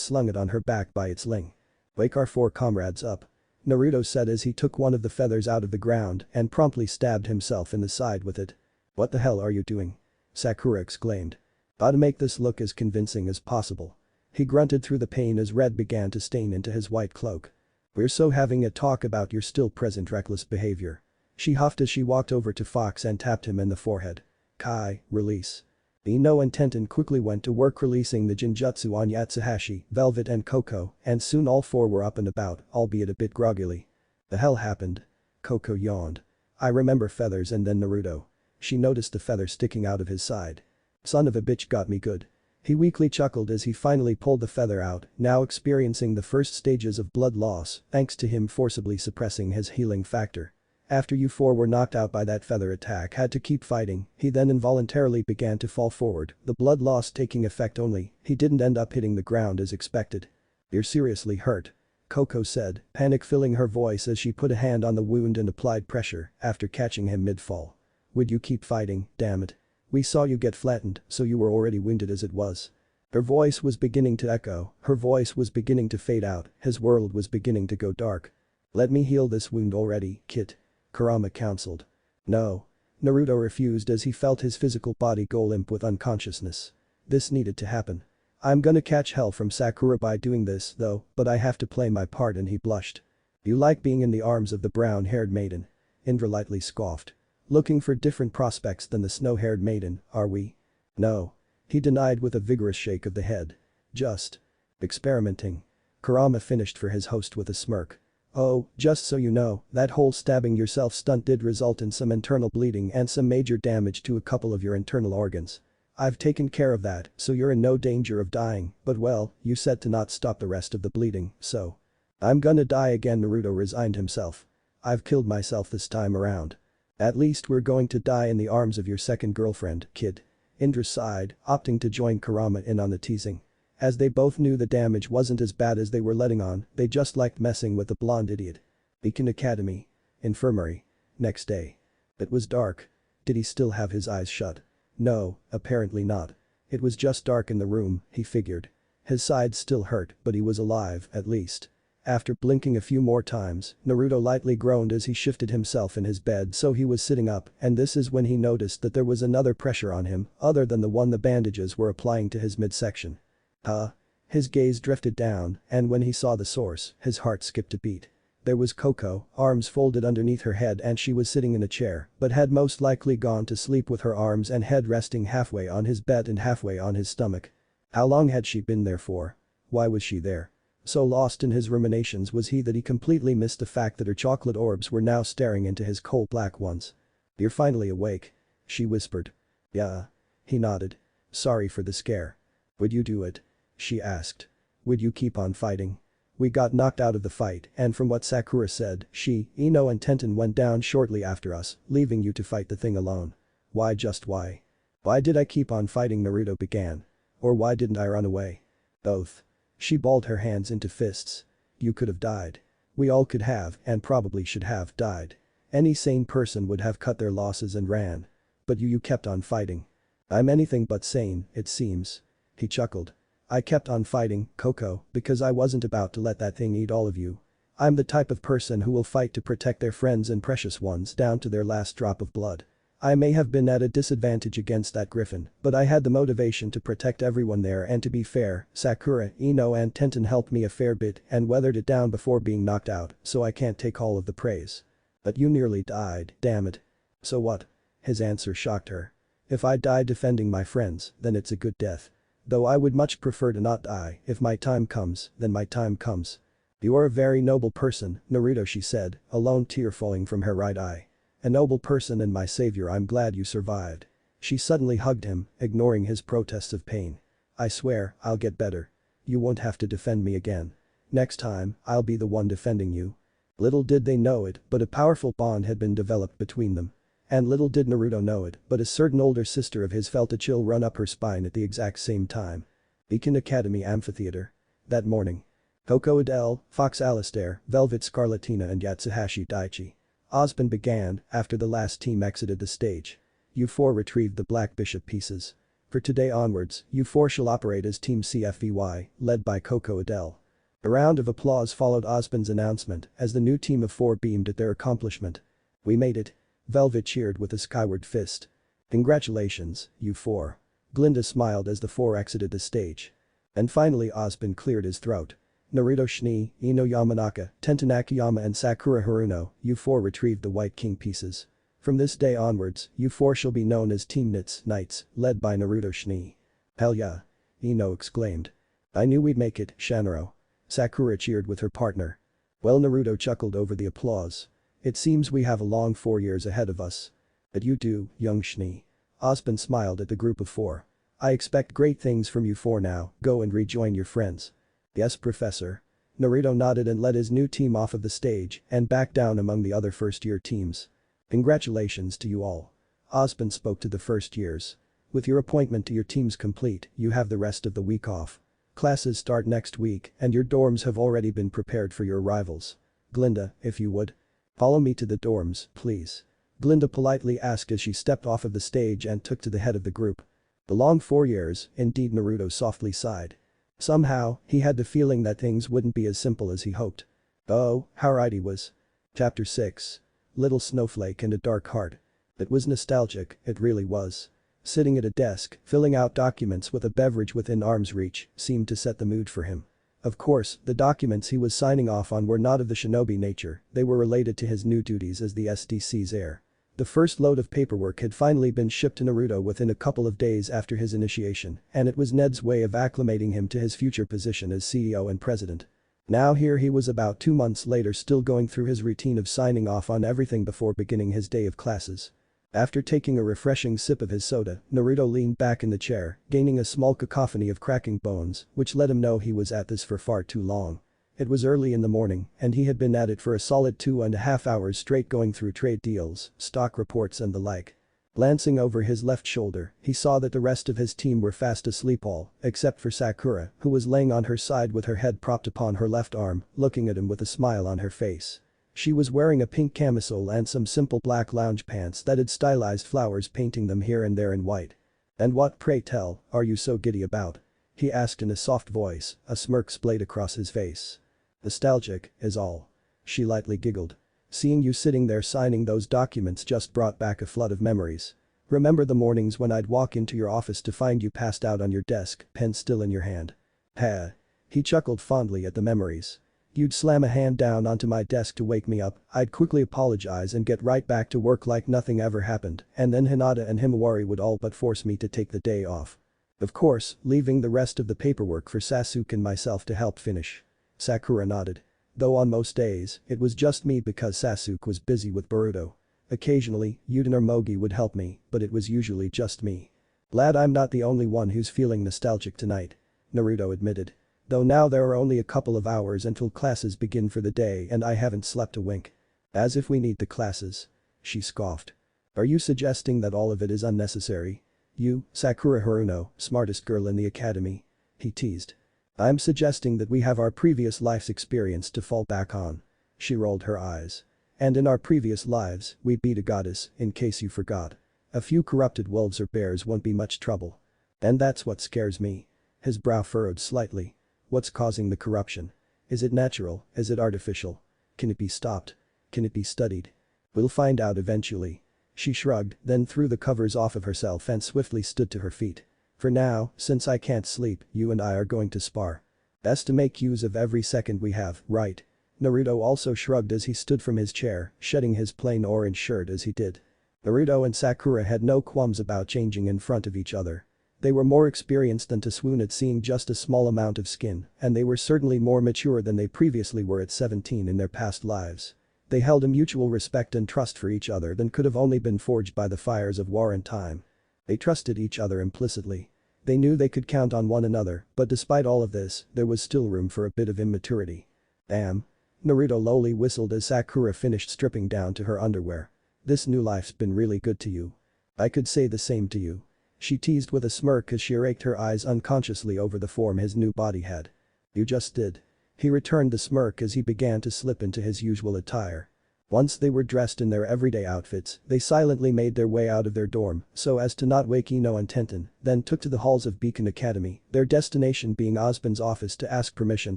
slung it on her back by its sling. "Wake our 4 comrades up," Naruto said as he took one of the feathers out of the ground and promptly stabbed himself in the side with it. "What the hell are you doing?" Sakura exclaimed. "Gotta make this look as convincing as possible." He grunted through the pain as red began to stain into his white cloak. "We're so having a talk about your still present reckless behavior." She huffed as she walked over to Fox and tapped him in the forehead. "Kai, release." Ino and Tenten quickly went to work releasing the Jinjutsu on Yatsuhashi, Velvet and Coco, and soon all 4 were up and about, albeit a bit groggily. "The hell happened?" Coco yawned. "I remember feathers and then Naruto." She noticed the feather sticking out of his side. "Son of a bitch got me good." He weakly chuckled as he finally pulled the feather out, now experiencing the first stages of blood loss thanks to him forcibly suppressing his healing factor. After you 4 were knocked out by that feather attack had to keep fighting, he then involuntarily began to fall forward, the blood loss taking effect only, he didn't end up hitting the ground as expected. "You're seriously hurt," Coco said, panic filling her voice as she put a hand on the wound and applied pressure after catching him mid-fall. "Would you keep fighting, damn it? We saw you get flattened, so you were already wounded as it was." Her voice was beginning to echo, her voice was beginning to fade out, his world was beginning to go dark. "Let me heal this wound already, Kit," Kurama counseled. "No." Naruto refused as he felt his physical body go limp with unconsciousness. This needed to happen. "I'm gonna catch hell from Sakura by doing this, though, but I have to play my part," and he blushed. "You like being in the arms of the brown-haired maiden?" Indra lightly scoffed. "Looking for different prospects than the snow-haired maiden, are we?" "No." He denied with a vigorous shake of the head. "Just experimenting." Kurama finished for his host with a smirk. "Oh, just so you know, that whole stabbing yourself stunt did result in some internal bleeding and some major damage to a couple of your internal organs. I've taken care of that, so you're in no danger of dying, but well, you said to not stop the rest of the bleeding, so." "I'm gonna die again," Naruto resigned himself. "I've killed myself this time around." "At least we're going to die in the arms of your second girlfriend, kid." Indra sighed, opting to join Kurama in on the teasing. As they both knew the damage wasn't as bad as they were letting on, they just liked messing with the blonde idiot. Beacon Academy. Infirmary. Next day. It was dark. Did he still have his eyes shut? No, apparently not. It was just dark in the room, he figured. His sides still hurt, but he was alive, at least. After blinking a few more times, Naruto lightly groaned as he shifted himself in his bed so he was sitting up, and this is when he noticed that there was another pressure on him, other than the one the bandages were applying to his midsection. Huh? His gaze drifted down, and when he saw the source, his heart skipped a beat. There was Coco, arms folded underneath her head, and she was sitting in a chair, but had most likely gone to sleep with her arms and head resting halfway on his bed and halfway on his stomach. How long had she been there for? Why was she there? So lost in his ruminations was he that he completely missed the fact that her chocolate orbs were now staring into his coal black ones. "You're finally awake," she whispered. "Yeah." He nodded. "Sorry for the scare." "Would you do it?" she asked. "Would you keep on fighting?" "We got knocked out of the fight, and from what Sakura said, she, Ino and Tenten went down shortly after us, leaving you to fight the thing alone." "Why just why? Why did I keep on fighting?" Naruto began. "Or why didn't I run away?" "Both." She balled her hands into fists. "You could have died. We all could have, and probably should have, died. Any sane person would have cut their losses and ran. But you kept on fighting." "I'm anything but sane, it seems." He chuckled. "I kept on fighting, Coco, because I wasn't about to let that thing eat all of you. I'm the type of person who will fight to protect their friends and precious ones down to their last drop of blood. I may have been at a disadvantage against that griffin, but I had the motivation to protect everyone there, and to be fair, Sakura, Ino and Tenten helped me a fair bit and weathered it down before being knocked out, so I can't take all of the praise." "But you nearly died, damn it." "So what?" His answer shocked her. "If I die defending my friends, then it's a good death. Though I would much prefer to not die. If my time comes, then my time comes." "You're a very noble person, Naruto," she said, a lone tear falling from her right eye. "A noble person and my savior, I'm glad you survived." She suddenly hugged him, ignoring his protests of pain. "I swear, I'll get better. You won't have to defend me again. Next time, I'll be the one defending you." Little did they know it, but a powerful bond had been developed between them. And little did Naruto know it, but a certain older sister of his felt a chill run up her spine at the exact same time. Beacon Academy Amphitheater. That morning. Coco Adele, Fox Alistair, Velvet Scarlatina and Yatsuhashi Daichi. Osban began after the last team exited the stage. "You 4 retrieved the black bishop pieces." For today onwards, you four shall operate as Team CFVY, led by Coco Adele. A round of applause followed Osmond's announcement as the new team of four beamed at their accomplishment. We made it. Velvet cheered with a skyward fist. Congratulations, you four. Glinda smiled as the four exited the stage. And finally Osmond cleared his throat. Naruto Shinii, Ino Yamanaka, Tentanakayama and Sakura Haruno, you four retrieved the White King pieces. From this day onwards, you four shall be known as Team Knights, led by Naruto Shinii. Hell yeah. Ino exclaimed. I knew we'd make it, Shanro. Sakura cheered with her partner. Well, Naruto chuckled over the applause. It seems we have a long 4 years ahead of us. But you do, young Shinii. Osmond smiled at the group of four. I expect great things from you four now, go and rejoin your friends. Yes, Professor. Naruto nodded and led his new team off of the stage and back down among the other first-year teams. Congratulations to you all. Osmond spoke to the first years. With your appointment to your teams complete, you have the rest of the week off. Classes start next week and your dorms have already been prepared for your arrivals. Glinda, if you would. Follow me to the dorms, please. Glinda politely asked as she stepped off of the stage and took to the head of the group. The long 4 years, indeed, Naruto softly sighed. Somehow, he had the feeling that things wouldn't be as simple as he hoped. Oh, how right he was. Chapter 6. Little Snowflake and a Dark Heart. It was nostalgic, it really was. Sitting at a desk, filling out documents with a beverage within arm's reach, seemed to set the mood for him. Of course, the documents he was signing off on were not of the shinobi nature, they were related to his new duties as the SDC's heir. The first load of paperwork had finally been shipped to Naruto within a couple of days after his initiation, and it was Ned's way of acclimating him to his future position as CEO and president. Now here he was about 2 months later still going through his routine of signing off on everything before beginning his day of classes. After taking a refreshing sip of his soda, Naruto leaned back in the chair, gaining a small cacophony of cracking bones, which let him know he was at this for far too long. It was early in the morning, and he had been at it for a solid 2.5 hours straight going through trade deals, stock reports and the like. Glancing over his left shoulder, he saw that the rest of his team were fast asleep all, except for Sakura, who was laying on her side with her head propped upon her left arm, looking at him with a smile on her face. She was wearing a pink camisole and some simple black lounge pants that had stylized flowers painting them here and there in white. And what, pray tell, are you so giddy about? He asked in a soft voice, a smirk splayed across his face. Nostalgic, is all. She lightly giggled. Seeing you sitting there signing those documents just brought back a flood of memories. Remember the mornings when I'd walk into your office to find you passed out on your desk, pen still in your hand. Ha. He chuckled fondly at the memories. You'd slam a hand down onto my desk to wake me up, I'd quickly apologize and get right back to work like nothing ever happened, and then Hinata and Himawari would all but force me to take the day off. Of course, leaving the rest of the paperwork for Sasuke and myself to help finish. Sakura nodded. Though on most days, it was just me because Sasuke was busy with Boruto. Occasionally, Yuden or Mogi would help me, but it was usually just me. Glad I'm not the only one who's feeling nostalgic tonight. Naruto admitted. Though now there are only a couple of hours until classes begin for the day and I haven't slept a wink. As if we need the classes. She scoffed. Are you suggesting that all of it is unnecessary? You, Sakura Haruno, smartest girl in the academy. He teased. I'm suggesting that we have our previous life's experience to fall back on. She rolled her eyes. And in our previous lives, we beat a goddess, in case you forgot. A few corrupted wolves or bears won't be much trouble. And that's what scares me. His brow furrowed slightly. What's causing the corruption? Is it natural, is it artificial? Can it be stopped? Can it be studied? We'll find out eventually. She shrugged, then threw the covers off of herself and swiftly stood to her feet. For now, since I can't sleep, you and I are going to spar. Best to make use of every second we have, right? Naruto also shrugged as he stood from his chair, shedding his plain orange shirt as he did. Naruto and Sakura had no qualms about changing in front of each other. They were more experienced than to swoon at seeing just a small amount of skin, and they were certainly more mature than they previously were at 17 in their past lives. They held a mutual respect and trust for each other that could have only been forged by the fires of war and time. They trusted each other implicitly. They knew they could count on one another, but despite all of this, there was still room for a bit of immaturity. Damn. Naruto lowly whistled as Sakura finished stripping down to her underwear. This new life's been really good to you. I could say the same to you. She teased with a smirk as she raked her eyes unconsciously over the form his new body had. You just did. He returned the smirk as he began to slip into his usual attire. Once they were dressed in their everyday outfits, they silently made their way out of their dorm so as to not wake Ino and Tenten, then took to the halls of Beacon Academy, their destination being Osbin's office to ask permission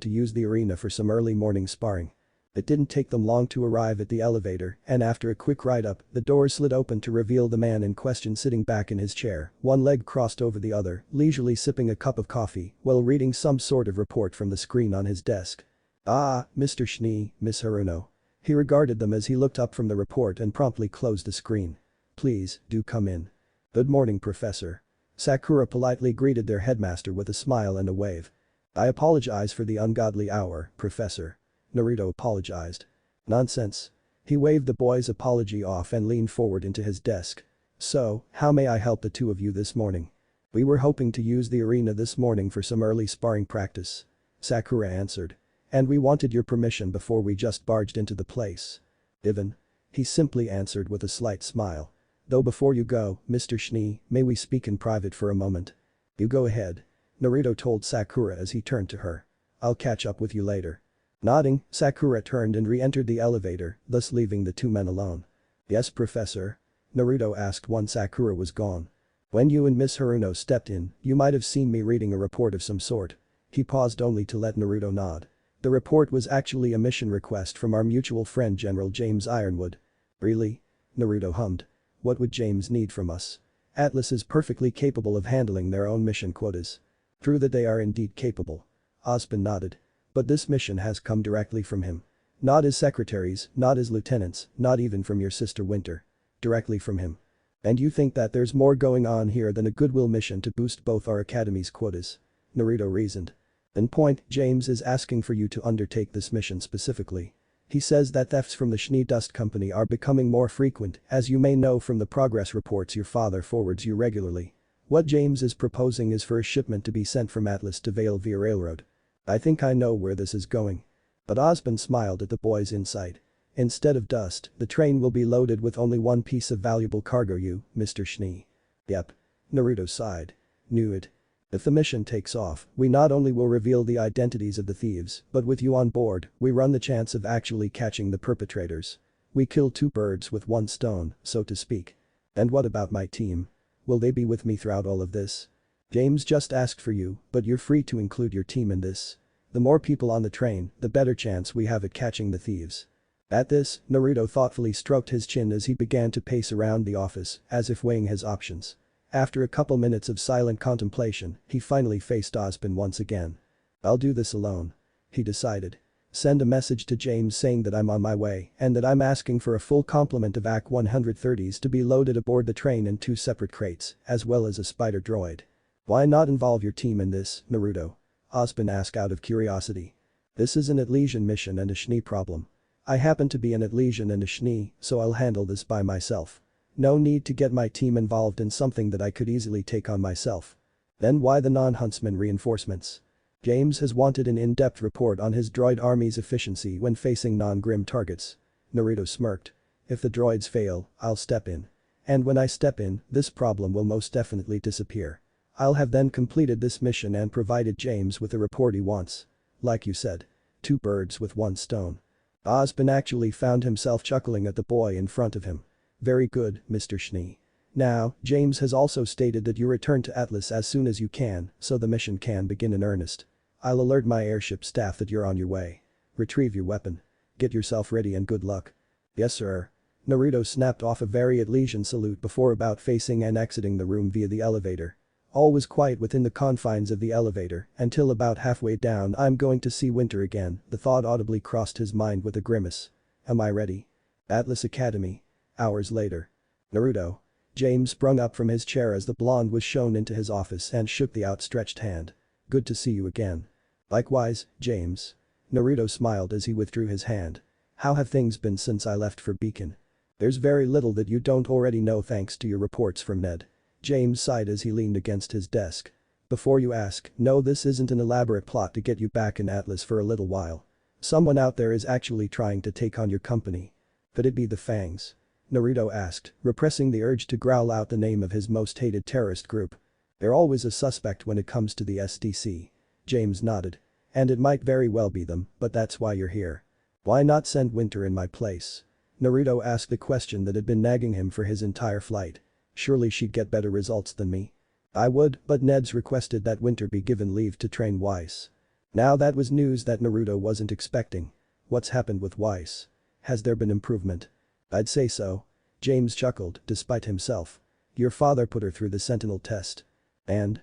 to use the arena for some early morning sparring. It didn't take them long to arrive at the elevator, and after a quick ride up, the doors slid open to reveal the man in question sitting back in his chair, one leg crossed over the other, leisurely sipping a cup of coffee while reading some sort of report from the screen on his desk. "Ah, Mr. Schnee, Miss Haruno." He regarded them as he looked up from the report and promptly closed the screen. "Please, do come in." "Good morning, Professor." Sakura politely greeted their headmaster with a smile and a wave. "I apologize for the ungodly hour, Professor." Naruto apologized. "Nonsense." He waved the boy's apology off and leaned forward into his desk. "So, how may I help the two of you this morning?" "We were hoping to use the arena this morning for some early sparring practice," Sakura answered. "And we wanted your permission before we just barged into the place." "Even?" he simply answered with a slight smile. "Though before you go, Mr. Schnee, may we speak in private for a moment?" "You go ahead," Naruto told Sakura as he turned to her. "I'll catch up with you later." Nodding, Sakura turned and re-entered the elevator, thus leaving the two men alone. "Yes, Professor?" Naruto asked once Sakura was gone. "When you and Miss Haruno stepped in, you might have seen me reading a report of some sort." He paused only to let Naruto nod. "The report was actually a mission request from our mutual friend General James Ironwood." "Really?" Naruto hummed. "What would James need from us?" "Atlas is perfectly capable of handling their own mission quotas." "True that they are indeed capable." Osbin nodded. "But this mission has come directly from him. Not his secretaries, not his lieutenants, not even from your sister Winter. Directly from him. And you think that there's more going on here than a goodwill mission to boost both our academy's quotas?" Naruto reasoned. "In point, James is asking for you to undertake this mission specifically. He says that thefts from the Schnee Dust Company are becoming more frequent, as you may know from the progress reports your father forwards you regularly. What James is proposing is for a shipment to be sent from Atlas to Vale via railroad." "I think I know where this is going." But Osbin smiled at the boy's insight. "Instead of dust, the train will be loaded with only one piece of valuable cargo, you, Mr. Schnee." "Yep." Naruto sighed. "Knew it. If the mission takes off, we not only will reveal the identities of the thieves, but with you on board, we run the chance of actually catching the perpetrators. We kill two birds with one stone, so to speak." "And what about my team? Will they be with me throughout all of this?" "James just asked for you, but you're free to include your team in this. The more people on the train, the better chance we have at catching the thieves." At this, Naruto thoughtfully stroked his chin as he began to pace around the office, as if weighing his options. After a couple minutes of silent contemplation, he finally faced Osbin once again. "I'll do this alone," he decided. "Send a message to James saying that I'm on my way and that I'm asking for a full complement of AC-130s to be loaded aboard the train in 2 separate crates, as well as a spider droid." "Why not involve your team in this, Naruto?" Osbin asked out of curiosity. "This is an Atlesian mission and a Schnee problem. I happen to be an Atlesian and a Schnee, so I'll handle this by myself. No need to get my team involved in something that I could easily take on myself." "Then why the non-huntsman reinforcements?" "James has wanted an in-depth report on his droid army's efficiency when facing non-grim targets." Naruto smirked. "If the droids fail, I'll step in. And when I step in, this problem will most definitely disappear. I'll have then completed this mission and provided James with the report he wants. Like you said. 2 birds with 1 stone." Osbin actually found himself chuckling at the boy in front of him. "Very good, Mr. Schnee. Now, James has also stated that you return to Atlas as soon as you can, so the mission can begin in earnest. I'll alert my airship staff that you're on your way. Retrieve your weapon. Get yourself ready and good luck." "Yes, sir." Naruto snapped off a very Atlesian salute before about facing and exiting the room via the elevator. All was quiet within the confines of the elevator until about halfway down. "I'm going to see Winter again," the thought audibly crossed his mind with a grimace. "Am I ready?" Atlas Academy. Hours later. "Naruto." James sprung up from his chair as the blonde was shown into his office and shook the outstretched hand. "Good to see you again." "Likewise, James." Naruto smiled as he withdrew his hand. "How have things been since I left for Beacon?" "There's very little that you don't already know thanks to your reports from Ned." James sighed as he leaned against his desk. "Before you ask, no, this isn't an elaborate plot to get you back in Atlas for a little while. Someone out there is actually trying to take on your company." "Could it be the Fangs?" Naruto asked, repressing the urge to growl out the name of his most hated terrorist group. "They're always a suspect when it comes to the SDC." James nodded. "And it might very well be them, but that's why you're here." "Why not send Winter in my place?" Naruto asked the question that had been nagging him for his entire flight. Surely she'd get better results than me. I would, but Ned's requested that Winter be given leave to train Weiss. Now that was news that Naruto wasn't expecting. What's happened with Weiss? Has there been improvement? I'd say so. James chuckled, despite himself. Your father put her through the sentinel test. And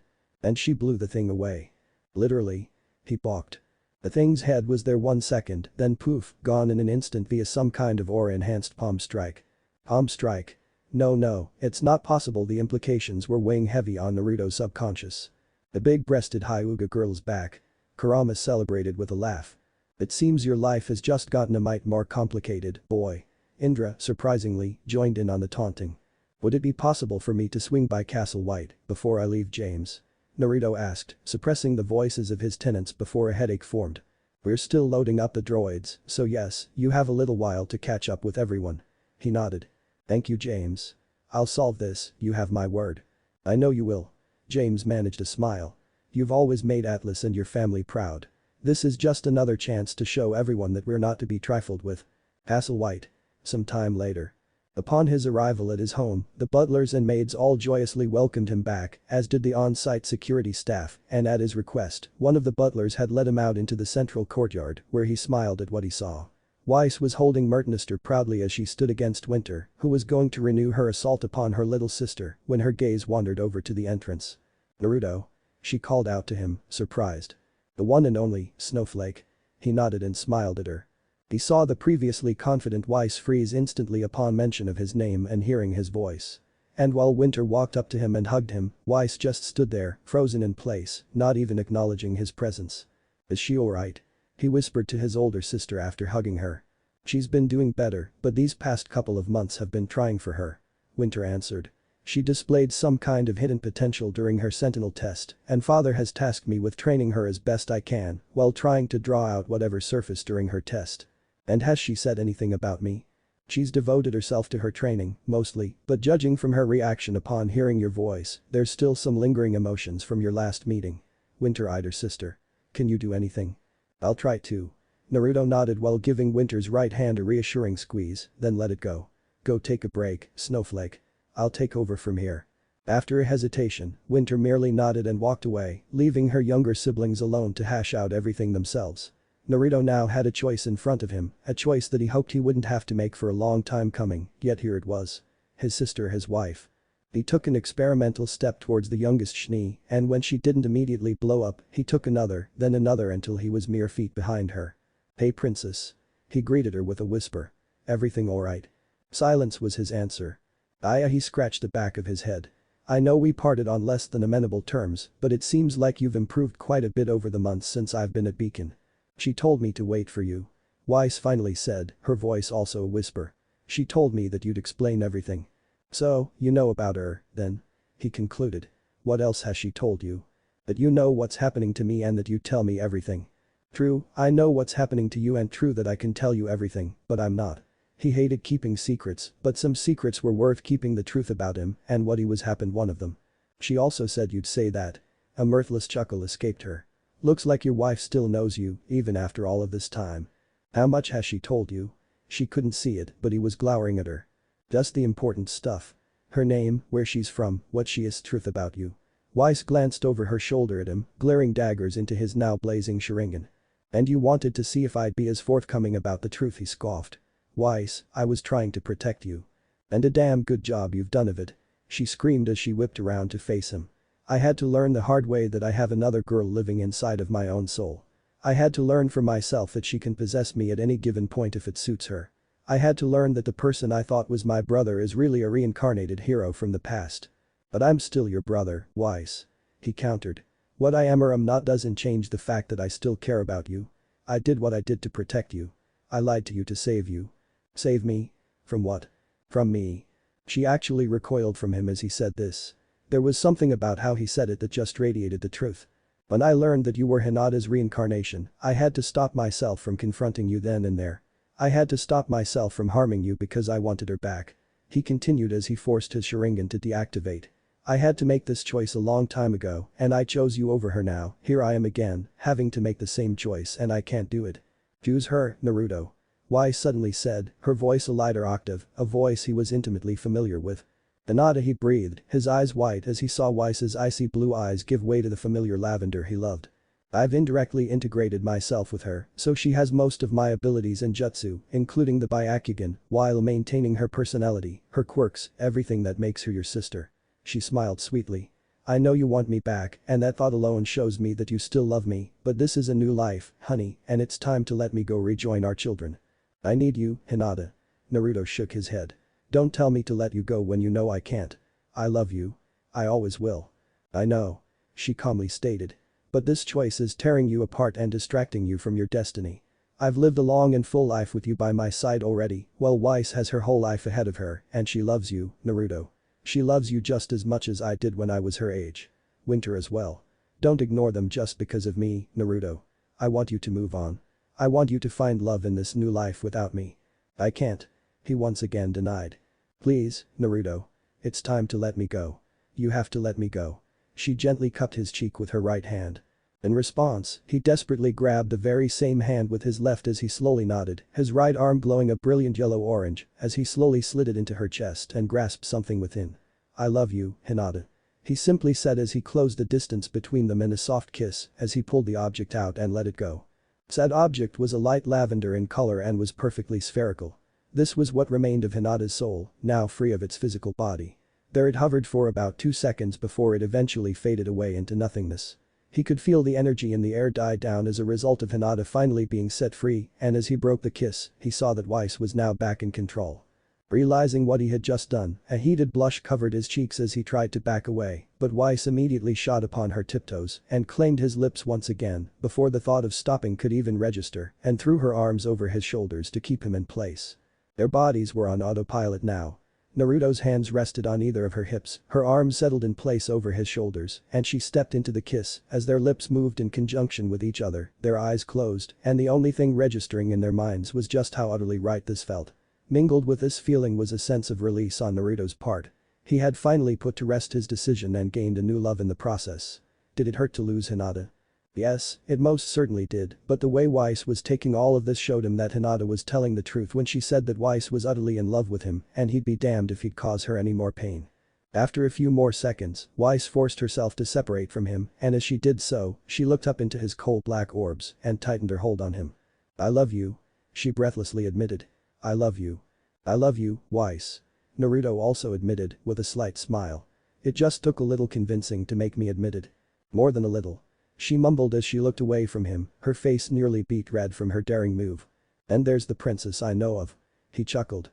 she blew the thing away. Literally. He balked. The thing's head was there 1 second, then poof, gone in an instant via some kind of aura-enhanced palm strike. Palm strike? No, it's not possible. The implications were weighing heavy on Naruto's subconscious. The big-breasted Hyuga girl's back. Kurama celebrated with a laugh. It seems your life has just gotten a mite more complicated, boy. Indra, surprisingly, joined in on the taunting. Would it be possible for me to swing by Castle White before I leave, James? Naruto asked, suppressing the voices of his tenants before a headache formed. We're still loading up the droids, so yes, you have a little while to catch up with everyone. He nodded. Thank you, James. I'll solve this, you have my word. I know you will. James managed a smile. You've always made Atlas and your family proud. This is just another chance to show everyone that we're not to be trifled with. Castle White. Some time later. Upon his arrival at his home, the butlers and maids all joyously welcomed him back, as did the on-site security staff, and at his request, one of the butlers had led him out into the central courtyard, where he smiled at what he saw. Weiss was holding Mertenister proudly as she stood against Winter, who was going to renew her assault upon her little sister, when her gaze wandered over to the entrance. Naruto. She called out to him, surprised. The one and only, Snowflake. He nodded and smiled at her. He saw the previously confident Weiss freeze instantly upon mention of his name and hearing his voice. And while Winter walked up to him and hugged him, Weiss just stood there, frozen in place, not even acknowledging his presence. Is she alright? He whispered to his older sister after hugging her. She's been doing better, but these past couple of months have been trying for her. Winter answered. She displayed some kind of hidden potential during her sentinel test, and father has tasked me with training her as best I can, while trying to draw out whatever surfaced during her test. And has she said anything about me? She's devoted herself to her training, mostly, but judging from her reaction upon hearing your voice, there's still some lingering emotions from your last meeting. Winter eyed her sister. Can you do anything? I'll try to. Naruto nodded while giving Winter's right hand a reassuring squeeze, then let it go. Go take a break, Snowflake. I'll take over from here. After a hesitation, Winter merely nodded and walked away, leaving her younger siblings alone to hash out everything themselves. Naruto now had a choice in front of him, a choice that he hoped he wouldn't have to make for a long time coming, yet here it was. His sister, his wife. He took an experimental step towards the youngest Shni, and when she didn't immediately blow up, he took another, then another until he was mere feet behind her. Hey princess. He greeted her with a whisper. Everything alright? Silence was his answer. He scratched the back of his head. I know we parted on less than amenable terms, but it seems like you've improved quite a bit over the months since I've been at Beacon. She told me to wait for you. Weiss finally said, her voice also a whisper. She told me that you'd explain everything. So, you know about her, then? He concluded. What else has she told you? That you know what's happening to me and that you tell me everything. True, I know what's happening to you and true that I can tell you everything, but I'm not. He hated keeping secrets, but some secrets were worth keeping. The truth about him and what he was happened one of them. She also said you'd say that. A mirthless chuckle escaped her. Looks like your wife still knows you, even after all of this time. How much has she told you? She couldn't see it, but he was glowering at her. Just the important stuff. Her name, where she's from, what she is, truth about you. Weiss glanced over her shoulder at him, glaring daggers into his now blazing Sharingan. And you wanted to see if I'd be as forthcoming about the truth, he scoffed. Weiss, I was trying to protect you. And a damn good job you've done of it. She screamed as she whipped around to face him. I had to learn the hard way that I have another girl living inside of my own soul. I had to learn for myself that she can possess me at any given point if it suits her. I had to learn that the person I thought was my brother is really a reincarnated hero from the past. But I'm still your brother, Weiss. He countered. What I am or am not doesn't change the fact that I still care about you. I did what I did to protect you. I lied to you to save you. Save me? From what? From me. She actually recoiled from him as he said this. There was something about how he said it that just radiated the truth. When I learned that you were Hinata's reincarnation, I had to stop myself from confronting you then and there. I had to stop myself from harming you because I wanted her back. He continued as he forced his Sharingan to deactivate. I had to make this choice a long time ago, and I chose you over her now. Here I am again, having to make the same choice and I can't do it. Choose her, Naruto. Why suddenly said, her voice a lighter octave, a voice he was intimately familiar with. Hinata, he breathed, his eyes white as he saw Weiss's icy blue eyes give way to the familiar lavender he loved. I've indirectly integrated myself with her, so she has most of my abilities in jutsu, including the Byakugan, while maintaining her personality, her quirks, everything that makes her your sister. She smiled sweetly. I know you want me back, and that thought alone shows me that you still love me, but this is a new life, honey, and it's time to let me go rejoin our children. I need you, Hinata. Naruto shook his head. Don't tell me to let you go when you know I can't. I love you. I always will. I know. She calmly stated. But this choice is tearing you apart and distracting you from your destiny. I've lived a long and full life with you by my side already, while Weiss has her whole life ahead of her, and she loves you, Naruto. She loves you just as much as I did when I was her age. Winter as well. Don't ignore them just because of me, Naruto. I want you to move on. I want you to find love in this new life without me. I can't. He once again denied. Please, Naruto. It's time to let me go. You have to let me go. She gently cupped his cheek with her right hand. In response, he desperately grabbed the very same hand with his left as he slowly nodded, his right arm glowing a brilliant yellow-orange as he slowly slid it into her chest and grasped something within. I love you, Hinata. He simply said as he closed the distance between them in a soft kiss as he pulled the object out and let it go. Said object was a light lavender in color and was perfectly spherical. This was what remained of Hinata's soul, now free of its physical body. There it hovered for about 2 seconds before it eventually faded away into nothingness. He could feel the energy in the air die down as a result of Hinata finally being set free, and as he broke the kiss, he saw that Weiss was now back in control. Realizing what he had just done, a heated blush covered his cheeks as he tried to back away, but Weiss immediately shot upon her tiptoes and claimed his lips once again before the thought of stopping could even register and threw her arms over his shoulders to keep him in place. Their bodies were on autopilot now. Naruto's hands rested on either of her hips, her arms settled in place over his shoulders, and she stepped into the kiss as their lips moved in conjunction with each other, their eyes closed, and the only thing registering in their minds was just how utterly right this felt. Mingled with this feeling was a sense of release on Naruto's part. He had finally put to rest his decision and gained a new love in the process. Did it hurt to lose Hinata? Yes, it most certainly did, but the way Weiss was taking all of this showed him that Hinata was telling the truth when she said that Weiss was utterly in love with him and he'd be damned if he'd cause her any more pain. After a few more seconds, Weiss forced herself to separate from him, and as she did so, she looked up into his cold black orbs and tightened her hold on him. I love you. She breathlessly admitted. I love you. I love you, Weiss. Naruto also admitted, with a slight smile. It just took a little convincing to make me admit it. More than a little. She mumbled as she looked away from him, her face nearly beet red from her daring move. And there's the princess I know of. He chuckled.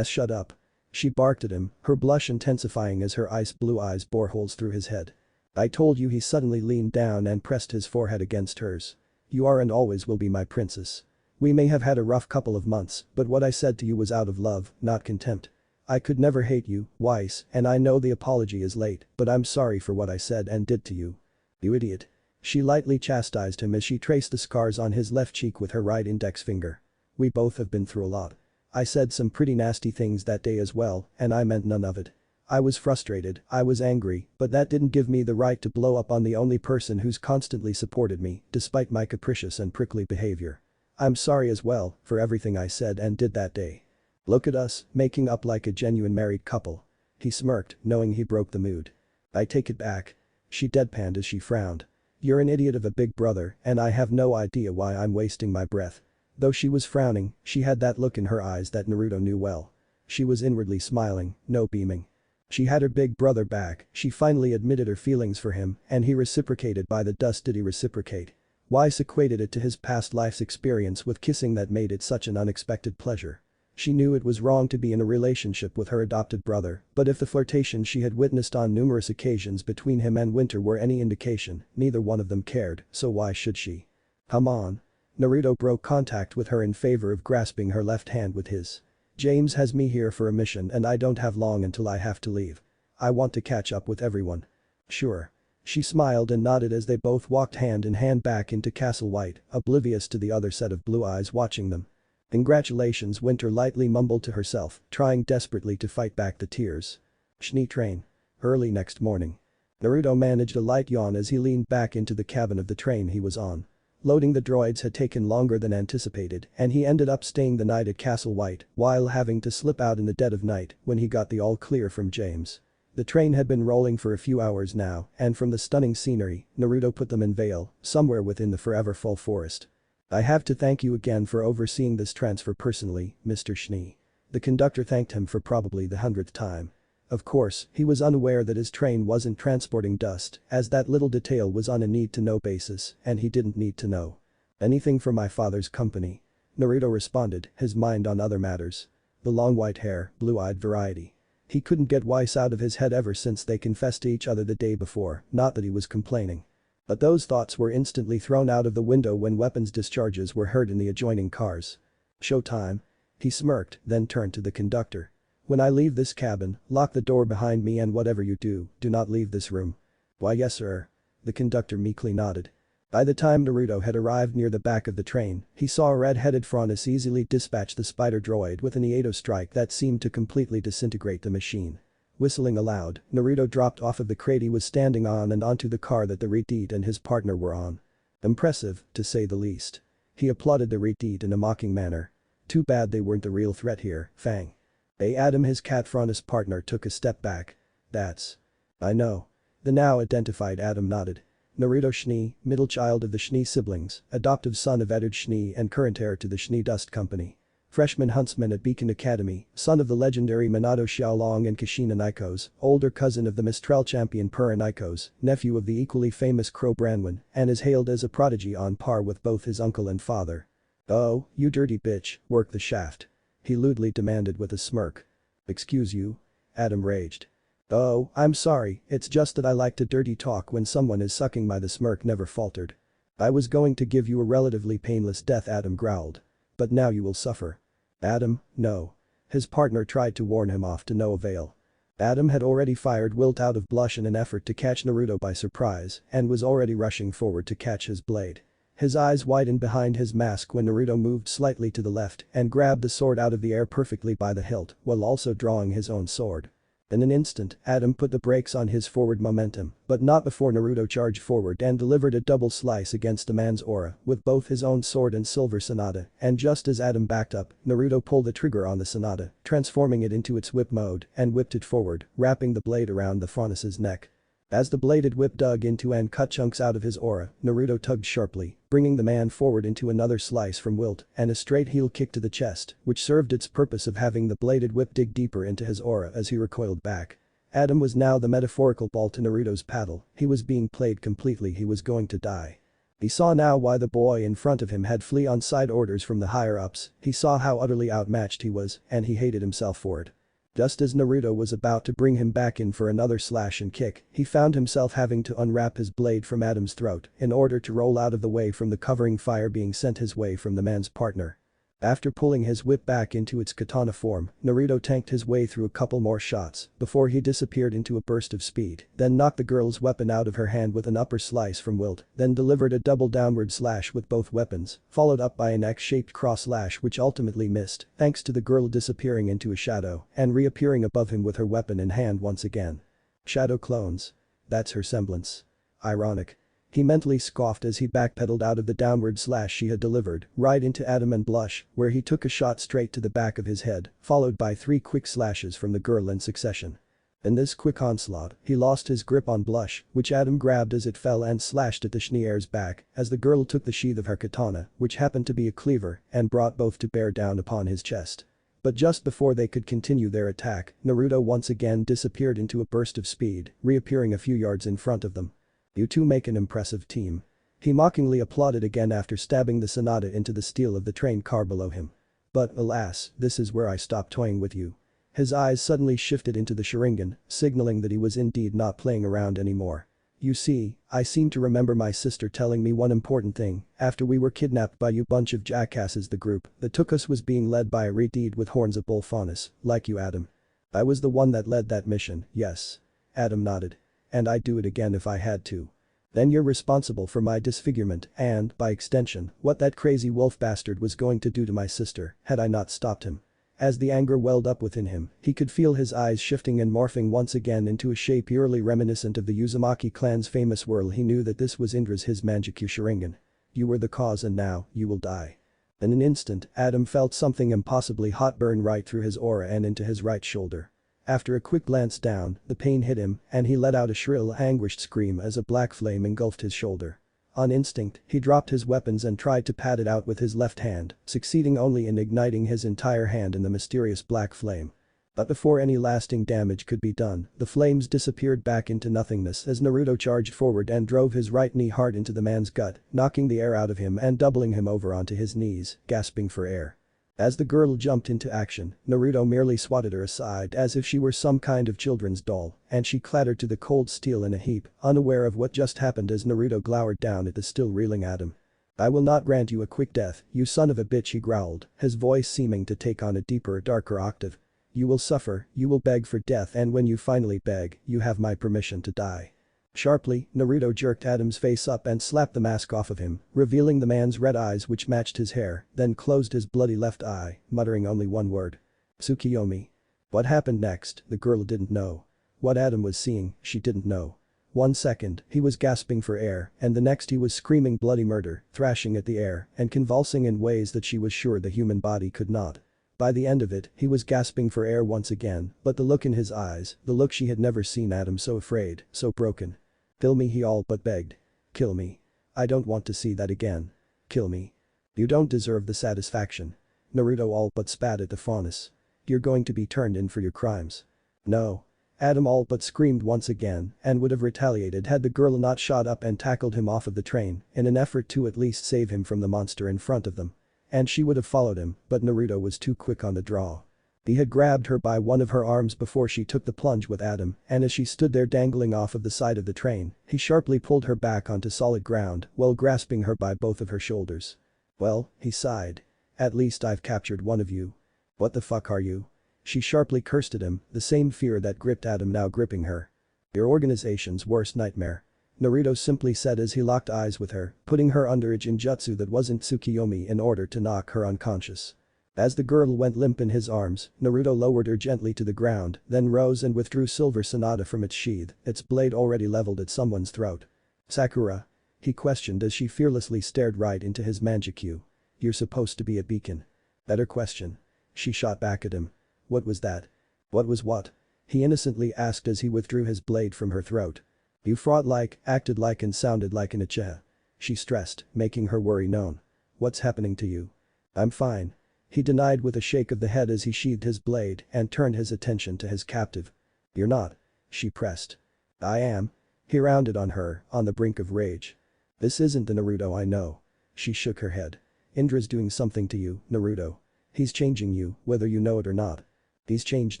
Shut up. She barked at him, her blush intensifying as her ice blue eyes bore holes through his head. I told you. He suddenly leaned down and pressed his forehead against hers. You are and always will be my princess. We may have had a rough couple of months, but what I said to you was out of love, not contempt. I could never hate you, Weiss, and I know the apology is late, but I'm sorry for what I said and did to you. You idiot. She lightly chastised him as she traced the scars on his left cheek with her right index finger. We both have been through a lot. I said some pretty nasty things that day as well, and I meant none of it. I was frustrated, I was angry, but that didn't give me the right to blow up on the only person who's constantly supported me, despite my capricious and prickly behavior. I'm sorry as well for everything I said and did that day. Look at us, making up like a genuine married couple. He smirked, knowing he broke the mood. I take it back. She deadpanned as she frowned. You're an idiot of a big brother, and I have no idea why I'm wasting my breath. Though she was frowning, she had that look in her eyes that Naruto knew well. She was inwardly smiling, no beaming. She had her big brother back, she finally admitted her feelings for him, and he reciprocated. By the dust did he reciprocate. Weiss equated it to his past life's experience with kissing that made it such an unexpected pleasure. She knew it was wrong to be in a relationship with her adopted brother, but if the flirtation she had witnessed on numerous occasions between him and Winter were any indication, neither one of them cared, so why should she? Come on. Naruto broke contact with her in favor of grasping her left hand with his. James has me here for a mission and I don't have long until I have to leave. I want to catch up with everyone. Sure. She smiled and nodded as they both walked hand in hand back into Castle White, oblivious to the other set of blue eyes watching them. Congratulations, Winter lightly mumbled to herself, trying desperately to fight back the tears. Schnee train. Early next morning. Naruto managed a light yawn as he leaned back into the cabin of the train he was on. Loading the droids had taken longer than anticipated and he ended up staying the night at Castle White while having to slip out in the dead of night when he got the all clear from James. The train had been rolling for a few hours now and from the stunning scenery, Naruto put them in Vale, somewhere within the forever full forest. I have to thank you again for overseeing this transfer personally, Mr. Schnee. The conductor thanked him for probably the 100th time. Of course, he was unaware that his train wasn't transporting dust, as that little detail was on a need-to-know basis, and he didn't need to know. Anything for my father's company. Naruto responded, his mind on other matters. The long white hair, blue-eyed variety. He couldn't get Weiss out of his head ever since they confessed to each other the day before, not that he was complaining. But those thoughts were instantly thrown out of the window when weapons discharges were heard in the adjoining cars. Showtime. He smirked, then turned to the conductor. When I leave this cabin, lock the door behind me and whatever you do, do not leave this room. Why yes sir. The conductor meekly nodded. By the time Naruto had arrived near the back of the train, he saw a red-headed Franus easily dispatch the spider droid with an Iato strike that seemed to completely disintegrate the machine. Whistling aloud, Naruto dropped off of the crate he was standing on and onto the car that the Redeed and his partner were on. Impressive, to say the least. He applauded the Redeed in a mocking manner. Too bad they weren't the real threat here, Fang. Adam his cat Franus partner took a step back. That's. I know. The now identified Adam nodded. Naruto Schnee, middle child of the Schnee siblings, adoptive son of Edward Schnee and current heir to the Schnee Dust Company. Freshman huntsman at Beacon Academy, son of the legendary Minato Xiaolong and Kushina Nikos, older cousin of the Mistral champion Pura Nikos, nephew of the equally famous Crow Branwen, and is hailed as a prodigy on par with both his uncle and father. Oh, you dirty bitch, work the shaft. He lewdly demanded with a smirk. Excuse you? Adam raged. Oh, I'm sorry, it's just that I like to dirty talk when someone is sucking my. The smirk never faltered. I was going to give you a relatively painless death, Adam growled. But now you will suffer. Adam, no. His partner tried to warn him off to no avail. Adam had already fired Wilt out of blush in an effort to catch Naruto by surprise and was already rushing forward to catch his blade. His eyes widened behind his mask when Naruto moved slightly to the left and grabbed the sword out of the air perfectly by the hilt while also drawing his own sword. In an instant, Adam put the brakes on his forward momentum, but not before Naruto charged forward and delivered a double slice against the man's aura with both his own sword and silver Sonata, and just as Adam backed up, Naruto pulled the trigger on the Sonata, transforming it into its whip mode and whipped it forward, wrapping the blade around the Franus's neck. As the bladed whip dug into and cut chunks out of his aura, Naruto tugged sharply, bringing the man forward into another slice from Wilt and a straight heel kick to the chest, which served its purpose of having the bladed whip dig deeper into his aura as he recoiled back. Adam was now the metaphorical ball to Naruto's paddle, he was being played completely, he was going to die. He saw now why the boy in front of him had flee on side orders from the higher-ups, he saw how utterly outmatched he was, and he hated himself for it. Just as Naruto was about to bring him back in for another slash and kick, he found himself having to unwrap his blade from Adam's throat in order to roll out of the way from the covering fire being sent his way from the man's partner. After pulling his whip back into its katana form, Naruto tanked his way through a couple more shots before he disappeared into a burst of speed, then knocked the girl's weapon out of her hand with an upper slice from Wilt, then delivered a double downward slash with both weapons, followed up by an X-shaped cross slash which ultimately missed, thanks to the girl disappearing into a shadow and reappearing above him with her weapon in hand once again. Shadow clones. That's her semblance. Ironic. He mentally scoffed as he backpedaled out of the downward slash she had delivered, right into Adam and Blush, where he took a shot straight to the back of his head, followed by 3 quick slashes from the girl in succession. In this quick onslaught, he lost his grip on Blush, which Adam grabbed as it fell and slashed at the Schneer's back, as the girl took the sheath of her katana, which happened to be a cleaver, and brought both to bear down upon his chest. But just before they could continue their attack, Naruto once again disappeared into a burst of speed, reappearing a few yards in front of them. You two make an impressive team. He mockingly applauded again after stabbing the Sonata into the steel of the train car below him. But alas, this is where I stop toying with you. His eyes suddenly shifted into the Sharingan, signaling that he was indeed not playing around anymore. You see, I seem to remember my sister telling me one important thing, after we were kidnapped by you bunch of jackasses. The group that took us was being led by a Redeed with horns of bull faunus, like you Adam. I was the one that led that mission, yes. Adam nodded. And I'd do it again if I had to. Then you're responsible for my disfigurement and, by extension, what that crazy wolf bastard was going to do to my sister had I not stopped him. As the anger welled up within him, he could feel his eyes shifting and morphing once again into a shape eerily reminiscent of the Uzumaki clan's famous whirl. He knew that this was Indra's his Manjikyu Sharingan. You were the cause and now, you will die. In an instant, Adam felt something impossibly hot burn right through his aura and into his right shoulder. After a quick glance down, the pain hit him and he let out a shrill, anguished scream as a black flame engulfed his shoulder. On instinct, he dropped his weapons and tried to pat it out with his left hand, succeeding only in igniting his entire hand in the mysterious black flame. But before any lasting damage could be done, the flames disappeared back into nothingness as Naruto charged forward and drove his right knee hard into the man's gut, knocking the air out of him and doubling him over onto his knees, gasping for air. As the girl jumped into action, Naruto merely swatted her aside as if she were some kind of children's doll, and she clattered to the cold steel in a heap, unaware of what just happened as Naruto glowered down at the still reeling Adam. "I will not grant you a quick death, you son of a bitch," he growled, his voice seeming to take on a deeper, darker octave. "You will suffer, you will beg for death, and when you finally beg, you have my permission to die." Sharply, Naruto jerked Adam's face up and slapped the mask off of him, revealing the man's red eyes which matched his hair, then closed his bloody left eye, muttering only one word. "Tsukiyomi." What happened next, the girl didn't know. What Adam was seeing, she didn't know. 1 second, he was gasping for air, and the next he was screaming bloody murder, thrashing at the air, and convulsing in ways that she was sure the human body could not. By the end of it, he was gasping for air once again, but the look in his eyes, the look she had never seen Adam so afraid, so broken. "Kill me," he all but begged. "Kill me. I don't want to see that again. Kill me. You don't deserve the satisfaction." Naruto all but spat at the faunus. "You're going to be turned in for your crimes." "No." Adam all but screamed once again and would have retaliated had the girl not shot up and tackled him off of the train in an effort to at least save him from the monster in front of them. And she would have followed him, but Naruto was too quick on the draw. He had grabbed her by one of her arms before she took the plunge with Adam, and as she stood there dangling off of the side of the train, he sharply pulled her back onto solid ground while grasping her by both of her shoulders. "Well," he sighed. "At least I've captured one of you." "What the fuck are you?" She sharply cursed at him, the same fear that gripped Adam now gripping her. "Your organization's worst nightmare," Naruto simply said as he locked eyes with her, putting her under a jinjutsu that wasn't Tsukiyomi in order to knock her unconscious. As the girl went limp in his arms, Naruto lowered her gently to the ground, then rose and withdrew silver hinata from its sheath, its blade already leveled at someone's throat. "Sakura?" he questioned as she fearlessly stared right into his manjikyu. "You're supposed to be a beacon." "Better question." She shot back at him. "What was that?" "What was what?" he innocently asked as he withdrew his blade from her throat. "You fought like, acted like and sounded like an Uchiha," she stressed, making her worry known. "What's happening to you?" "I'm fine," he denied with a shake of the head as he sheathed his blade and turned his attention to his captive. "You're not," she pressed. "I am," he rounded on her, on the brink of rage. "This isn't the Naruto I know." She shook her head. "Indra's doing something to you, Naruto. He's changing you, whether you know it or not." "He's changed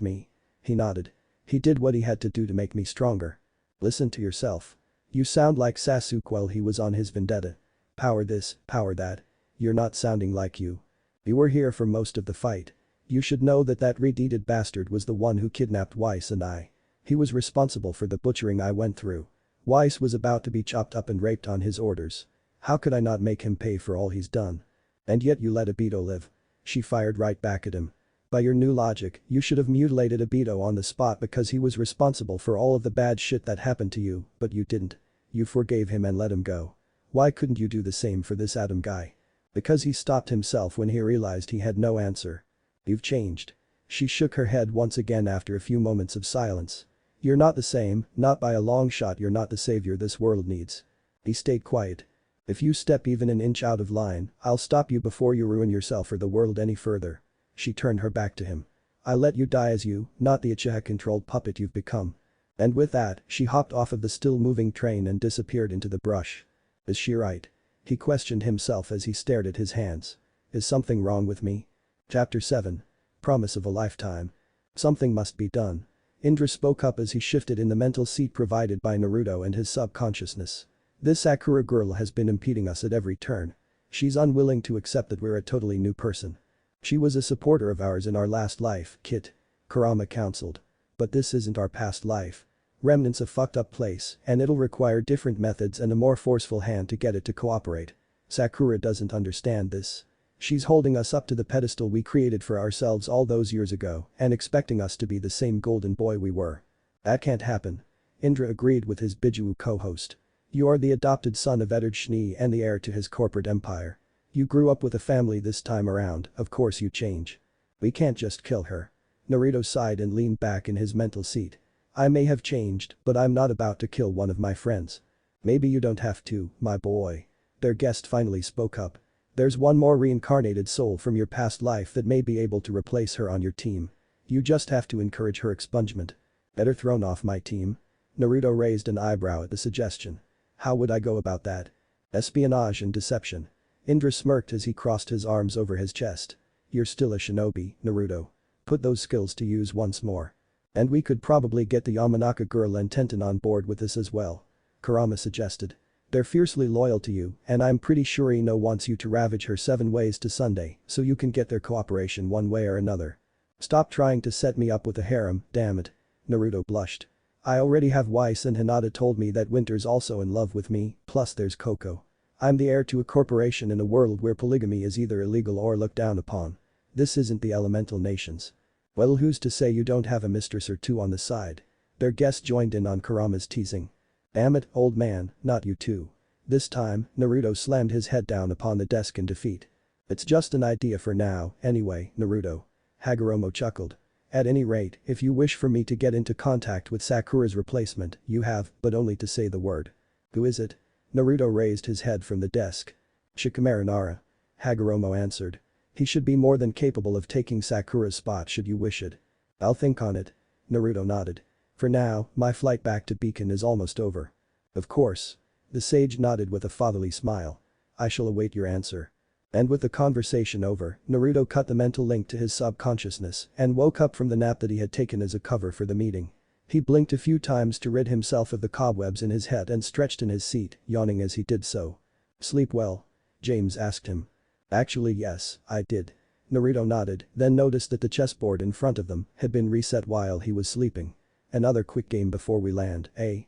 me." He nodded. "He did what he had to do to make me stronger." "Listen to yourself. You sound like Sasuke while he was on his vendetta. Power this, power that. You're not sounding like you. You were here for most of the fight. You should know that that red-deeded bastard was the one who kidnapped Weiss and I. He was responsible for the butchering I went through. Weiss was about to be chopped up and raped on his orders. How could I not make him pay for all he's done? And yet you let Obito live." She fired right back at him. "By your new logic, you should have mutilated Obito on the spot because he was responsible for all of the bad shit that happened to you, but you didn't. You forgave him and let him go. Why couldn't you do the same for this Adam guy?" Because he stopped himself when he realized he had no answer. "You've changed." She shook her head once again after a few moments of silence. "You're not the same, not by a long shot. You're not the savior this world needs." He stayed quiet. "If you step even an inch out of line, I'll stop you before you ruin yourself or the world any further." She turned her back to him. "I let you die as you, not the Uchiha-controlled puppet you've become." And with that, she hopped off of the still-moving train and disappeared into the brush. "Is she right?" he questioned himself as he stared at his hands. "Is something wrong with me?" Chapter 7. Promise of a Lifetime. "Something must be done." Indra spoke up as he shifted in the mental seat provided by Naruto and his subconsciousness. "This Sakura girl has been impeding us at every turn. She's unwilling to accept that we're a totally new person. She was a supporter of ours in our last life, Kit," Kurama counseled. "But this isn't our past life. Remnant's a fucked up place and it'll require different methods and a more forceful hand to get it to cooperate. Sakura doesn't understand this. She's holding us up to the pedestal we created for ourselves all those years ago and expecting us to be the same golden boy we were. That can't happen." Indra agreed with his Bijuu co-host. You are the adopted son of Eddard Schnee and the heir to his corporate empire. You grew up with a family this time around, of course you change. We can't just kill her. Naruto sighed and leaned back in his mental seat. I may have changed, but I'm not about to kill one of my friends. Maybe you don't have to, my boy. Their guest finally spoke up. There's one more reincarnated soul from your past life that may be able to replace her on your team. You just have to encourage her expungement. Better thrown off my team? Naruto raised an eyebrow at the suggestion. How would I go about that? Espionage and deception. Indra smirked as he crossed his arms over his chest. You're still a shinobi, Naruto. Put those skills to use once more. And we could probably get the Yamanaka girl and Tenten on board with this as well. Kurama suggested. They're fiercely loyal to you, and I'm pretty sure Ino wants you to ravage her 7 ways to Sunday so you can get their cooperation one way or another. Stop trying to set me up with a harem, damn it. Naruto blushed. I already have Weiss and Hinata told me that Winter's also in love with me, plus there's Coco. I'm the heir to a corporation in a world where polygamy is either illegal or looked down upon. This isn't the elemental nations. Well, who's to say you don't have a mistress or two on the side? Their guest joined in on Kurama's teasing. Damn it, old man, not you too. This time, Naruto slammed his head down upon the desk in defeat. It's just an idea for now, anyway, Naruto. Hagoromo chuckled. At any rate, if you wish for me to get into contact with Sakura's replacement, you have, but only to say the word. Who is it? Naruto raised his head from the desk. Shikamaru Nara. Hagoromo answered. He should be more than capable of taking Sakura's spot should you wish it. I'll think on it. Naruto nodded. For now, my flight back to Beacon is almost over. Of course. The sage nodded with a fatherly smile. I shall await your answer. And with the conversation over, Naruto cut the mental link to his subconsciousness and woke up from the nap that he had taken as a cover for the meeting. He blinked a few times to rid himself of the cobwebs in his head and stretched in his seat, yawning as he did so. Sleep well? James asked him. Actually yes, I did. Naruto nodded, then noticed that the chessboard in front of them had been reset while he was sleeping. Another quick game before we land, eh?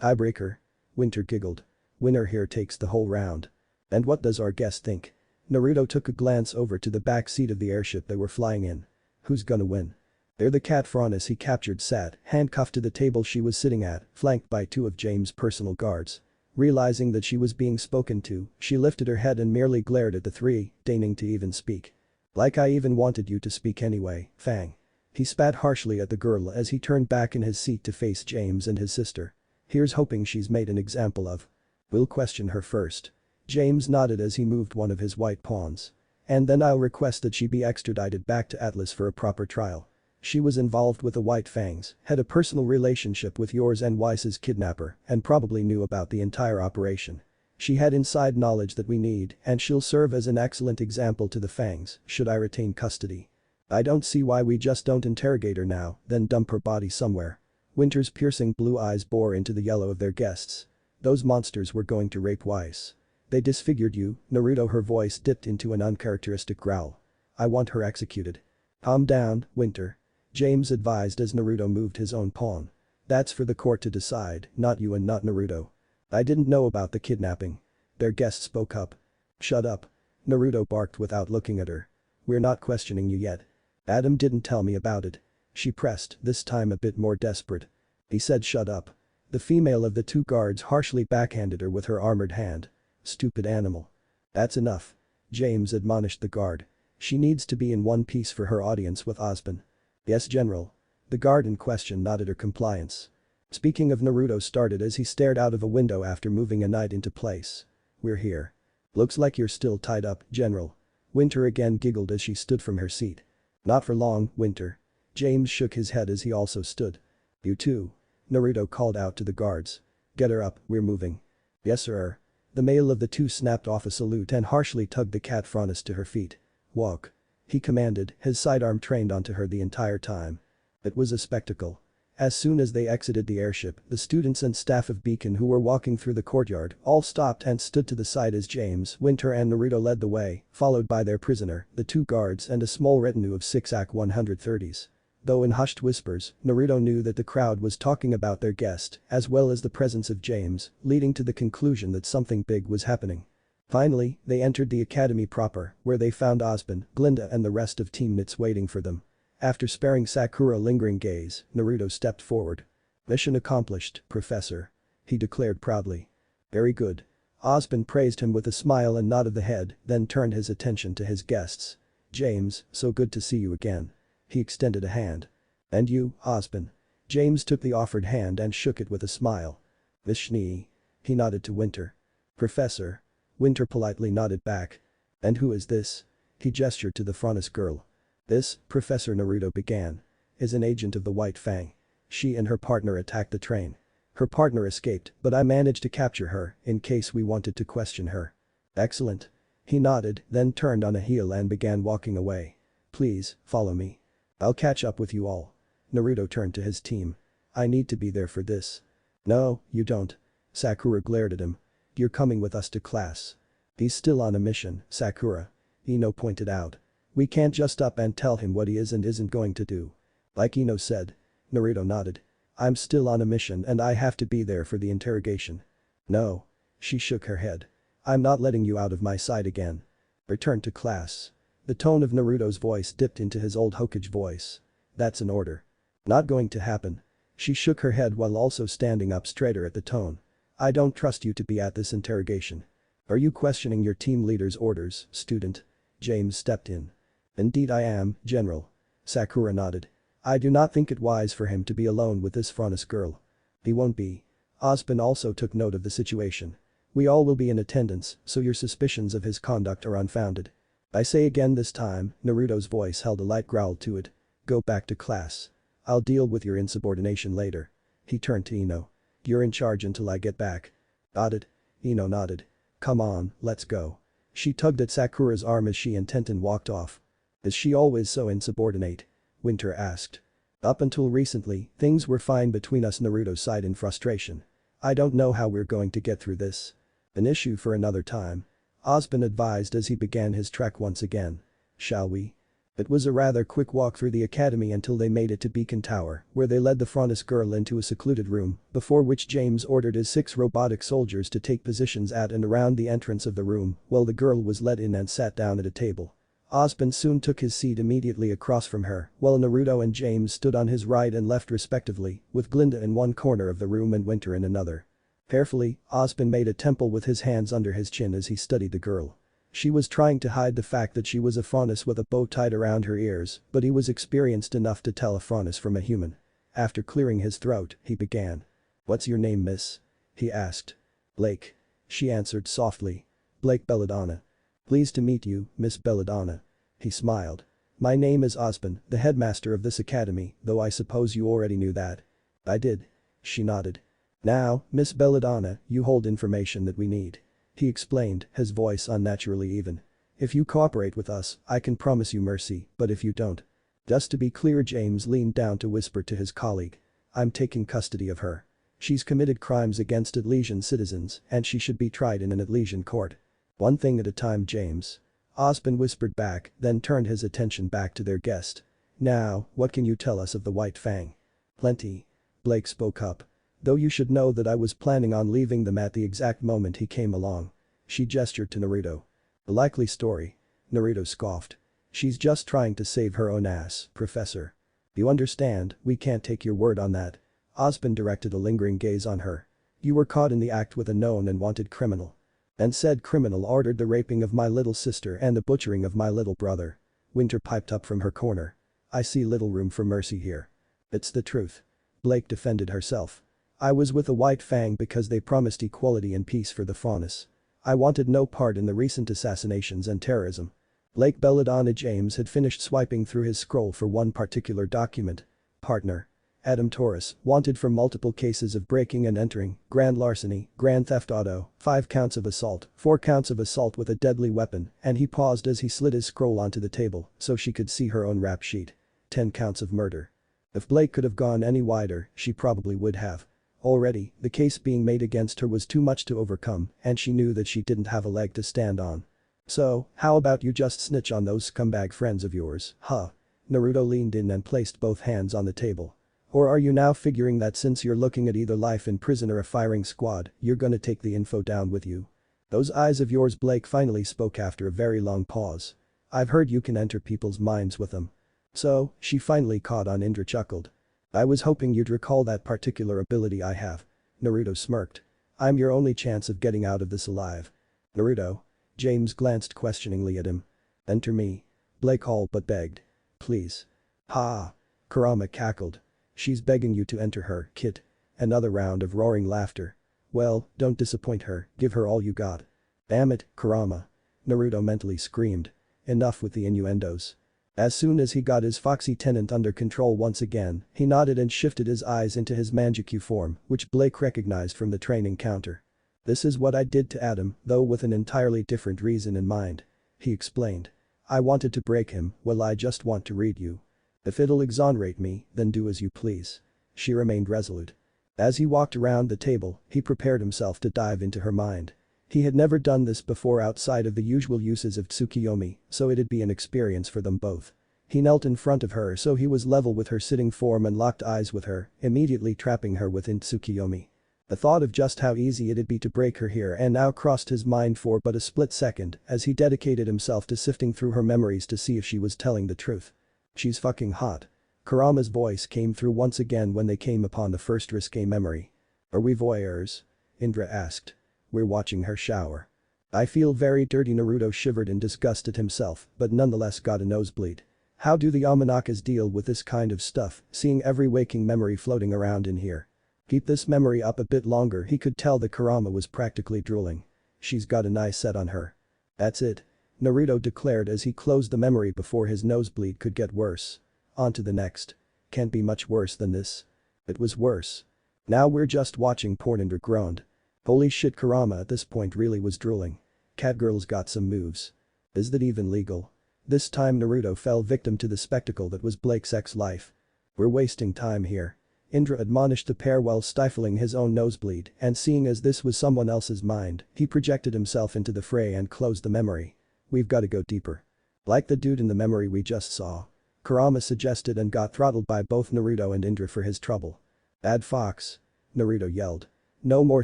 Tiebreaker? Winter giggled. Winner here takes the whole round. And what does our guest think? Naruto took a glance over to the back seat of the airship they were flying in. Who's gonna win? There the cat Franus he captured sat, handcuffed to the table she was sitting at, flanked by 2 of James' personal guards. Realizing that she was being spoken to, she lifted her head and merely glared at the 3, deigning to even speak. Like I even wanted you to speak anyway, Fang. He spat harshly at the girl as he turned back in his seat to face James and his sister. Here's hoping she's made an example of. We'll question her first. James nodded as he moved one of his white pawns. And then I'll request that she be extradited back to Atlas for a proper trial. She was involved with the White Fangs, had a personal relationship with yours and Weiss's kidnapper, and probably knew about the entire operation. She had inside knowledge that we need, and she'll serve as an excellent example to the Fangs, should I retain custody. I don't see why we just don't interrogate her now, then dump her body somewhere. Winter's piercing blue eyes bore into the yellow of their guests. Those monsters were going to rape Weiss. They disfigured you, Naruto. Her voice dipped into an uncharacteristic growl. I want her executed. Calm down, Winter. James advised as Naruto moved his own pawn. That's for the court to decide, not you and not Naruto. I didn't know about the kidnapping. Their guest spoke up. Shut up. Naruto barked without looking at her. We're not questioning you yet. Adam didn't tell me about it. She pressed, this time a bit more desperate. He said shut up. The female of the 2 guards harshly backhanded her with her armored hand. Stupid animal. That's enough. James admonished the guard. She needs to be in one piece for her audience with Osban. Yes, General. The guard in question nodded her compliance. Speaking of, Naruto started as he stared out of a window after moving a knight into place. We're here. Looks like you're still tied up, General. Winter again giggled as she stood from her seat. Not for long, Winter. James shook his head as he also stood. You too. Naruto called out to the guards. Get her up, we're moving. Yes sir. The male of the 2 snapped off a salute and harshly tugged the cat Franus to her feet. Walk. He commanded, his sidearm trained onto her the entire time. It was a spectacle. As soon as they exited the airship, the students and staff of Beacon who were walking through the courtyard all stopped and stood to the side as James, Winter and Naruto led the way, followed by their prisoner, the 2 guards and a small retinue of 6 AK-130s. Though in hushed whispers, Naruto knew that the crowd was talking about their guest, as well as the presence of James, leading to the conclusion that something big was happening. Finally, they entered the academy proper, where they found Osban, Glinda and the rest of Team Nits waiting for them. After sparing Sakura a lingering gaze, Naruto stepped forward. Mission accomplished, Professor. He declared proudly. Very good. Osmond praised him with a smile and nodded the head, then turned his attention to his guests. James, so good to see you again. He extended a hand. And you, Osmond. James took the offered hand and shook it with a smile. Miss Schnee. He nodded to Winter. Professor. Winter politely nodded back. And who is this? He gestured to the Franus girl. This, Professor Naruto began, is an agent of the White Fang. She and her partner attacked the train. Her partner escaped, but I managed to capture her in case we wanted to question her. Excellent. He nodded, then turned on a heel and began walking away. Please, follow me. I'll catch up with you all. Naruto turned to his team. I need to be there for this. No, you don't. Sakura glared at him. You're coming with us to class. He's still on a mission, Sakura. Ino pointed out. We can't just up and tell him what he is and isn't going to do. Like Ino said. Naruto nodded. I'm still on a mission and I have to be there for the interrogation. No. She shook her head. I'm not letting you out of my sight again. Return to class. The tone of Naruto's voice dipped into his old Hokage voice. That's an order. Not going to happen. She shook her head while also standing up straighter at the tone. I don't trust you to be at this interrogation. Are you questioning your team leader's orders, student? James stepped in. Indeed I am, General. Sakura nodded. I do not think it wise for him to be alone with this Franus girl. He won't be. Osmond also took note of the situation. We all will be in attendance, so your suspicions of his conduct are unfounded. I say again this time, Naruto's voice held a light growl to it. Go back to class. I'll deal with your insubordination later. He turned to Ino. You're in charge until I get back. Nodded. Ino nodded. Come on, let's go. She tugged at Sakura's arm as she and Tenten walked off. Is she always so insubordinate? Winter asked. Up until recently, things were fine between us, Naruto sighed in frustration. I don't know how we're going to get through this. An issue for another time. Osmond advised as he began his trek once again. Shall we? It was a rather quick walk through the academy until they made it to Beacon Tower, where they led the Franus girl into a secluded room, before which James ordered his 6 robotic soldiers to take positions at and around the entrance of the room, while the girl was led in and sat down at a table. Osmond soon took his seat immediately across from her, while Naruto and James stood on his right and left respectively, with Glinda in one corner of the room and Winter in another. Carefully, Osmond made a temple with his hands under his chin as he studied the girl. She was trying to hide the fact that she was a Franus with a bow tied around her ears, but he was experienced enough to tell a Franus from a human. After clearing his throat, he began. What's your name, miss? He asked. Blake. She answered softly. Blake Belladonna. Pleased to meet you, Miss Belladonna. He smiled. My name is Osmond, the headmaster of this academy, though I suppose you already knew that. I did. She nodded. Now, Miss Belladonna, you hold information that we need. He explained, his voice unnaturally even. If you cooperate with us, I can promise you mercy, but if you don't. Just to be clear, James leaned down to whisper to his colleague. I'm taking custody of her. She's committed crimes against Atlesian citizens and she should be tried in an Atlesian court. One thing at a time, James. Osmond whispered back, then turned his attention back to their guest. Now, what can you tell us of the White Fang? Plenty. Blake spoke up. Though you should know that I was planning on leaving them at the exact moment he came along. She gestured to Naruto. A likely story. Naruto scoffed. She's just trying to save her own ass, Professor. You understand, we can't take your word on that. Osmond directed a lingering gaze on her. You were caught in the act with a known and wanted criminal. And said criminal ordered the raping of my little sister and the butchering of my little brother. Winter piped up from her corner. I see little room for mercy here. It's the truth. Blake defended herself. I was with the White Fang because they promised equality and peace for the Franus. I wanted no part in the recent assassinations and terrorism. Blake Belladonna. James had finished swiping through his scroll for one particular document. Partner. Adam Taurus, wanted for multiple cases of breaking and entering, grand larceny, grand theft auto, 5 counts of assault, 4 counts of assault with a deadly weapon, and he paused as he slid his scroll onto the table so she could see her own rap sheet. 10 counts of murder. If Blake could have gone any wider, she probably would have. Already, the case being made against her was too much to overcome and she knew that she didn't have a leg to stand on. So, how about you just snitch on those scumbag friends of yours, huh? Naruto leaned in and placed both hands on the table. Or are you now figuring that since you're looking at either life in prison or a firing squad, you're gonna take the info down with you? Those eyes of yours, Blake finally spoke after a very long pause. I've heard you can enter people's minds with them. So, she finally caught on. Indra chuckled. I was hoping you'd recall that particular ability I have. Naruto smirked. I'm your only chance of getting out of this alive. Naruto. James glanced questioningly at him. Enter me. Blake all but begged. Please. Ha. Kurama cackled. She's begging you to enter her, kid. Another round of roaring laughter. Well, don't disappoint her, give her all you got. Damn it, Kurama. Naruto mentally screamed. Enough with the innuendos. As soon as he got his foxy tenant under control once again, he nodded and shifted his eyes into his Manjikyu form, which Blake recognized from the training counter. This is what I did to Adam, though with an entirely different reason in mind. He explained. I wanted to break him, well I just want to read you. If it'll exonerate me, then do as you please. She remained resolute. As he walked around the table, he prepared himself to dive into her mind. He had never done this before outside of the usual uses of Tsukiyomi, so it'd be an experience for them both. He knelt in front of her so he was level with her sitting form and locked eyes with her, immediately trapping her within Tsukiyomi. The thought of just how easy it'd be to break her here and now crossed his mind for but a split second as he dedicated himself to sifting through her memories to see if she was telling the truth. She's fucking hot. Kurama's voice came through once again when they came upon the first risque memory. Are we voyeurs? Indra asked. We're watching her shower. I feel very dirty. Naruto shivered in disgust at himself but nonetheless got a nosebleed. How do the Amanakas deal with this kind of stuff, seeing every waking memory floating around in here? Keep this memory up a bit longer. He could tell that Kurama was practically drooling. She's got a nice set on her. That's it. Naruto declared as he closed the memory before his nosebleed could get worse. On to the next. Can't be much worse than this. It was worse. Now we're just watching porn. Indra groaned. Holy shit, Kurama at this point really was drooling. Catgirl's got some moves. Is that even legal? This time Naruto fell victim to the spectacle that was Blake's ex-life. We're wasting time here. Indra admonished the pair while stifling his own nosebleed, and seeing as this was someone else's mind, he projected himself into the fray and closed the memory. We've gotta go deeper. Like the dude in the memory we just saw. Kurama suggested and got throttled by both Naruto and Indra for his trouble. Bad fox. Naruto yelled. No more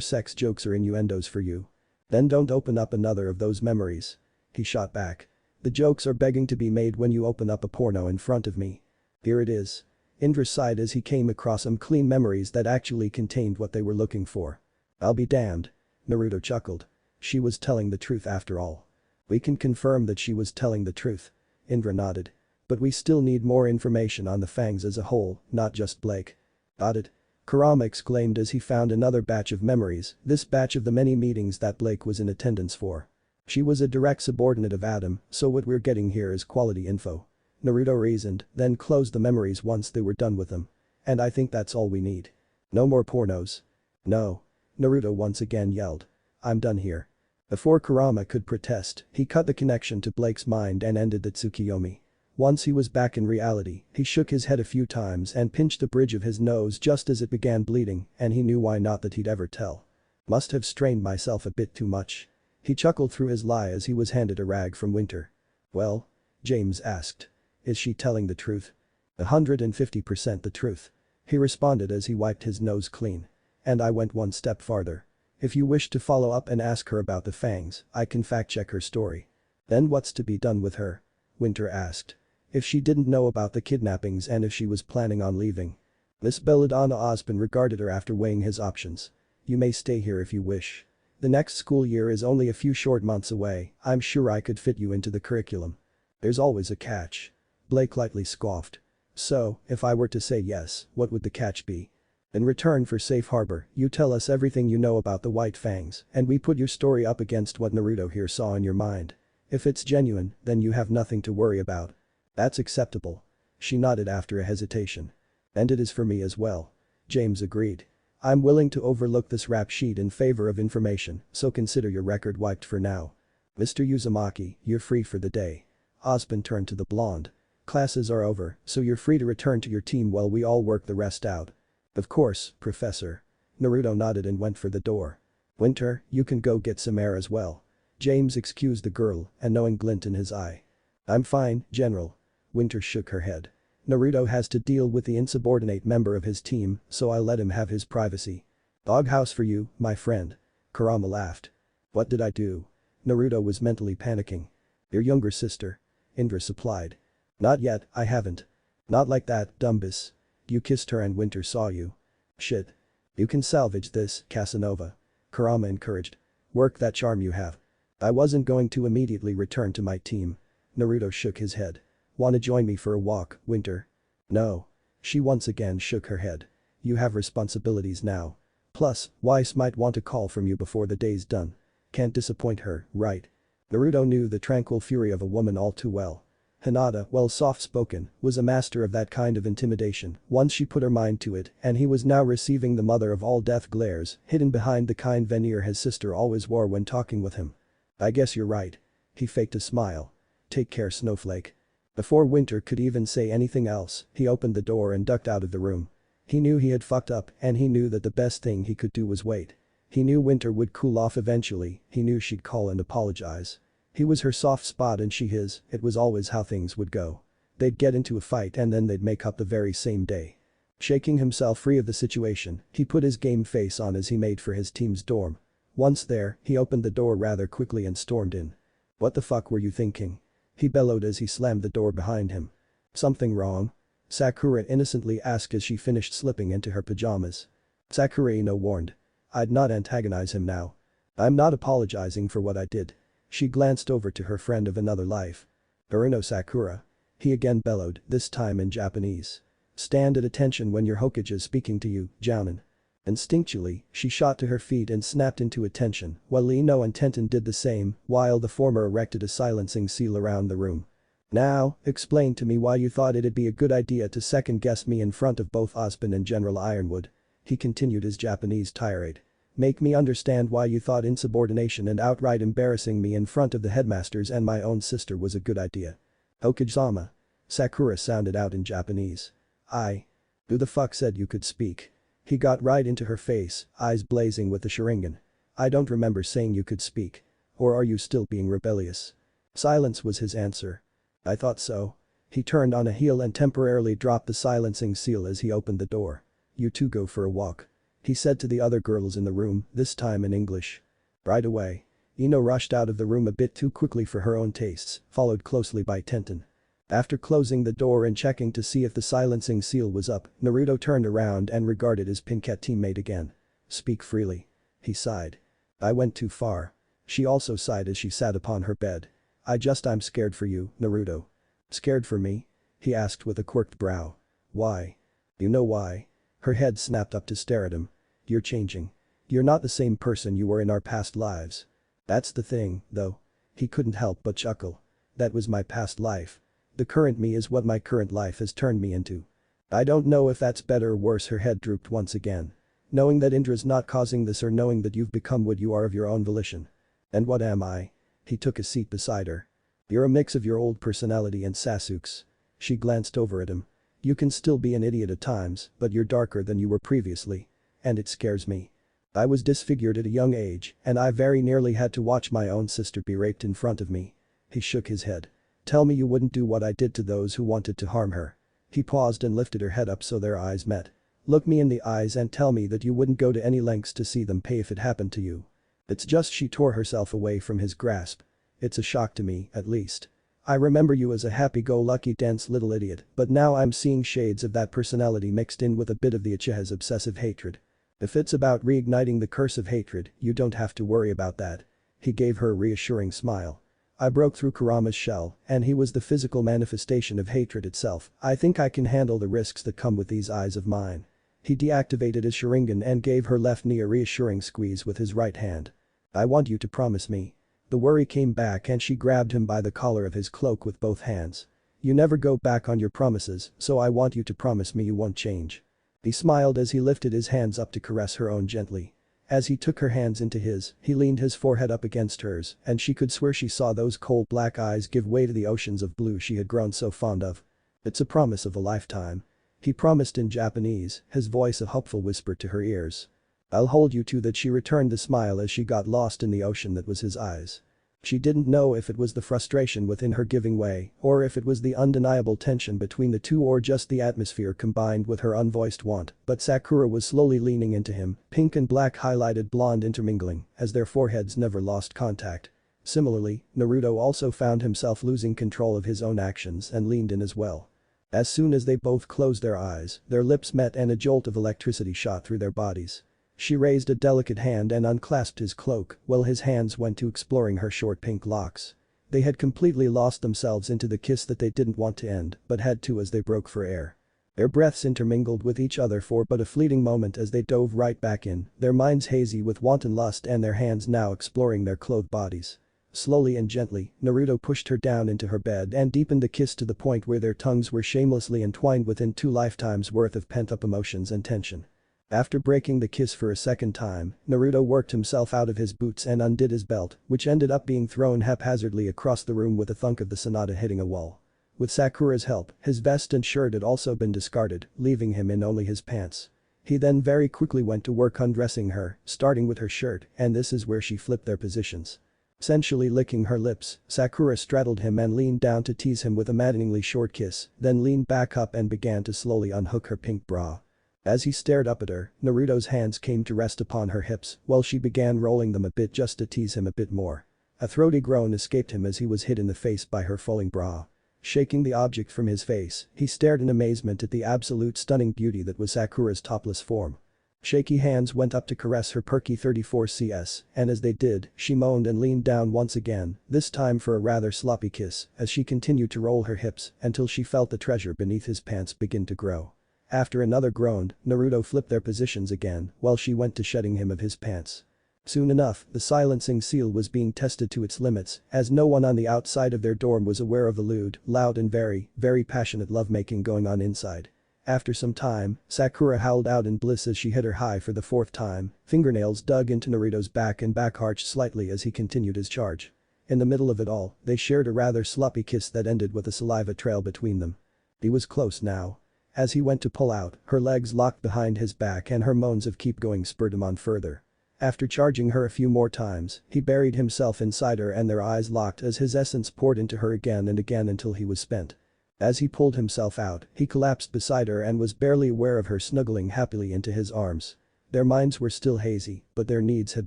sex jokes or innuendos for you. Then don't open up another of those memories. He shot back. The jokes are begging to be made when you open up a porno in front of me. Here it is. Indra sighed as he came across some clean memories that actually contained what they were looking for. I'll be damned. Naruto chuckled. She was telling the truth after all. We can confirm that she was telling the truth. Indra nodded. But we still need more information on the Fangs as a whole, not just Blake. Got it? Kurama exclaimed as he found another batch of memories, this batch of the many meetings that Blake was in attendance for. She was a direct subordinate of Adam, so what we're getting here is quality info. Naruto reasoned, then closed the memories once they were done with them. And I think that's all we need. No more pornos. No. Naruto once again yelled. I'm done here. Before Kurama could protest, he cut the connection to Blake's mind and ended the Tsukiyomi. Once he was back in reality, he shook his head a few times and pinched the bridge of his nose just as it began bleeding, and he knew why not that he'd ever tell. Must have strained myself a bit too much. He chuckled through his lie as he was handed a rag from Winter. Well? James asked. Is she telling the truth? 150% the truth. He responded as he wiped his nose clean. And I went one step farther. If you wish to follow up and ask her about the Fangs, I can fact-check her story. Then what's to be done with her? Winter asked. If she didn't know about the kidnappings and if she was planning on leaving. Miss Belladonna Osborne regarded her after weighing his options. You may stay here if you wish. The next school year is only a few short months away. I'm sure I could fit you into the curriculum. There's always a catch. Blake lightly scoffed. So, if I were to say yes, what would the catch be? In return for safe harbor, you tell us everything you know about the White Fangs, and we put your story up against what Naruto here saw in your mind. If it's genuine, then you have nothing to worry about. That's acceptable. She nodded after a hesitation. And it is for me as well. James agreed. I'm willing to overlook this rap sheet in favor of information, so consider your record wiped for now. Mr. Uzumaki, you're free for the day. Osborne turned to the blonde. Classes are over, so you're free to return to your team while we all work the rest out. Of course, Professor. Naruto nodded and went for the door. Winter, you can go get some air as well. James excused the girl, a knowing glint in his eye. I'm fine, General. Winter shook her head. Naruto has to deal with the insubordinate member of his team, so I'll let him have his privacy. Doghouse for you, my friend. Kurama laughed. What did I do? Naruto was mentally panicking. Your younger sister. Indra supplied. Not yet, I haven't. Not like that, Dumbus. You kissed her and Winter saw you. Shit. You can salvage this, Casanova. Kurama encouraged. Work that charm you have. I wasn't going to immediately return to my team. Naruto shook his head. Wanna join me for a walk, Winter? No. She once again shook her head. You have responsibilities now. Plus, Weiss might want a call from you before the day's done. Can't disappoint her, right? Naruto knew the tranquil fury of a woman all too well. Hinata, while soft-spoken, was a master of that kind of intimidation once she put her mind to it, and he was now receiving the mother of all death glares hidden behind the kind veneer his sister always wore when talking with him. I guess you're right. He faked a smile. Take care, Snowflake. Before Winter could even say anything else, he opened the door and ducked out of the room. He knew he had fucked up and he knew that the best thing he could do was wait. He knew Winter would cool off eventually, he knew she'd call and apologize. He was her soft spot and she his, it was always how things would go. They'd get into a fight and then they'd make up the very same day. Shaking himself free of the situation, he put his game face on as he made for his team's dorm. Once there, he opened the door rather quickly and stormed in. What the fuck were you thinking? He bellowed as he slammed the door behind him. Something wrong? Sakura innocently asked as she finished slipping into her pajamas. Sakurino warned. I'd not antagonize him now. I'm not apologizing for what I did. She glanced over to her friend of another life. Uruno Sakura. He again bellowed, this time in Japanese. Stand at attention when your Hokage is speaking to you, Jounin. Instinctually, she shot to her feet and snapped into attention, while Ino and Tenten did the same, while the former erected a silencing seal around the room. Now, explain to me why you thought it'd be a good idea to second-guess me in front of both Ospen and General Ironwood. He continued his Japanese tirade. Make me understand why you thought insubordination and outright embarrassing me in front of the headmasters and my own sister was a good idea. Hokage-sama. Sakura sounded out in Japanese. Who the fuck said you could speak? He got right into her face, eyes blazing with the Sharingan. I don't remember saying you could speak. Or are you still being rebellious? Silence was his answer. I thought so. He turned on a heel and temporarily dropped the silencing seal as he opened the door. You two go for a walk. He said to the other girls in the room, this time in English. Right away. Ino rushed out of the room a bit too quickly for her own tastes, followed closely by Tenten. After closing the door and checking to see if the silencing seal was up, Naruto turned around and regarded his Pinket teammate again. Speak freely. He sighed. I went too far. She also sighed as she sat upon her bed. I'm scared for you, Naruto. Scared for me? He asked with a quirked brow. Why? You know why? Her head snapped up to stare at him. You're changing. You're not the same person you were in our past lives. That's the thing, though. He couldn't help but chuckle. That was my past life. The current me is what my current life has turned me into. I don't know if that's better or worse. Her head drooped once again. Knowing that Indra's not causing this or knowing that you've become what you are of your own volition. And what am I? He took a seat beside her. You're a mix of your old personality and Sasuke's. She glanced over at him. You can still be an idiot at times, but you're darker than you were previously. And it scares me. I was disfigured at a young age, and I very nearly had to watch my own sister be raped in front of me. He shook his head. Tell me you wouldn't do what I did to those who wanted to harm her. He paused and lifted her head up so their eyes met. Look me in the eyes and tell me that you wouldn't go to any lengths to see them pay if it happened to you. It's just she tore herself away from his grasp. It's a shock to me, at least. I remember you as a happy-go-lucky dense little idiot, but now I'm seeing shades of that personality mixed in with a bit of the Uchiha's obsessive hatred. If it's about reigniting the curse of hatred, you don't have to worry about that. He gave her a reassuring smile. I broke through Kurama's shell, and he was the physical manifestation of hatred itself. I think I can handle the risks that come with these eyes of mine. He deactivated his Sharingan and gave her left knee a reassuring squeeze with his right hand. I want you to promise me. The worry came back and she grabbed him by the collar of his cloak with both hands. You never go back on your promises, so I want you to promise me you won't change. He smiled as he lifted his hands up to caress her own gently. As he took her hands into his, he leaned his forehead up against hers, and she could swear she saw those cold black eyes give way to the oceans of blue she had grown so fond of. It's a promise of a lifetime. He promised in Japanese, his voice a hopeful whisper to her ears. I'll hold you to that. She returned the smile as she got lost in the ocean that was his eyes. She didn't know if it was the frustration within her giving way or if it was the undeniable tension between the two or just the atmosphere combined with her unvoiced want, but Sakura was slowly leaning into him, pink and black highlighted blonde intermingling, as their foreheads never lost contact. Similarly, Naruto also found himself losing control of his own actions and leaned in as well. As soon as they both closed their eyes, their lips met and a jolt of electricity shot through their bodies. She raised a delicate hand and unclasped his cloak while his hands went to exploring her short pink locks. They had completely lost themselves into the kiss that they didn't want to end but had to as they broke for air. Their breaths intermingled with each other for but a fleeting moment as they dove right back in, their minds hazy with wanton lust and their hands now exploring their clothed bodies. Slowly and gently, Naruto pushed her down into her bed and deepened the kiss to the point where their tongues were shamelessly entwined within 2 lifetimes worth of pent-up emotions and tension. After breaking the kiss for a second time, Naruto worked himself out of his boots and undid his belt, which ended up being thrown haphazardly across the room with a thunk of the sonata hitting a wall. With Sakura's help, his vest and shirt had also been discarded, leaving him in only his pants. He then very quickly went to work undressing her, starting with her shirt, and this is where she flipped their positions. Sensually licking her lips, Sakura straddled him and leaned down to tease him with a maddeningly short kiss, then leaned back up and began to slowly unhook her pink bra. As he stared up at her, Naruto's hands came to rest upon her hips while she began rolling them a bit just to tease him a bit more. A throaty groan escaped him as he was hit in the face by her falling bra. Shaking the object from his face, he stared in amazement at the absolute stunning beauty that was Sakura's topless form. Shaky hands went up to caress her perky 34CS, and as they did, she moaned and leaned down once again, this time for a rather sloppy kiss, as she continued to roll her hips until she felt the treasure beneath his pants begin to grow. After another groan, Naruto flipped their positions again while she went to shedding him of his pants. Soon enough, the silencing seal was being tested to its limits, as no one on the outside of their dorm was aware of the lewd, loud and very, very passionate lovemaking going on inside. After some time, Sakura howled out in bliss as she hit her high for the 4th time, fingernails dug into Naruto's back and back arched slightly as he continued his charge. In the middle of it all, they shared a rather sloppy kiss that ended with a saliva trail between them. He was close now. As he went to pull out, her legs locked behind his back and her moans of keep going spurred him on further. After charging her a few more times, he buried himself inside her and their eyes locked as his essence poured into her again and again until he was spent. As he pulled himself out, he collapsed beside her and was barely aware of her snuggling happily into his arms. Their minds were still hazy, but their needs had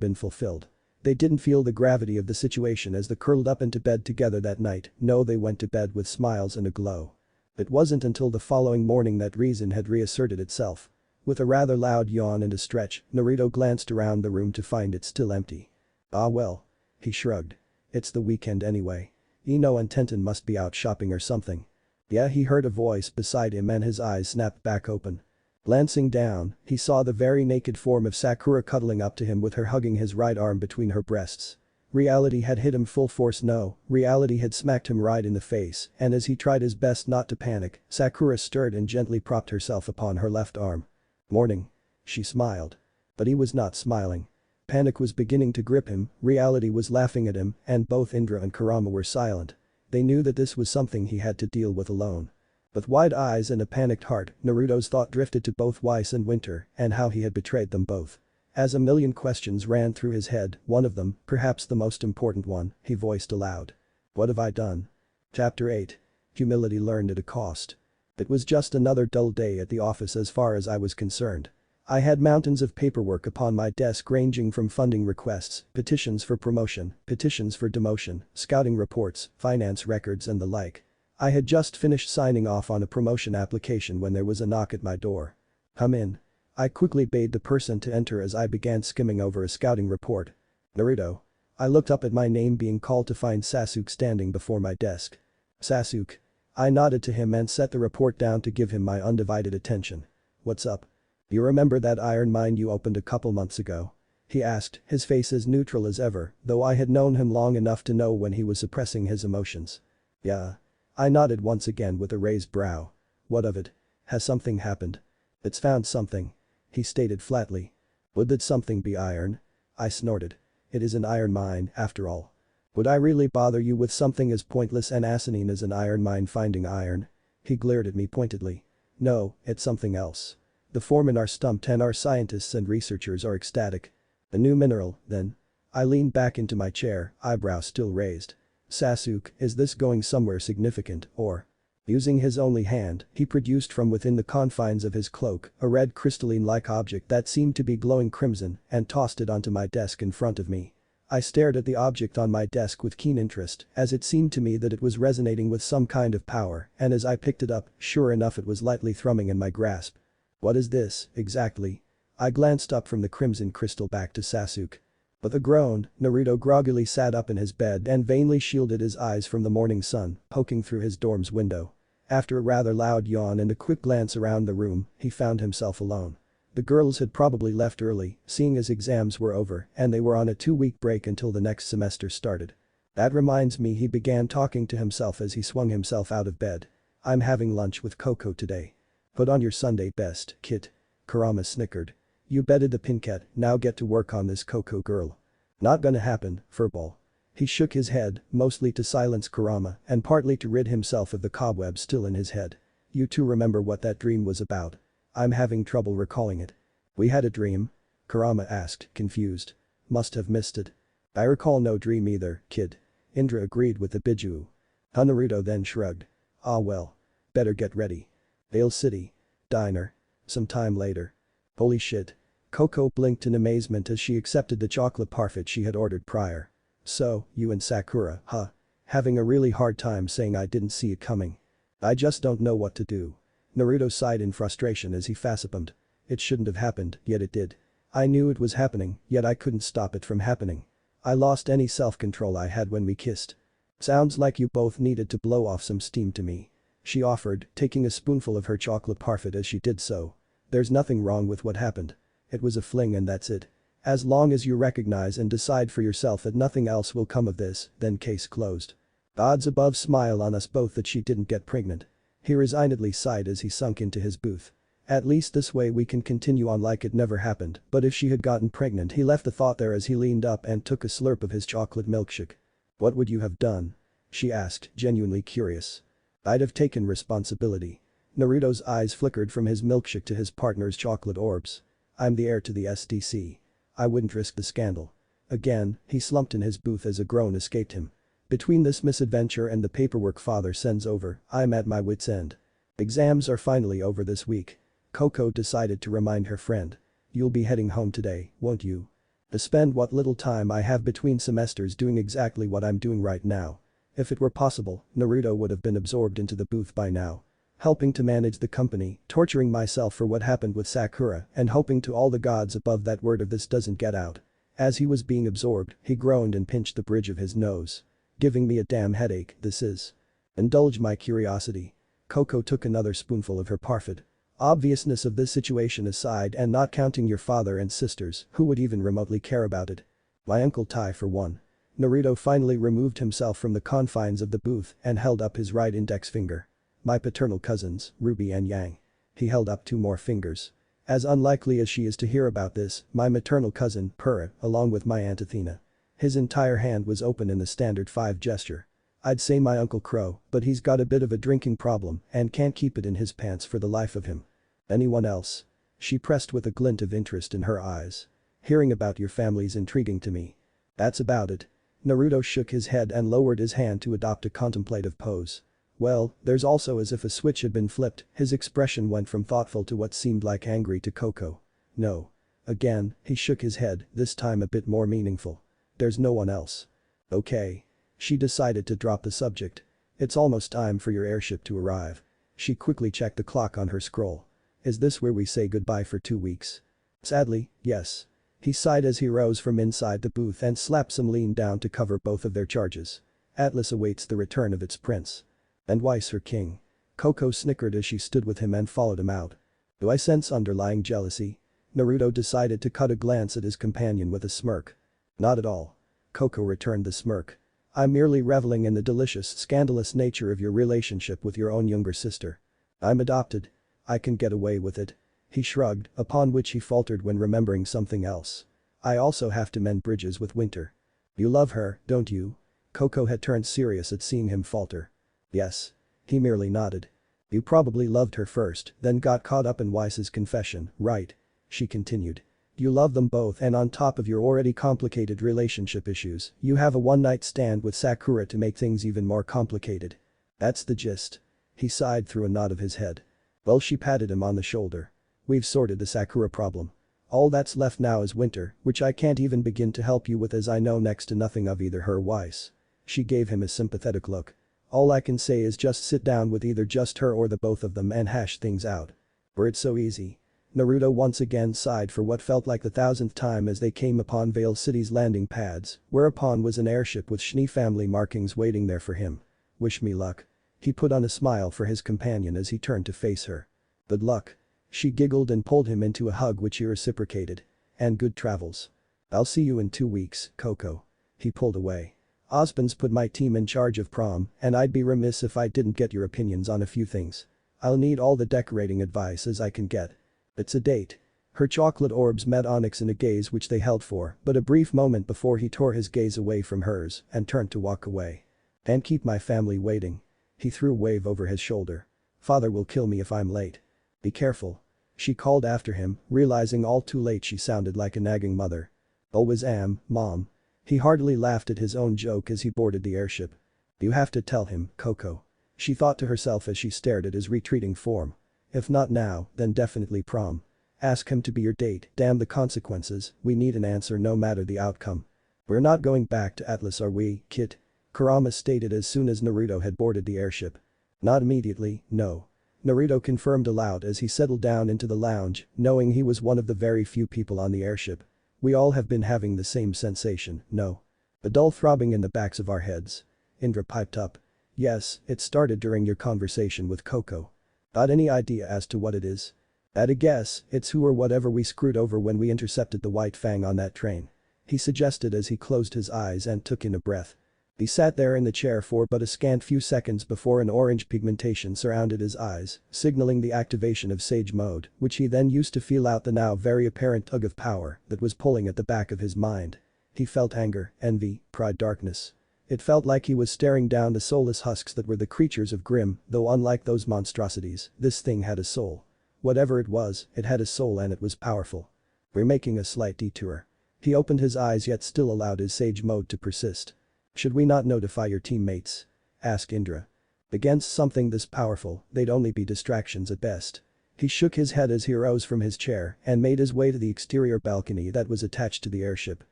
been fulfilled. They didn't feel the gravity of the situation as they curled up into bed together that night, no, they went to bed with smiles and a glow. It wasn't until the following morning that reason had reasserted itself. With a rather loud yawn and a stretch, Naruto glanced around the room to find it still empty. Ah well. He shrugged. It's the weekend anyway. Ino and Tenten must be out shopping or something. Yeah, he heard a voice beside him and his eyes snapped back open. Glancing down, he saw the very naked form of Sakura cuddling up to him with her hugging his right arm between her breasts. Reality had hit him full force. No, reality had smacked him right in the face, and as he tried his best not to panic, Sakura stirred and gently propped herself upon her left arm. Morning. She smiled. But he was not smiling. Panic was beginning to grip him, reality was laughing at him, and both Indra and Kurama were silent. They knew that this was something he had to deal with alone. With wide eyes and a panicked heart, Naruto's thought drifted to both Weiss and Winter and how he had betrayed them both. As a million questions ran through his head, one of them, perhaps the most important one, he voiced aloud. What have I done? Chapter 8. Humility learned at a cost. It was just another dull day at the office as far as I was concerned. I had mountains of paperwork upon my desk ranging from funding requests, petitions for promotion, petitions for demotion, scouting reports, finance records and the like. I had just finished signing off on a promotion application when there was a knock at my door. Come in. I quickly bade the person to enter as I began skimming over a scouting report. Naruto. I looked up at my name being called to find Sasuke standing before my desk. Sasuke. I nodded to him and set the report down to give him my undivided attention. What's up? You remember that iron mine you opened a couple months ago? He asked, his face as neutral as ever, though I had known him long enough to know when he was suppressing his emotions. Yeah. I nodded once again with a raised brow. What of it? Has something happened? It's found something. He stated flatly. Would that something be iron? I snorted. It is an iron mine, after all. Would I really bother you with something as pointless and asinine as an iron mine finding iron? He glared at me pointedly. No, it's something else. The foremen are stumped and our scientists and researchers are ecstatic. A new mineral, then? I leaned back into my chair, eyebrows still raised. Sasuke, is this going somewhere significant, or? Using his only hand, he produced from within the confines of his cloak a red crystalline-like object that seemed to be glowing crimson and tossed it onto my desk in front of me. I stared at the object on my desk with keen interest as it seemed to me that it was resonating with some kind of power, and as I picked it up, sure enough it was lightly thrumming in my grasp. What is this, exactly? I glanced up from the crimson crystal back to Sasuke. With a groan, Naruto groggily sat up in his bed and vainly shielded his eyes from the morning sun poking through his dorm's window. After a rather loud yawn and a quick glance around the room, he found himself alone. The girls had probably left early, seeing as exams were over and they were on a 2-week break until the next semester started. That reminds me, he began talking to himself as he swung himself out of bed. I'm having lunch with Coco today. Put on your Sunday best, kid. Kurama snickered. You betted the pinket, now get to work on this Coco girl. Not gonna happen, furball. He shook his head, mostly to silence Kurama and partly to rid himself of the cobwebs still in his head. You two remember what that dream was about? I'm having trouble recalling it. We had a dream? Kurama asked, confused. Must have missed it. I recall no dream either, kid. Indra agreed with the Biju. Naruto then shrugged. Ah well. Better get ready. Vale City. Diner. Some time later. Holy shit. Coco blinked in amazement as she accepted the chocolate parfait she had ordered prior. So, you and Sakura, huh? Having a really hard time saying I didn't see it coming. I just don't know what to do. Naruto sighed in frustration as he facepalmed. It shouldn't have happened, yet it did. I knew it was happening, yet I couldn't stop it from happening. I lost any self-control I had when we kissed. Sounds like you both needed to blow off some steam to me. She offered, taking a spoonful of her chocolate parfait as she did so. There's nothing wrong with what happened. It was a fling and that's it. As long as you recognize and decide for yourself that nothing else will come of this, then case closed. Odds above smile on us both that she didn't get pregnant. He resignedly sighed as he sunk into his booth. At least this way we can continue on like it never happened, but if she had gotten pregnant, he left the thought there as he leaned up and took a slurp of his chocolate milkshake. What would you have done? She asked, genuinely curious. I'd have taken responsibility. Naruto's eyes flickered from his milkshake to his partner's chocolate orbs. I'm the heir to the SDC. I wouldn't risk the scandal. Again, he slumped in his booth as a groan escaped him. Between this misadventure and the paperwork father sends over, I'm at my wit's end. Exams are finally over this week. Coco decided to remind her friend. You'll be heading home today, won't you? To spend what little time I have between semesters doing exactly what I'm doing right now. If it were possible, Naruto would have been absorbed into the booth by now. Helping to manage the company, torturing myself for what happened with Sakura, and hoping to all the gods above that word of this doesn't get out. As he was being absorbed, he groaned and pinched the bridge of his nose. Giving me a damn headache, this is. Indulge my curiosity. Coco took another spoonful of her parfait. Obviousness of this situation aside and not counting your father and sisters, who would even remotely care about it? My Uncle Tai for one. Naruto finally removed himself from the confines of the booth and held up his right index finger. My paternal cousins, Ruby and Yang. He held up 2 more fingers. As unlikely as she is to hear about this, my maternal cousin, Purah, along with my Aunt Athena. His entire hand was open in the standard 5 gesture. I'd say my Uncle Crow, but he's got a bit of a drinking problem and can't keep it in his pants for the life of him. Anyone else? She pressed with a glint of interest in her eyes. Hearing about your family's intriguing to me. That's about it. Naruto shook his head and lowered his hand to adopt a contemplative pose. Well, there's also as if a switch had been flipped, his expression went from thoughtful to what seemed like angry to Coco. No. Again, he shook his head, this time a bit more meaningful. There's no one else. Okay. She decided to drop the subject. It's almost time for your airship to arrive. She quickly checked the clock on her scroll. Is this where we say goodbye for 2 weeks? Sadly, yes. He sighed as he rose from inside the booth and slapped some lean down to cover both of their charges. Atlas awaits the return of its prince. And why Sir King? Coco snickered as she stood with him and followed him out. Do I sense underlying jealousy? Naruto decided to cut a glance at his companion with a smirk. Not at all. Coco returned the smirk. I'm merely reveling in the delicious, scandalous nature of your relationship with your own younger sister. I'm adopted. I can get away with it. He shrugged, upon which he faltered when remembering something else. I also have to mend bridges with Winter. You love her, don't you? Coco had turned serious at seeing him falter. Yes. He merely nodded. You probably loved her first, then got caught up in Weiss's confession, right? She continued. You love them both and on top of your already complicated relationship issues, you have a one-night stand with Sakura to make things even more complicated. That's the gist. He sighed through a nod of his head. Well, she patted him on the shoulder. We've sorted the Sakura problem. All that's left now is Winter, which I can't even begin to help you with as I know next to nothing of either her or Weiss. She gave him a sympathetic look. All I can say is just sit down with either just her or the both of them and hash things out. Were it so easy. Naruto once again sighed for what felt like the thousandth time as they came upon Vale City's landing pads, whereupon was an airship with Schnee family markings waiting there for him. Wish me luck. He put on a smile for his companion as he turned to face her. Good luck. She giggled and pulled him into a hug which he reciprocated. And good travels. I'll see you in 2 weeks, Coco. He pulled away. Osbin's put my team in charge of prom, and I'd be remiss if I didn't get your opinions on a few things. I'll need all the decorating advice as I can get. It's a date. Her chocolate orbs met Onyx in a gaze which they held for but a brief moment before he tore his gaze away from hers and turned to walk away. And keep my family waiting. He threw a wave over his shoulder. Father will kill me if I'm late. Be careful. She called after him, realizing all too late she sounded like a nagging mother. Always am, Mom. He heartily laughed at his own joke as he boarded the airship. You have to tell him, Coco. She thought to herself as she stared at his retreating form. If not now, then definitely prom. Ask him to be your date, damn the consequences, we need an answer no matter the outcome. We're not going back to Atlas are we, Kit? Kurama stated as soon as Naruto had boarded the airship. Not immediately, no. Naruto confirmed aloud as he settled down into the lounge, knowing he was one of the very few people on the airship. We all have been having the same sensation, no? A dull throbbing in the backs of our heads. Indra piped up. Yes, it started during your conversation with Coco. Got any idea as to what it is? At a guess, it's who or whatever we screwed over when we intercepted the White Fang on that train. He suggested as he closed his eyes and took in a breath. He sat there in the chair for but a scant few seconds before an orange pigmentation surrounded his eyes, signaling the activation of Sage Mode, which he then used to feel out the now very apparent tug of power that was pulling at the back of his mind. He felt anger, envy, pride, darkness. It felt like he was staring down the soulless husks that were the creatures of Grimm, though unlike those monstrosities, this thing had a soul. Whatever it was, it had a soul and it was powerful. We're making a slight detour. He opened his eyes yet still allowed his Sage Mode to persist. Should we not notify your teammates? Asked Indra. Against something this powerful, they'd only be distractions at best. He shook his head as he rose from his chair and made his way to the exterior balcony that was attached to the airship.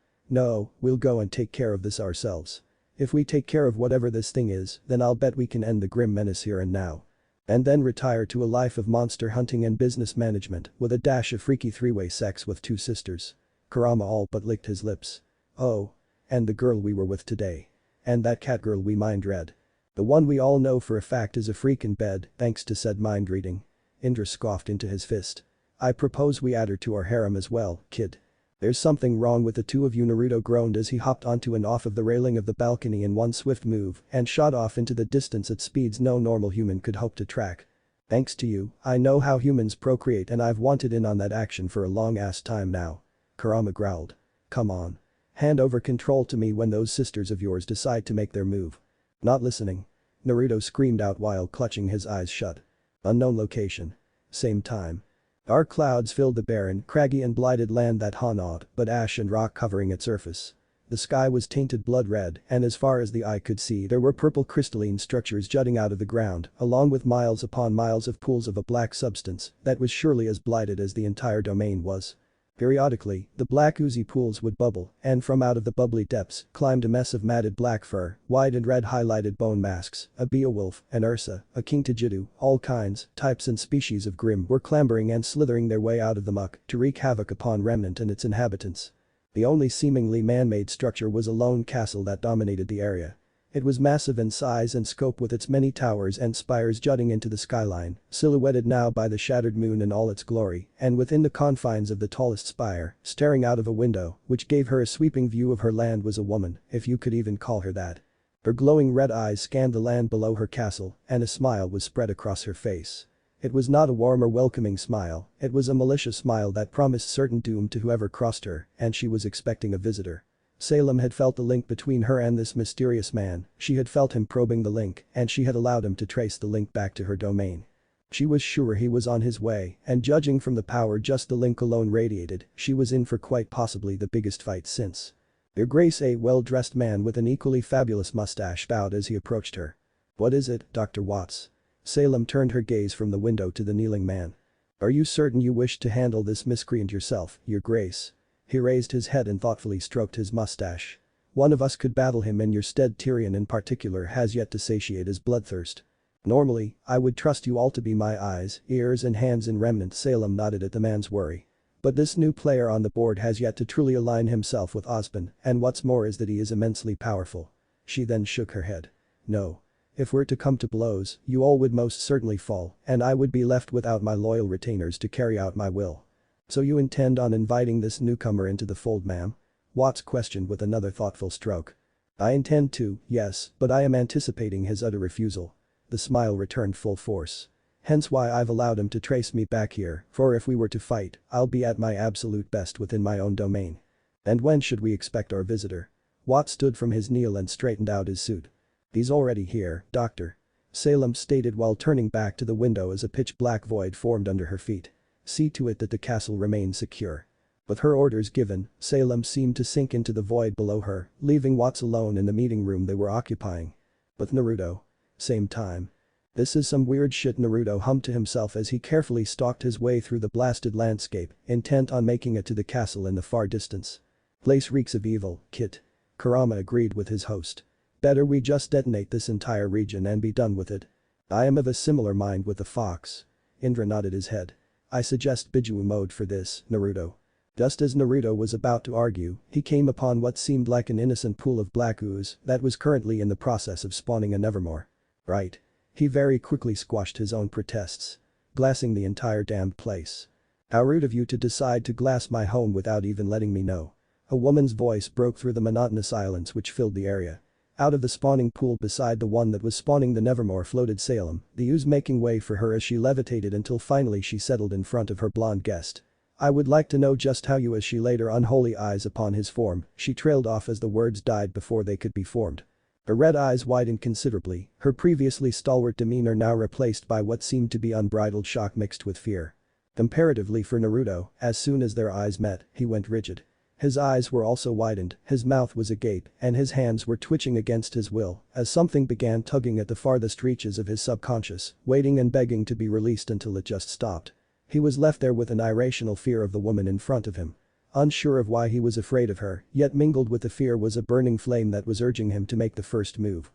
No, we'll go and take care of this ourselves. If we take care of whatever this thing is, then I'll bet we can end the grim menace here and now. And then retire to a life of monster hunting and business management with a dash of freaky three-way sex with 2 sisters. Kurama all but licked his lips. Oh. And the girl we were with today. And that cat girl we mind read. The one we all know for a fact is a freak in bed thanks to said mind reading. Indra scoffed into his fist. I propose we add her to our harem as well, kid. There's something wrong with the two of you, Naruto groaned as he hopped onto and off of the railing of the balcony in one swift move and shot off into the distance at speeds no normal human could hope to track. Thanks to you, I know how humans procreate and I've wanted in on that action for a long ass time now. Kurama growled. Come on. Hand over control to me when those sisters of yours decide to make their move. Not listening. Naruto screamed out while clutching his eyes shut. Unknown location. Same time. Dark clouds filled the barren, craggy and blighted land that gnawed, but ash and rock covering its surface. The sky was tainted blood red and as far as the eye could see there were purple crystalline structures jutting out of the ground along with miles upon miles of pools of a black substance that was surely as blighted as the entire domain was. Periodically, the black oozy pools would bubble, and from out of the bubbly depths climbed a mess of matted black fur, white and red highlighted bone masks, a Beowulf, an Ursa, a King Tajitu, all kinds, types and species of Grimm were clambering and slithering their way out of the muck to wreak havoc upon Remnant and its inhabitants. The only seemingly man-made structure was a lone castle that dominated the area. It was massive in size and scope with its many towers and spires jutting into the skyline, silhouetted now by the shattered moon in all its glory, and within the confines of the tallest spire, staring out of a window, which gave her a sweeping view of her land was a woman, if you could even call her that. Her glowing red eyes scanned the land below her castle, and a smile was spread across her face. It was not a warm or welcoming smile, it was a malicious smile that promised certain doom to whoever crossed her, and she was expecting a visitor. Salem had felt the link between her and this mysterious man, she had felt him probing the link, and she had allowed him to trace the link back to her domain. She was sure he was on his way, and judging from the power just the link alone radiated, she was in for quite possibly the biggest fight since. Their Grace, a well-dressed man with an equally fabulous mustache, bowed as he approached her. What is it, Dr. Watts? Salem turned her gaze from the window to the kneeling man. Are you certain you wish to handle this miscreant yourself, Your Grace? He raised his head and thoughtfully stroked his mustache. One of us could battle him in your stead. Tyrion in particular has yet to satiate his bloodthirst. Normally, I would trust you all to be my eyes, ears and hands in Remnant. Salem nodded at the man's worry. But this new player on the board has yet to truly align himself with Osban, and what's more is that he is immensely powerful. She then shook her head. No. If we're to come to blows, you all would most certainly fall, and I would be left without my loyal retainers to carry out my will. So you intend on inviting this newcomer into the fold, ma'am? Watts questioned with another thoughtful stroke. I intend to, yes, but I am anticipating his utter refusal. The smile returned full force. Hence why I've allowed him to trace me back here, for if we were to fight, I'll be at my absolute best within my own domain. And when should we expect our visitor? Watt stood from his kneel and straightened out his suit. He's already here, Doctor. Salem stated while turning back to the window as a pitch-black void formed under her feet. See to it that the castle remains secure. With her orders given, Salem seemed to sink into the void below her, leaving Watts alone in the meeting room they were occupying. With Naruto. Same time. This is some weird shit, Naruto hummed to himself as he carefully stalked his way through the blasted landscape, intent on making it to the castle in the far distance. Place reeks of evil, Kit. Kurama agreed with his host. Better we just detonate this entire region and be done with it. I am of a similar mind with the fox. Indra nodded his head. I suggest Biju mode for this, Naruto. Just as Naruto was about to argue, he came upon what seemed like an innocent pool of black ooze that was currently in the process of spawning a Nevermore. Right. He very quickly squashed his own protests. Glassing the entire damned place. How rude of you to decide to glass my home without even letting me know. A woman's voice broke through the monotonous silence which filled the area. Out of the spawning pool beside the one that was spawning the Nevermore floated Salem, the ooze making way for her as she levitated until finally she settled in front of her blonde guest. I would like to know just how you, as she laid her unholy eyes upon his form, she trailed off as the words died before they could be formed. Her red eyes widened considerably, her previously stalwart demeanor now replaced by what seemed to be unbridled shock mixed with fear. Comparatively for Naruto, as soon as their eyes met, he went rigid. His eyes were also widened, his mouth was agape, and his hands were twitching against his will as something began tugging at the farthest reaches of his subconscious, waiting and begging to be released until it just stopped. He was left there with an irrational fear of the woman in front of him. Unsure of why he was afraid of her, yet mingled with the fear was a burning flame that was urging him to make the first move.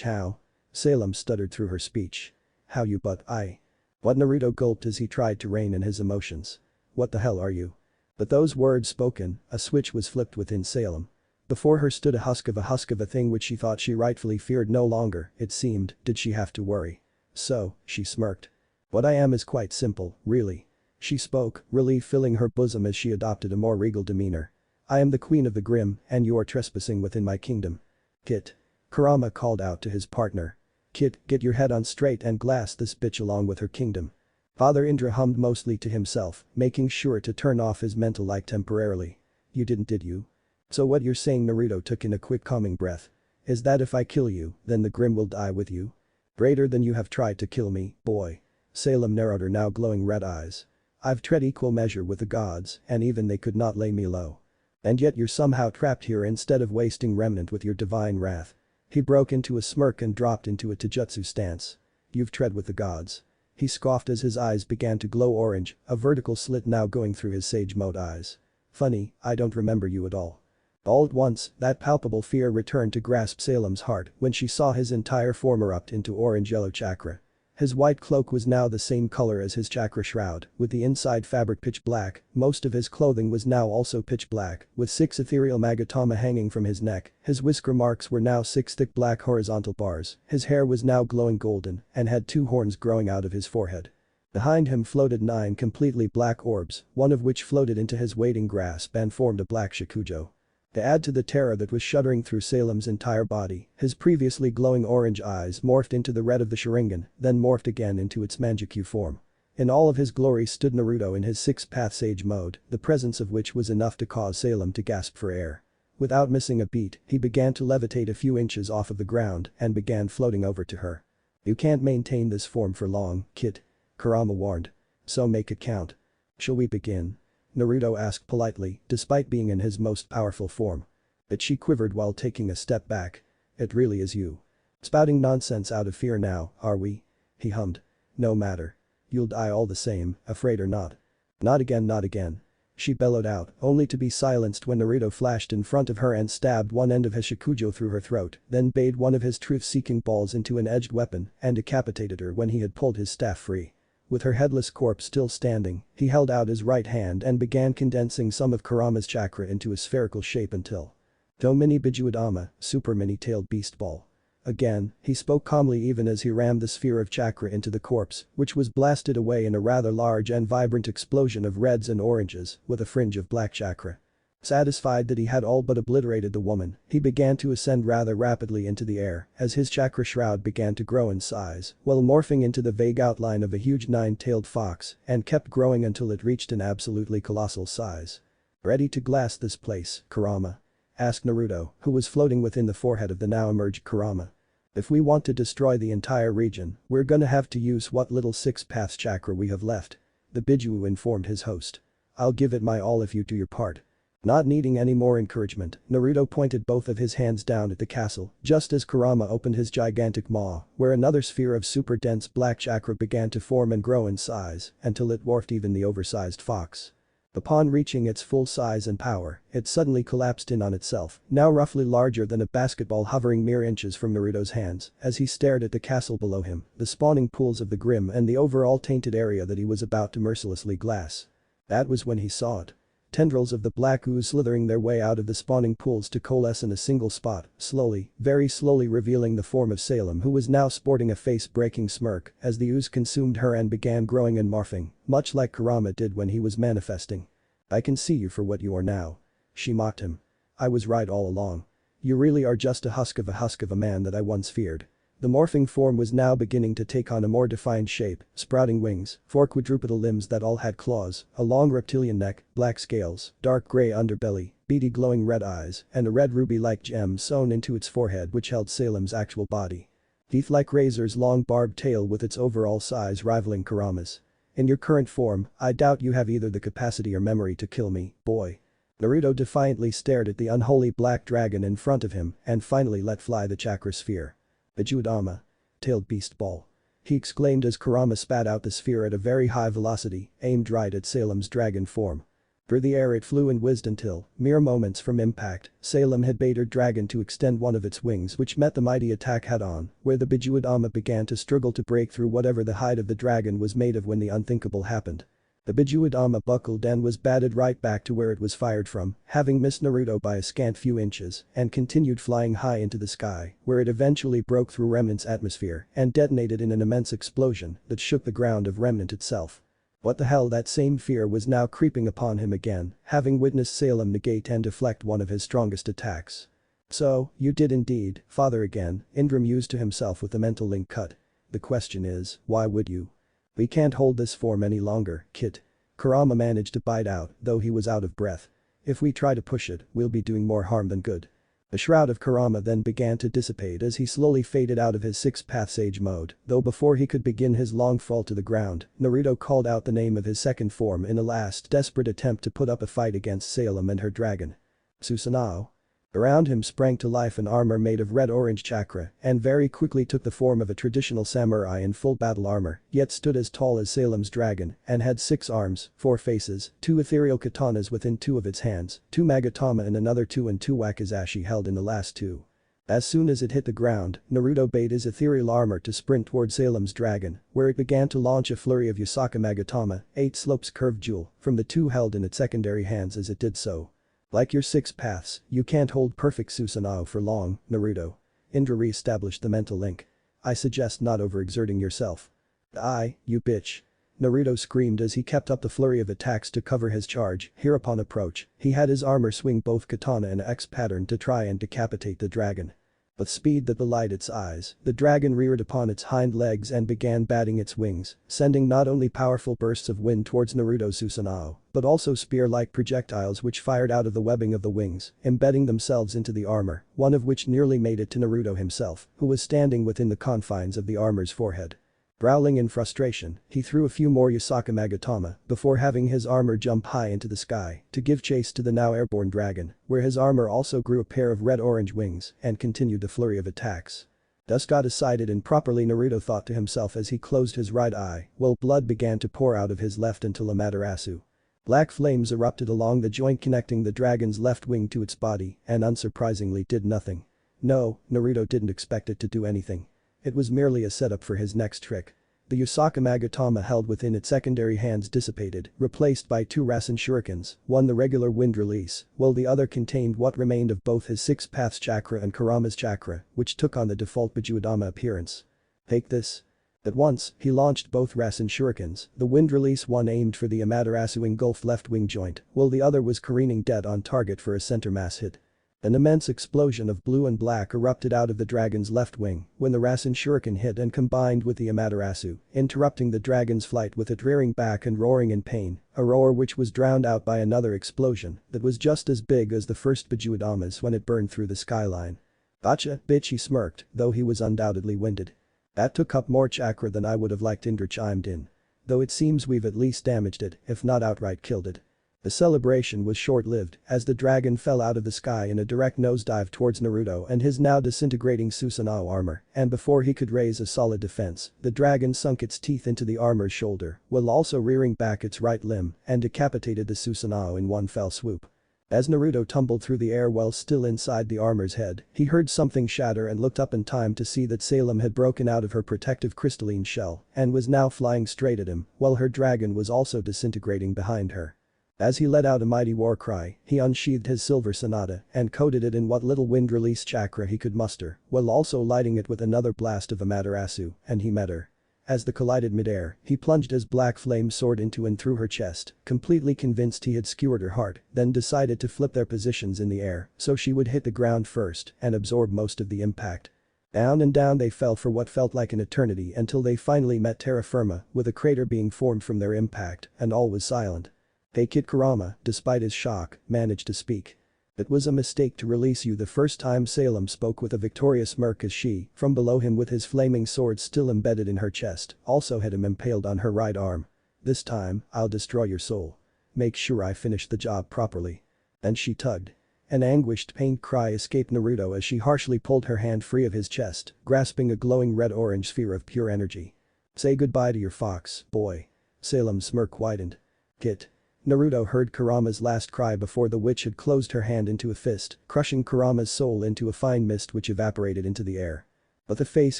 How? Salem stuttered through her speech. How you but I. What? Naruto gulped as he tried to rein in his emotions. What the hell are you? But those words spoken, a switch was flipped within Salem. Before her stood a husk of a thing which she thought she rightfully feared no longer, it seemed, did she have to worry. So, she smirked. What I am is quite simple, really. She spoke, relief filling her bosom as she adopted a more regal demeanor. I am the queen of the grim, and you are trespassing within my kingdom. Kit. Kurama called out to his partner. Kit, get your head on straight and glass this bitch along with her kingdom. Father Indra hummed mostly to himself, making sure to turn off his mental light temporarily. You didn't, did you? So what you're saying? Naruto took in a quick calming breath. Is that if I kill you, then the grim will die with you? Greater than you have tried to kill me, boy. Salem narrowed her now glowing red eyes. I've tread equal measure with the gods, and even they could not lay me low. And yet you're somehow trapped here instead of wasting remnant with your divine wrath. He broke into a smirk and dropped into a taijutsu stance. You've tread with the gods. He scoffed as his eyes began to glow orange, a vertical slit now going through his sage mode eyes. Funny, I don't remember you at all. All at once, that palpable fear returned to grasp Salem's heart when she saw his entire form erupt into orange-yellow chakra. His white cloak was now the same color as his chakra shroud, with the inside fabric pitch black. Most of his clothing was now also pitch black, with 6 ethereal magatama hanging from his neck. His whisker marks were now 6 thick black horizontal bars. His hair was now glowing golden and had 2 horns growing out of his forehead. Behind him floated 9 completely black orbs, one of which floated into his waiting grasp and formed a black shakujo. To add to the terror that was shuddering through Salem's entire body, his previously glowing orange eyes morphed into the red of the Sharingan, then morphed again into its Manjikyu form. In all of his glory stood Naruto in his 6-path sage mode, the presence of which was enough to cause Salem to gasp for air. Without missing a beat, he began to levitate a few inches off of the ground and began floating over to her. You can't maintain this form for long, Kit. Kurama warned. So make it count. Shall we begin? Naruto asked politely, despite being in his most powerful form. But she quivered while taking a step back. It really is you. Spouting nonsense out of fear now, are we? He hummed. No matter. You'll die all the same, afraid or not. Not again, not again. she bellowed out, only to be silenced when Naruto flashed in front of her and stabbed one end of his shakujo through her throat, then bade one of his truth-seeking balls into an edged weapon and decapitated her when he had pulled his staff free. With her headless corpse still standing, he held out his right hand and began condensing some of Kurama's chakra into a spherical shape until Mini Bijuadama, super mini-tailed beast ball. Again, he spoke calmly even as he rammed the sphere of chakra into the corpse, which was blasted away in a rather large and vibrant explosion of reds and oranges with a fringe of black chakra. Satisfied that he had all but obliterated the woman, he began to ascend rather rapidly into the air as his chakra shroud began to grow in size while morphing into the vague outline of a huge nine-tailed fox and kept growing until it reached an absolutely colossal size. "Ready to glass this place, Kurama?" asked Naruto, who was floating within the forehead of the now emerged Kurama. "If we want to destroy the entire region, we're gonna have to use what little six paths chakra we have left," the Biju informed his host. "I'll give it my all if you do your part." Not needing any more encouragement, Naruto pointed both of his hands down at the castle, just as Kurama opened his gigantic maw, where another sphere of super dense black chakra began to form and grow in size until it dwarfed even the oversized fox. Upon reaching its full size and power, it suddenly collapsed in on itself, now roughly larger than a basketball hovering mere inches from Naruto's hands as he stared at the castle below him, the spawning pools of the grim and the overall tainted area that he was about to mercilessly glass. That was when he saw it. Tendrils of the black ooze slithering their way out of the spawning pools to coalesce in a single spot, slowly, very slowly revealing the form of Salem, who was now sporting a face-breaking smirk as the ooze consumed her and began growing and morphing, much like Kurama did when he was manifesting. "I can see you for what you are now," she mocked him. "I was right all along. You really are just a husk of a man that I once feared." The morphing form was now beginning to take on a more defined shape, sprouting wings, four quadrupedal limbs that all had claws, a long reptilian neck, black scales, dark gray underbelly, beady glowing red eyes, and a red ruby-like gem sewn into its forehead which held Salem's actual body. Teeth like razors, long barbed tail with its overall size rivaling Kurama's. "In your current form, I doubt you have either the capacity or memory to kill me, boy." Naruto defiantly stared at the unholy black dragon in front of him and finally let fly the chakra sphere. "Bijuadama. Tailed beast ball," he exclaimed as Kurama spat out the sphere at a very high velocity, aimed right at Salem's dragon form. Through the air it flew and whizzed until, mere moments from impact, Salem had bade her dragon to extend one of its wings which met the mighty attack head-on, where the Bijuadama began to struggle to break through whatever the hide of the dragon was made of when the unthinkable happened. The Bijuadama buckled and was batted right back to where it was fired from, having missed Naruto by a scant few inches, and continued flying high into the sky, where it eventually broke through Remnant's atmosphere and detonated in an immense explosion that shook the ground of Remnant itself. What the hell, that same fear was now creeping upon him again, having witnessed Salem negate and deflect one of his strongest attacks. "So, you did indeed, father again," Indra mused to himself with the mental link cut. "The question is, why would you? We can't hold this form any longer, kid." Kurama managed to bite out, though he was out of breath. "If we try to push it, we'll be doing more harm than good." The shroud of Kurama then began to dissipate as he slowly faded out of his six-path sage mode, though before he could begin his long fall to the ground, Naruto called out the name of his second form in a last desperate attempt to put up a fight against Salem and her dragon. "Susanoo." Around him sprang to life an armor made of red-orange chakra and very quickly took the form of a traditional samurai in full battle armor, yet stood as tall as Salem's dragon and had 6 arms, 4 faces, 2 ethereal katanas within 2 of its hands, 2 magatama and another 2 and 2 wakizashi held in the last 2. As soon as it hit the ground, Naruto bade his ethereal armor to sprint toward Salem's dragon, where it began to launch a flurry of Yasaka magatama, 8 slopes curved jewel, from the 2 held in its secondary hands as it did so. "Like your 6 paths, you can't hold perfect Susanoo for long, Naruto." Indra re-established the mental link. "I suggest not overexerting yourself." You bitch." Naruto screamed as he kept up the flurry of attacks to cover his charge. Here upon approach, he had his armor swing both katana in a X pattern to try and decapitate the dragon. With speed that belied its eyes, the dragon reared upon its hind legs and began batting its wings, sending not only powerful bursts of wind towards Naruto's Susanoo, but also spear-like projectiles which fired out of the webbing of the wings, embedding themselves into the armor, one of which nearly made it to Naruto himself, who was standing within the confines of the armor's forehead. Growling in frustration, he threw a few more Yasaka magatama before having his armor jump high into the sky to give chase to the now airborne dragon, where his armor also grew a pair of red-orange wings and continued the flurry of attacks. "Dust goddess sighted improperly," Naruto thought to himself as he closed his right eye, while blood began to pour out of his left until Amaterasu. Black flames erupted along the joint connecting the dragon's left wing to its body and unsurprisingly did nothing. No, Naruto didn't expect it to do anything. It was merely a setup for his next trick. The Yusaka Magatama held within its secondary hands dissipated, replaced by two Rasen shurikens, one the regular wind release, while the other contained what remained of both his Six Paths chakra and Kurama's chakra, which took on the default Bijuadama appearance. Take this. At once, he launched both Rasen shurikens, the wind release one aimed for the Amaterasu engulfed left wing joint, while the other was careening dead on target for a center mass hit. An immense explosion of blue and black erupted out of the dragon's left wing when the Rasen shuriken hit and combined with the Amaterasu, interrupting the dragon's flight with it rearing back and roaring in pain, a roar which was drowned out by another explosion that was just as big as the first Bijuadama's when it burned through the skyline. Gotcha, bitch, he smirked, though he was undoubtedly winded. That took up more chakra than I would have liked, Indra chimed in. Though it seems we've at least damaged it, if not outright killed it. The celebration was short-lived as the dragon fell out of the sky in a direct nosedive towards Naruto and his now disintegrating Susanoo armor, and before he could raise a solid defense, the dragon sunk its teeth into the armor's shoulder while also rearing back its right limb and decapitated the Susanoo in one fell swoop. As Naruto tumbled through the air while still inside the armor's head, he heard something shatter and looked up in time to see that Salem had broken out of her protective crystalline shell and was now flying straight at him, while her dragon was also disintegrating behind her. As he let out a mighty war cry, he unsheathed his silver sonata and coated it in what little wind release chakra he could muster, while also lighting it with another blast of Amaterasu, and he met her. As they collided midair, he plunged his black flame sword into and through her chest, completely convinced he had skewered her heart, then decided to flip their positions in the air so she would hit the ground first and absorb most of the impact. Down and down they fell for what felt like an eternity until they finally met terra firma, with a crater being formed from their impact, and all was silent. Hey Kid, Kurama, despite his shock, managed to speak. It was a mistake to release you. The first time Salem spoke with a victorious smirk as she, from below him with his flaming sword still embedded in her chest, also had him impaled on her right arm. This time, I'll destroy your soul. Make sure I finish the job properly. And she tugged. An anguished pained cry escaped Naruto as she harshly pulled her hand free of his chest, grasping a glowing red-orange sphere of pure energy. Say goodbye to your fox, boy. Salem's smirk widened. Get. Naruto heard Kurama's last cry before the witch had closed her hand into a fist, crushing Kurama's soul into a fine mist which evaporated into the air. But the face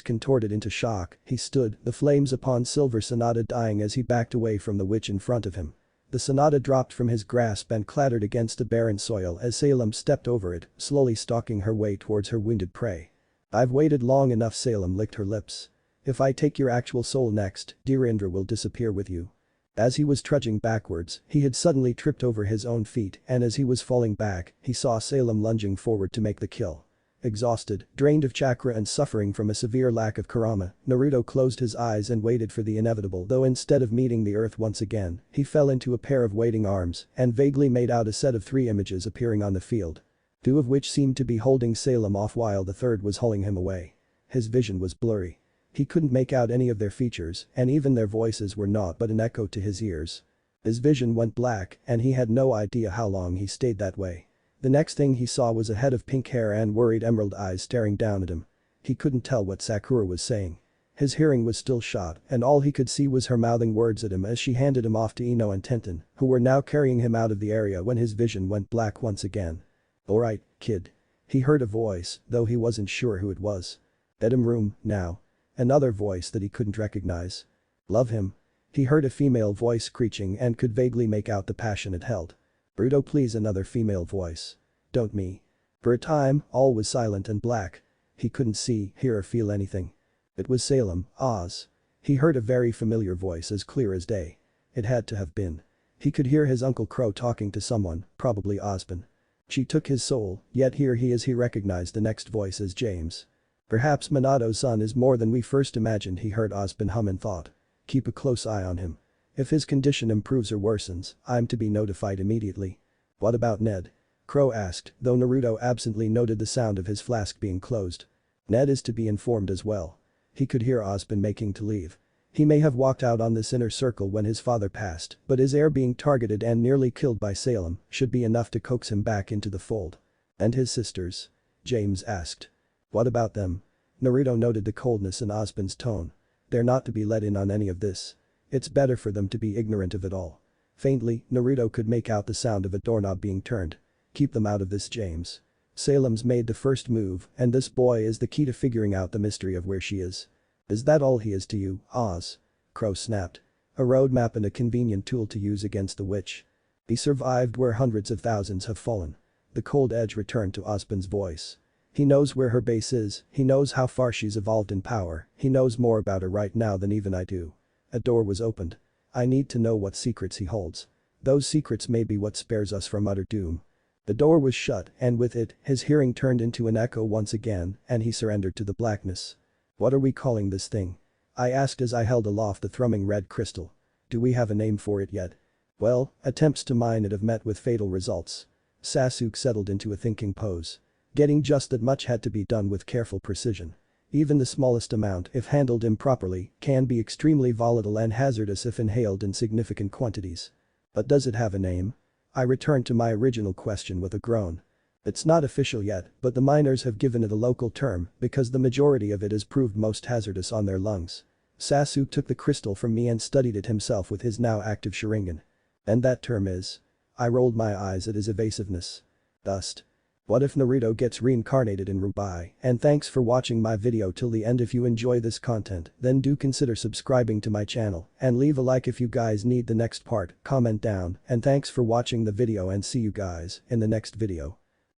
contorted into shock, he stood, the flames upon silver sonata dying as he backed away from the witch in front of him. The sonata dropped from his grasp and clattered against the barren soil as Salem stepped over it, slowly stalking her way towards her wounded prey. I've waited long enough. Salem licked her lips. If I take your actual soul next, dear Indra will disappear with you. As he was trudging backwards, he had suddenly tripped over his own feet and as he was falling back, he saw Salem lunging forward to make the kill. Exhausted, drained of chakra and suffering from a severe lack of Kurama, Naruto closed his eyes and waited for the inevitable, though instead of meeting the earth once again, he fell into a pair of waiting arms and vaguely made out a set of 3 images appearing on the field. 2 of which seemed to be holding Salem off while the third was hauling him away. His vision was blurry. He couldn't make out any of their features and even their voices were naught but an echo to his ears. His vision went black and he had no idea how long he stayed that way. The next thing he saw was a head of pink hair and worried emerald eyes staring down at him. He couldn't tell what Sakura was saying. His hearing was still shot and all he could see was her mouthing words at him as she handed him off to Ino and Tenten, who were now carrying him out of the area when his vision went black once again. Alright, kid. He heard a voice, though he wasn't sure who it was. Bedroom room, now. Another voice that he couldn't recognize. Love him. He heard a female voice screeching and could vaguely make out the passion it held. Naruto, please. Another female voice. Don't me. For a time, all was silent and black. He couldn't see, hear or feel anything. It was Salem, Oz. He heard a very familiar voice as clear as day. It had to have been. He could hear his Uncle Crow talking to someone, probably Ozpin. She took his soul, yet here he is. He recognized the next voice as James. Perhaps Minato's son is more than we first imagined, he heard Ozpin hum and thought. Keep a close eye on him. If his condition improves or worsens, I'm to be notified immediately. What about Ned? Crow asked, though Naruto absently noted the sound of his flask being closed. Ned is to be informed as well. He could hear Ozpin making to leave. He may have walked out on this inner circle when his father passed, but his heir being targeted and nearly killed by Salem should be enough to coax him back into the fold. And his sisters? James asked. What about them? Naruto noted the coldness in Ozpin's tone. They're not to be let in on any of this. It's better for them to be ignorant of it all. Faintly, Naruto could make out the sound of a doorknob being turned. Keep them out of this, James. Salem's made the first move, and this boy is the key to figuring out the mystery of where she is. Is that all he is to you, Oz? Crow snapped. A roadmap and a convenient tool to use against the witch. He survived where hundreds of thousands have fallen. The cold edge returned to Ozpin's voice. He knows where her base is, he knows how far she's evolved in power, he knows more about her right now than even I do. A door was opened. I need to know what secrets he holds. Those secrets may be what spares us from utter doom. The door was shut, and with it, his hearing turned into an echo once again, and he surrendered to the blackness. What are we calling this thing? I asked as I held aloft the thrumming red crystal. Do we have a name for it yet? Well, attempts to mine it have met with fatal results. Sasuke settled into a thinking pose. Getting just that much had to be done with careful precision. Even the smallest amount, if handled improperly, can be extremely volatile and hazardous if inhaled in significant quantities. But does it have a name? I returned to my original question with a groan. It's not official yet, but the miners have given it a local term because the majority of it has proved most hazardous on their lungs. Sasuke took the crystal from me and studied it himself with his now active Sharingan. And that term is? I rolled my eyes at his evasiveness. Dust. What if Naruto gets reincarnated in rwby? And thanks for watching my video till the end. If you enjoy this content, then do consider subscribing to my channel and leave a like if you guys need the next part, comment down, and thanks for watching the video and see you guys in the next video.